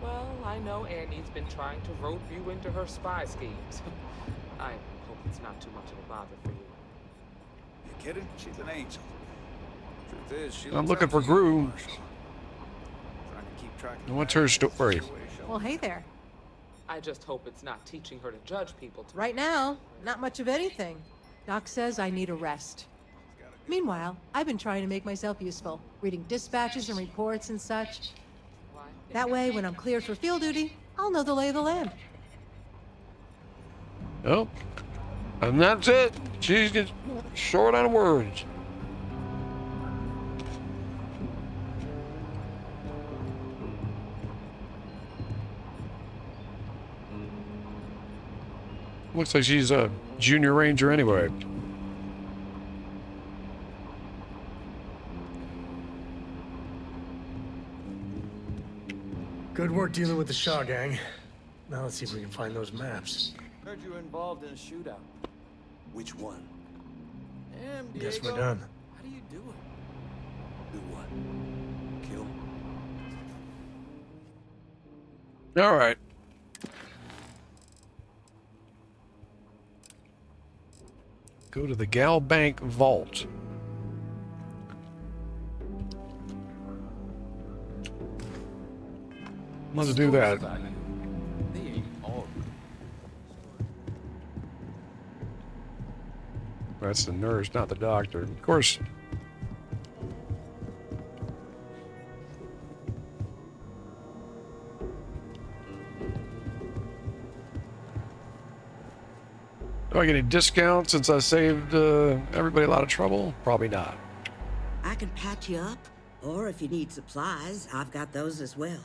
Well, I know Annie's been trying to rope you into her spy schemes. I hope it's not too much of a bother for you. You kidding? She's an angel. Truth is, she I'm looks looking up for to you, Gru. Marshal. Trying to keep track of What's her story? Well, hey there. I just hope it's not teaching her to judge people. Right now, not much of anything. Doc says I need a rest. Meanwhile, I've been trying to make myself useful, reading dispatches and reports and such. That way, when I'm cleared for field duty, I'll know the lay of the land. Oh, and that's it. She's just short on words. Looks like she's a junior ranger anyway. Good work dealing with the Shaw gang. Now let's see if we can find those maps. Heard you were involved in a shootout. Which one? Damn, Diego. Guess we're done. How do you do it? Do what? Kill? All right. Go to the Gal Bank Vault. Let's do that. That's the nurse, not the doctor. Of course. Do I get any discounts since I saved everybody a lot of trouble? Probably not. I can patch you up, or if you need supplies, I've got those as well.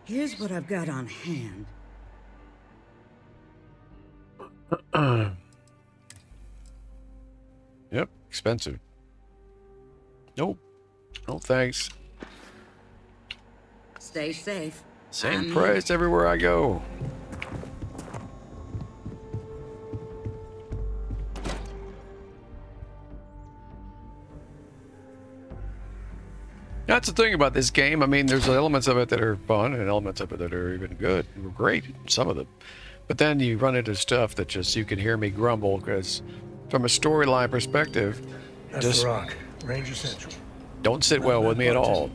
Here's what I've got on hand. Yep, expensive. Nope. No thanks. Stay safe. Same price everywhere I go. That's the thing about this game. I mean, there's elements of it that are fun and elements of it that are even good. We're great, some of them. But then you run into stuff that just, you can hear me grumble because from a storyline perspective, That's just the Rock, Ranger Central. don't sit well with me at all.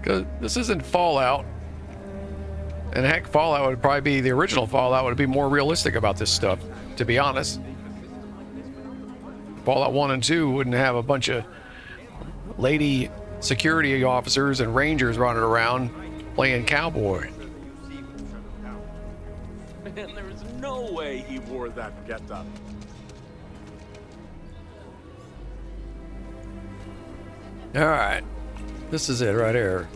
Because this isn't Fallout. And heck, Fallout would probably be, the original Fallout would be more realistic about this stuff, to be honest. Fallout 1 and 2 wouldn't have a bunch of lady security officers and rangers running around playing cowboy. Man, there is no way he wore that getup. All right, this is it right here.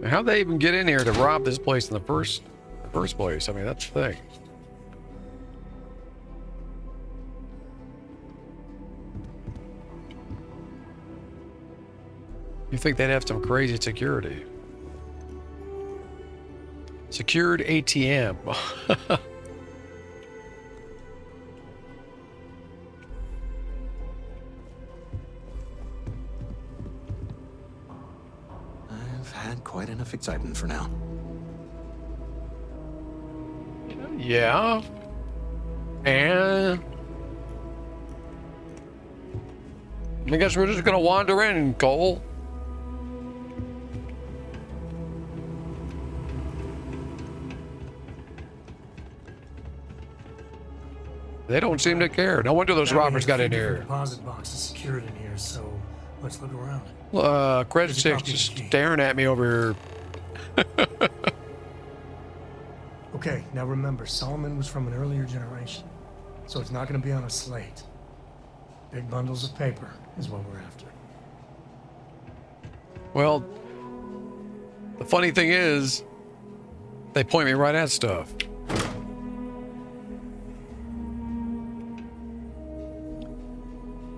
How'd they even get in here to rob this place in the first place? I mean, that's the thing. You think they'd have some crazy security? Secured ATM. Perfect item for now. Yeah. And I guess we're just gonna wander in, Cole. They don't seem to care. No wonder those robbers got in here. Deposit box is secured in here, so let's look around. Credit Six just staring at me over here. Okay, now remember, Solomon was from an earlier generation, so it's not going to be on a slate. Big bundles of paper is what we're after. Well, the funny thing is, they point me right at stuff.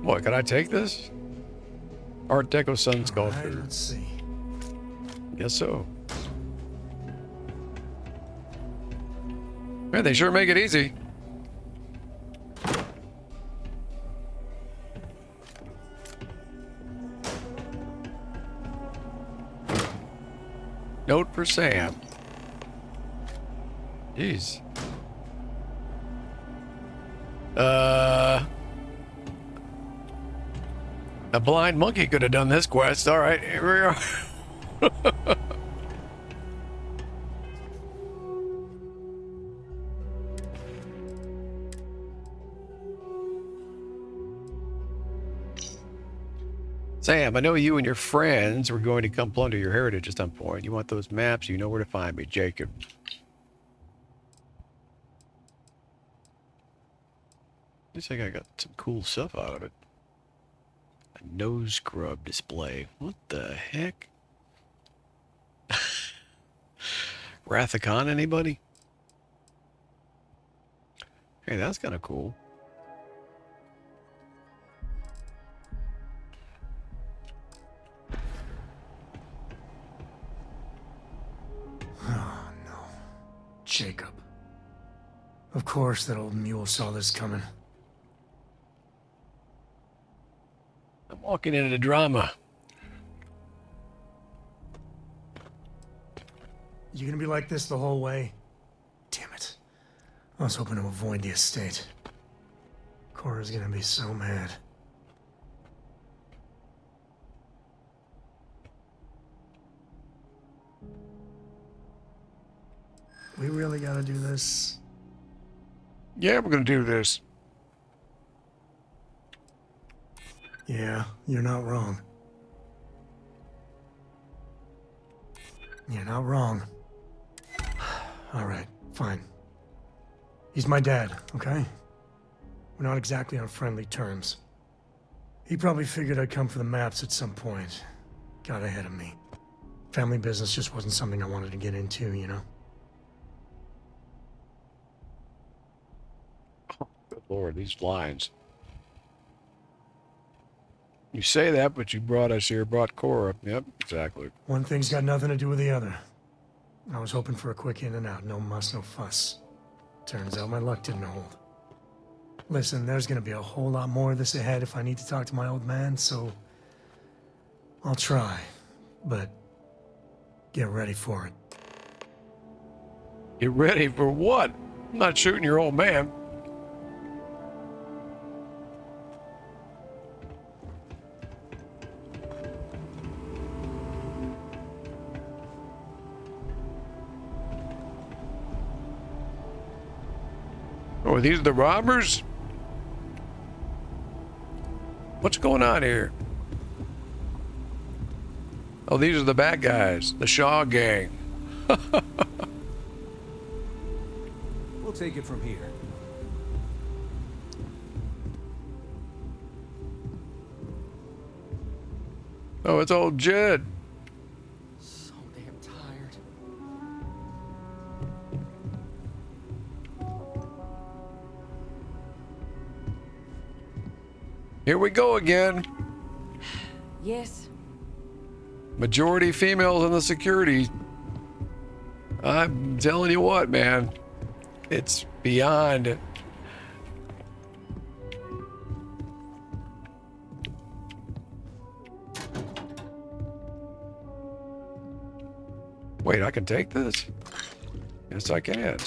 What, can I take this? Art Deco sun sculpture. Right, let's see. Guess so. Man, they sure make it easy. Note for Sam. Jeez. A blind monkey could have done this quest. All right, here we are. Sam, I know you and your friends were going to come plunder your heritage at some point. You want those maps, you know where to find me, Jacob. Looks like I got some cool stuff out of it. A nose scrub display. What the heck? Wrath of Khan, anybody? Hey, that's kind of cool. Oh, no. Jacob. Of course that old mule saw this coming. I'm walking into the drama. You gonna be like this the whole way? Damn it. I was hoping to avoid the estate. Cora's gonna be so mad. We really gotta do this? Yeah, we're gonna do this. Yeah, you're not wrong. You're not wrong. All right, fine. He's my dad, okay? We're not exactly on friendly terms. He probably figured I'd come for the maps at some point. Got ahead of me. Family business just wasn't something I wanted to get into, you know? Oh, good Lord, these lines. You say that, but you brought us here, brought Cora. Yep, exactly. One thing's got nothing to do with the other. I was hoping for a quick in and out, no muss, no fuss. Turns out my luck didn't hold. Listen, there's gonna be a whole lot more of this ahead if I need to talk to my old man, so I'll try, but get ready for it. Get ready for what? I'm not shooting your old man. Oh, these are the robbers? What's going on here? Oh, these are the bad guys, the Shaw gang. We'll take it from here. Oh, it's old Jed. So damn tired. Here we go again. Yes. Majority females in the security. I'm telling you what, man. It's beyond. Wait, I can take this? Yes, I can.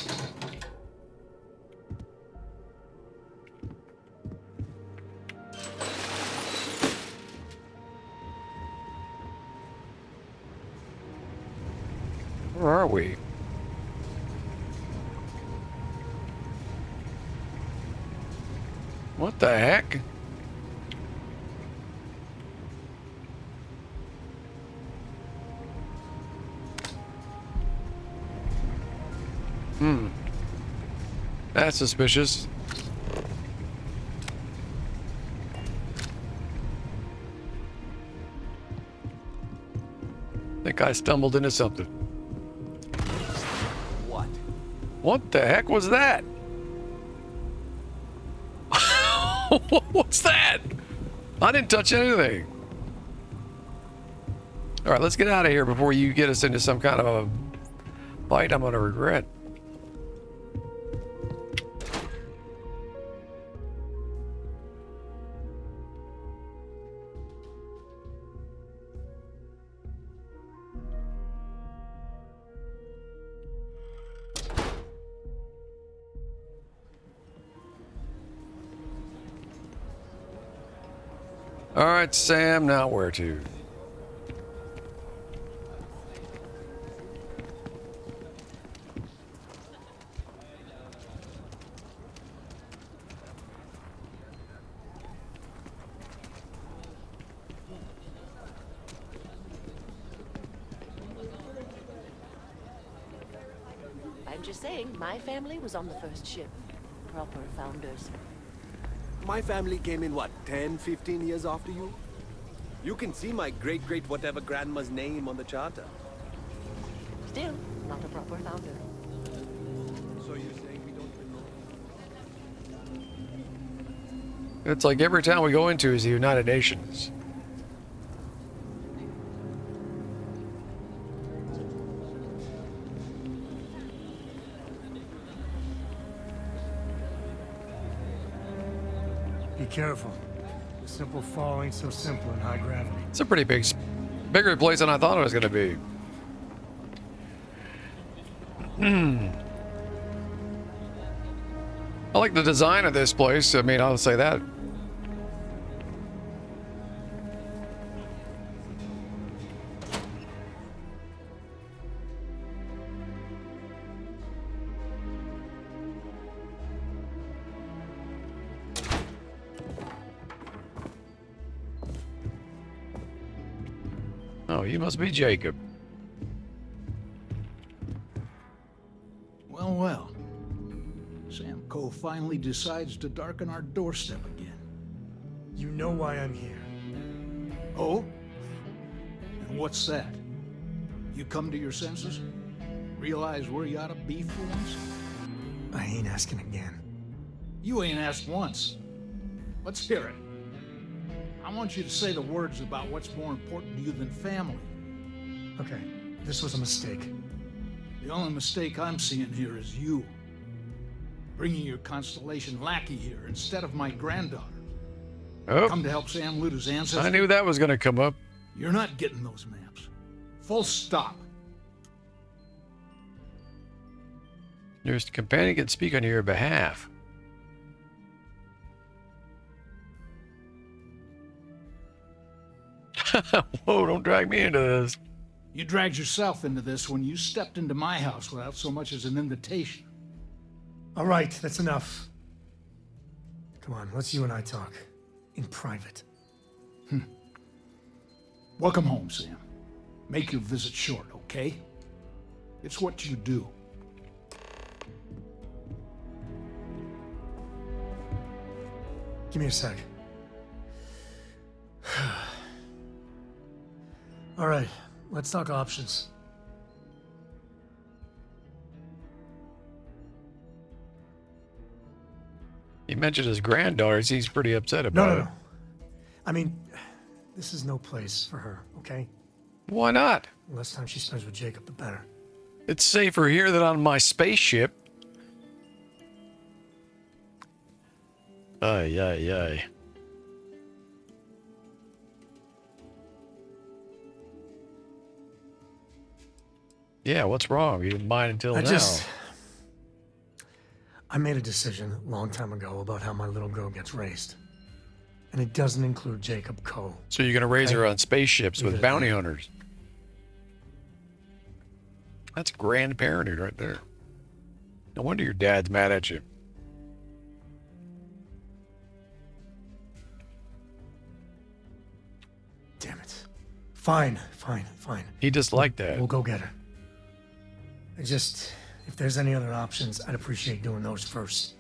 Where are we? What the heck? That's suspicious. I think I stumbled into something. What? What the heck was that? What's that? I didn't touch anything. All right, let's get out of here before you get us into some kind of a fight I'm going to regret. All right, Sam, now where to? I'm just saying, my family was on the first ship. Proper founders. My family came in, what, 10, 15 years after you? You can see my great-great whatever grandma's name on the charter. Still, not a proper founder. So you're saying we don't even know? It's like every town we go into is the United Nations. Be careful. A simple fall ain't so simple in high gravity. It's a pretty bigger place than I thought it was going to be. I like the design of this place. I mean, I'll say that. Oh, you must be Jacob. Well, well. Sam Coe finally decides to darken our doorstep again. You know why I'm here. Oh? And what's that? You come to your senses? Realize where you ought to be for once? I ain't asking again. You ain't asked once. Let's hear it. I want you to say the words about what's more important to you than family. Okay, this was a mistake. The only mistake I'm seeing here is you. Bringing your Constellation lackey here instead of my granddaughter. Oh. Come to help Sam loot his ancestors. I knew that was going to come up. You're not getting those maps. Full stop. Your companion can speak on your behalf. Whoa, don't drag me into this. You dragged yourself into this when you stepped into my house without so much as an invitation. All right, that's enough. Come on, let's you and I talk. In private. Welcome home, Sam. Make your visit short, okay? It's what you do. Give me a sec. All right, let's talk options. He mentioned his granddaughters. He's pretty upset about it. No. I mean, this is no place for her, okay? Why not? The less time she spends with Jacob, the better. It's safer here than on my spaceship. Ay, ay, ay. Yeah, what's wrong? You didn't mind until now. I made a decision a long time ago about how my little girl gets raised. And it doesn't include Jacob Cole. So you're going to raise her on spaceships with bounty hunters. That's grandparenting right there. No wonder your dad's mad at you. Damn it. Fine. He just liked that. We'll go get her. If there's any other options, I'd appreciate doing those first.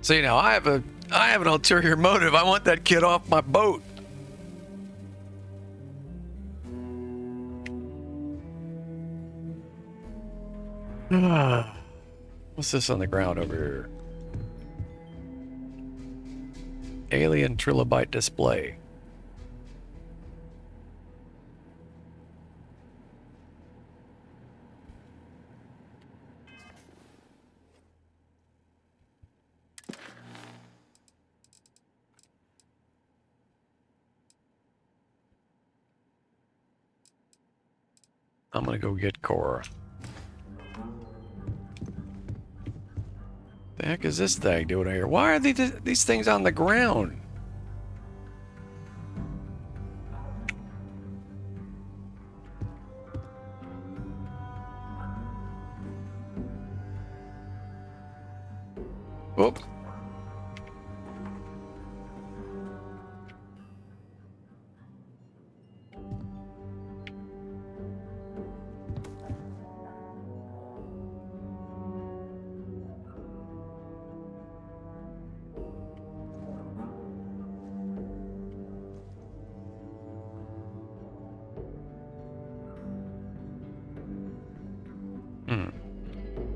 See, now I have an ulterior motive. I want that kid off my boat. What's this on the ground over here? Alien trilobite display. I'm gonna go get Cora. The heck is this thing doing here? Why are these things on the ground? Whoop.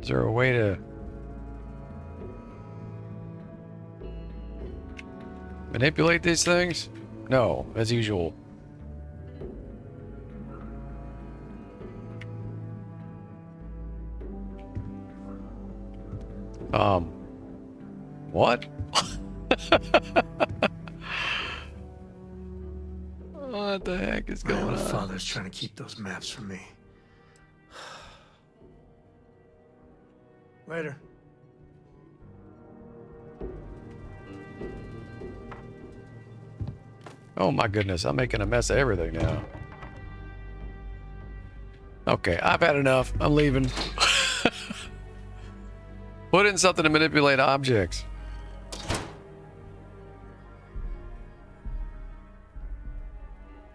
Is there a way to manipulate these things? No, as usual. What? What the heck is going on? My father's trying to keep those maps from me. Later. Oh my goodness, I'm making a mess of everything now. Okay, I've had enough. I'm leaving. Put in something to manipulate objects.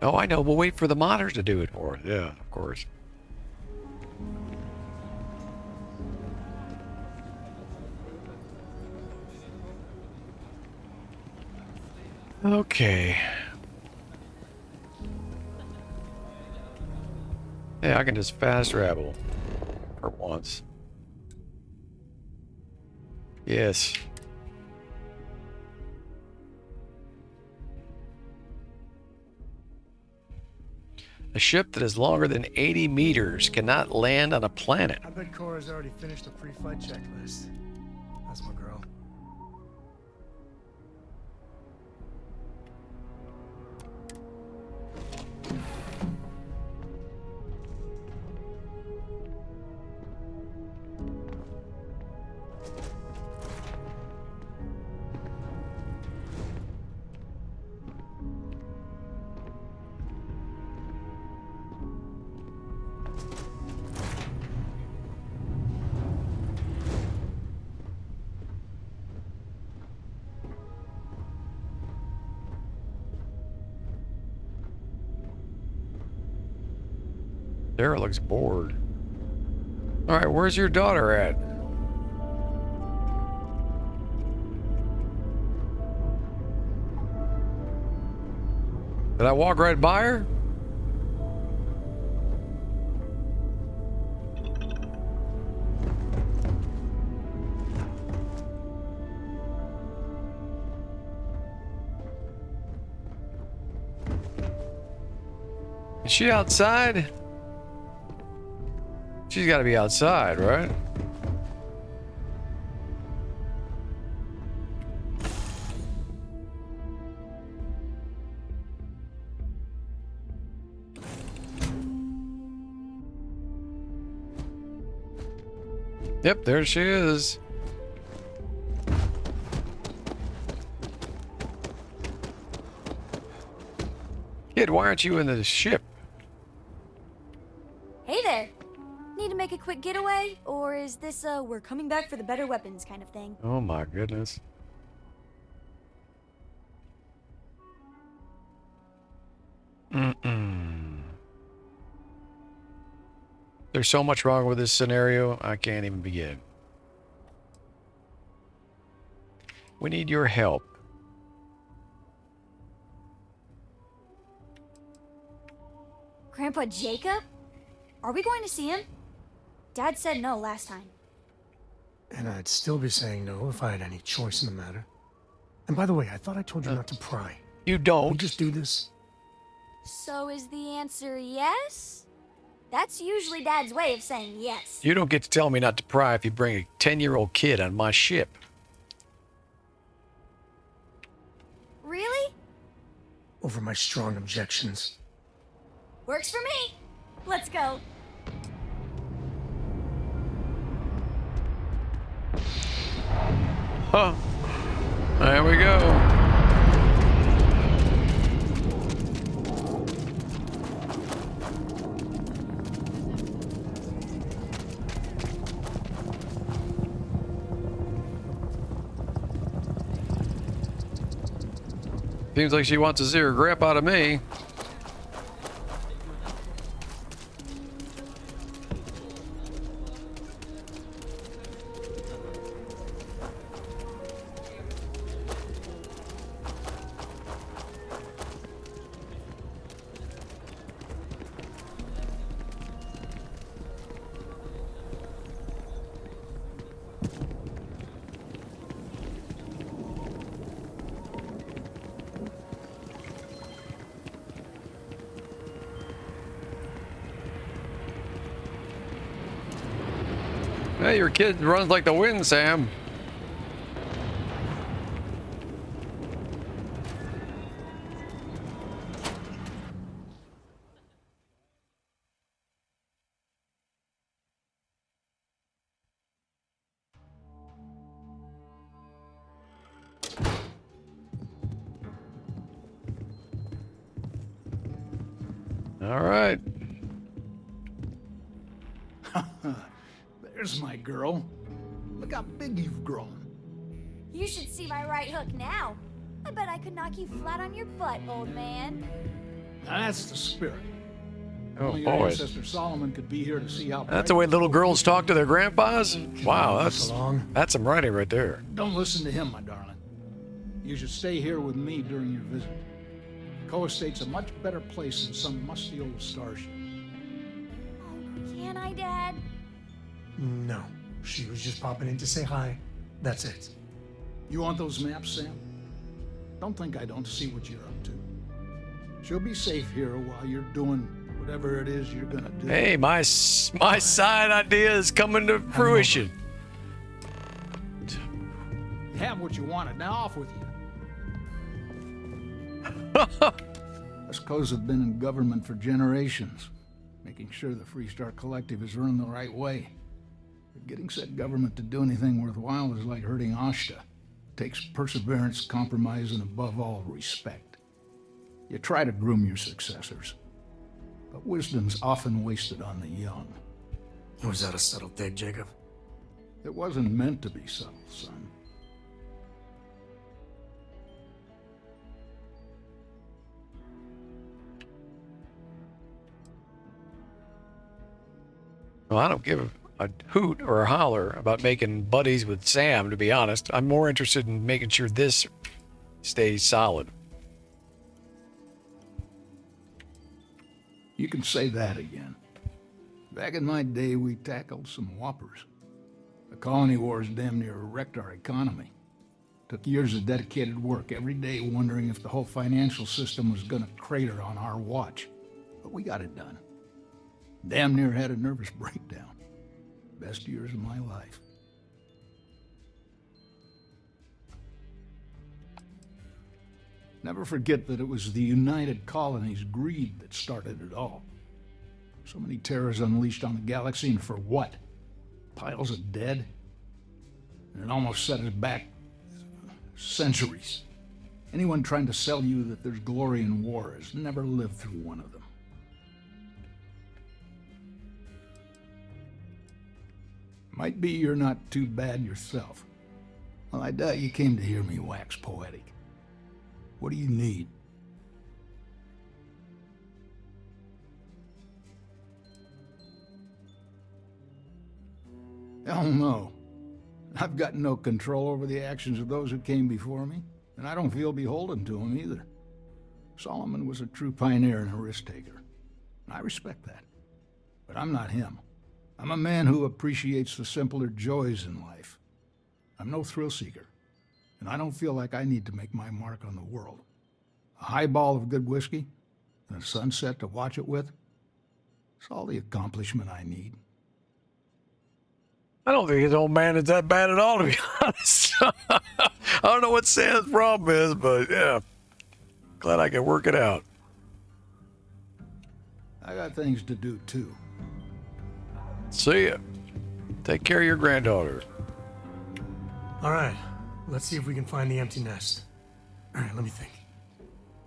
Oh, I know. We'll wait for the modders to do it for us. Yeah, of course. Okay. Yeah, I can just fast travel for once. Yes. A ship that is longer than 80 meters cannot land on a planet. I bet Cora's already finished a pre-flight checklist. That's my girl. Sarah looks bored. All right, where's your daughter at? Did I walk right by her? Is she outside? She's got to be outside, right? Yep, there she is. Kid, why aren't you in the ship? Hey there. Need to make a quick getaway? Or is this we're coming back for the better weapons kind of thing? Oh my goodness. There's so much wrong with this scenario, I can't even begin. We need your help. Grandpa Jacob? Are we going to see him? Dad said no last time. And I'd still be saying no if I had any choice in the matter. And by the way, I thought I told you not to pry. You don't. We just do this. So is the answer yes? That's usually Dad's way of saying yes. You don't get to tell me not to pry if you bring a 10-year-old kid on my ship. Really? Over my strong objections. Works for me. Let's go. Huh. There we go. Seems like she wants to see her grandpa out of me. Hey, your kid runs like the wind, Sam. All right. There's my girl. Look how big you've grown. You should see my right hook now. I bet I could knock you flat on your butt, old man. Now that's the spirit. Oh, Only your boy. ancestor Solomon could be here to see how. That's the way little girls talk to their grandpas? Wow, that's some writing right there. Don't listen to him, my darling. You should stay here with me during your visit. Co-estate's a much better place than some musty old starship. Can I, Dad? No. She was just popping in to say hi. That's it. You want those maps, Sam? Don't think I don't see what you're up to. She'll be safe here while you're doing whatever it is you're gonna do. Hey, my side idea is coming to fruition. You have what you wanted. Now off with you. Us co's have been in government for generations, making sure the Freestar Collective is run the right way. But getting said government to do anything worthwhile is like herding Ashta. It takes perseverance, compromise, and above all, respect. You try to groom your successors, but wisdom's often wasted on the young. Was that a subtle dig, Jacob? It wasn't meant to be subtle, son. Well, I don't give a hoot or a holler about making buddies with Sam, to be honest. I'm more interested in making sure this stays solid. You can say that again. Back in my day, we tackled some whoppers. The colony wars damn near wrecked our economy. Took years of dedicated work, every day wondering if the whole financial system was gonna crater on our watch. But we got it done. Damn near had a nervous breakdown. Best years of my life. Never forget that it was the United Colonies' greed that started it all. So many terrors unleashed on the galaxy, and for what? Piles of dead. And it almost set us back centuries. Anyone trying to sell you that there's glory in war has never lived through one of them. Might be you're not too bad yourself. Well, I doubt you came to hear me wax poetic. What do you need? Hell no. I've got no control over the actions of those who came before me, and I don't feel beholden to them either. Solomon was a true pioneer and a risk-taker. I respect that. But I'm not him. I'm a man who appreciates the simpler joys in life. I'm no thrill-seeker, and I don't feel like I need to make my mark on the world. A highball of good whiskey, and a sunset to watch it with, it's all the accomplishment I need. I don't think his old man is that bad at all, to be honest. I don't know what Sam's problem is, but yeah. Glad I can work it out. I got things to do, too. See ya. Take care of your granddaughter. All right, let's see if we can find the empty nest. All right, let me think.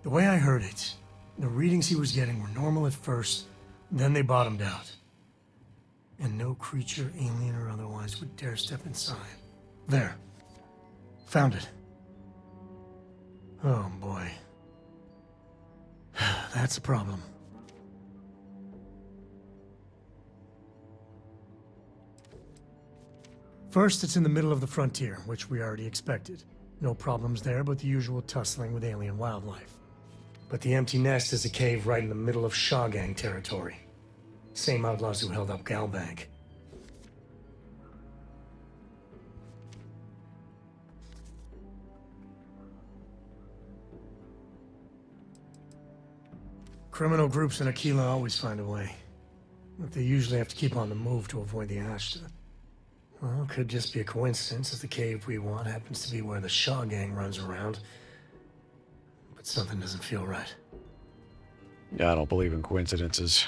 The way I heard it, the readings he was getting were normal at first, then they bottomed out. And no creature, alien or otherwise, would dare step inside. There. Found it. Oh, boy. That's a problem. First, it's in the middle of the frontier, which we already expected. No problems there, but the usual tussling with alien wildlife. But the empty nest is a cave right in the middle of Shawgang territory. Same outlaws who held up Galbank. Criminal groups in Aquila always find a way. But they usually have to keep on the move to avoid the Ashta. Well, it could just be a coincidence that the cave we want happens to be where the Shaw gang runs around. But something doesn't feel right. Yeah, I don't believe in coincidences.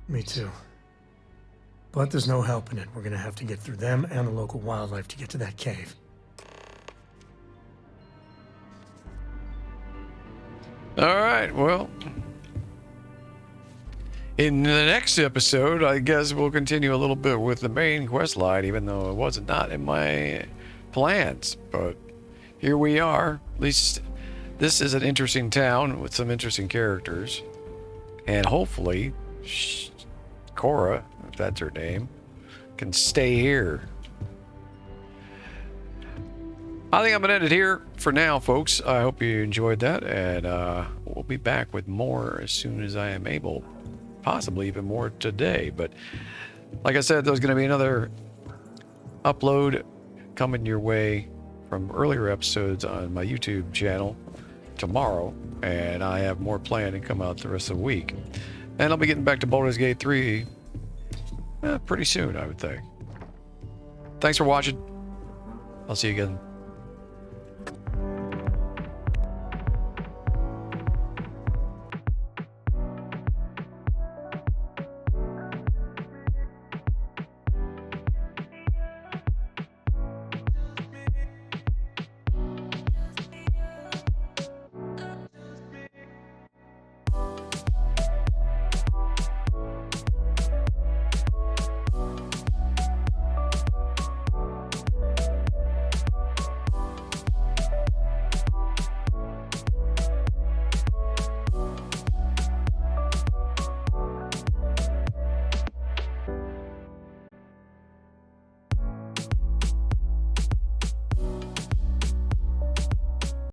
Me too. But there's no helping it. We're gonna have to get through them and the local wildlife to get to that cave. All right, well, in the next episode, I guess we'll continue a little bit with the main quest line, even though it was not in my plans. But here we are. At least this is an interesting town with some interesting characters. And hopefully, Cora, if that's her name, can stay here. I think I'm going to end it here for now, folks. I hope you enjoyed that, and we'll be back with more as soon as I am able. Possibly even more today, but like I said, there's going to be another upload coming your way from earlier episodes on my YouTube channel tomorrow, and I have more planned to come out the rest of the week. And I'll be getting back to Baldur's Gate 3 pretty soon, I would think. Thanks for watching. I'll see you again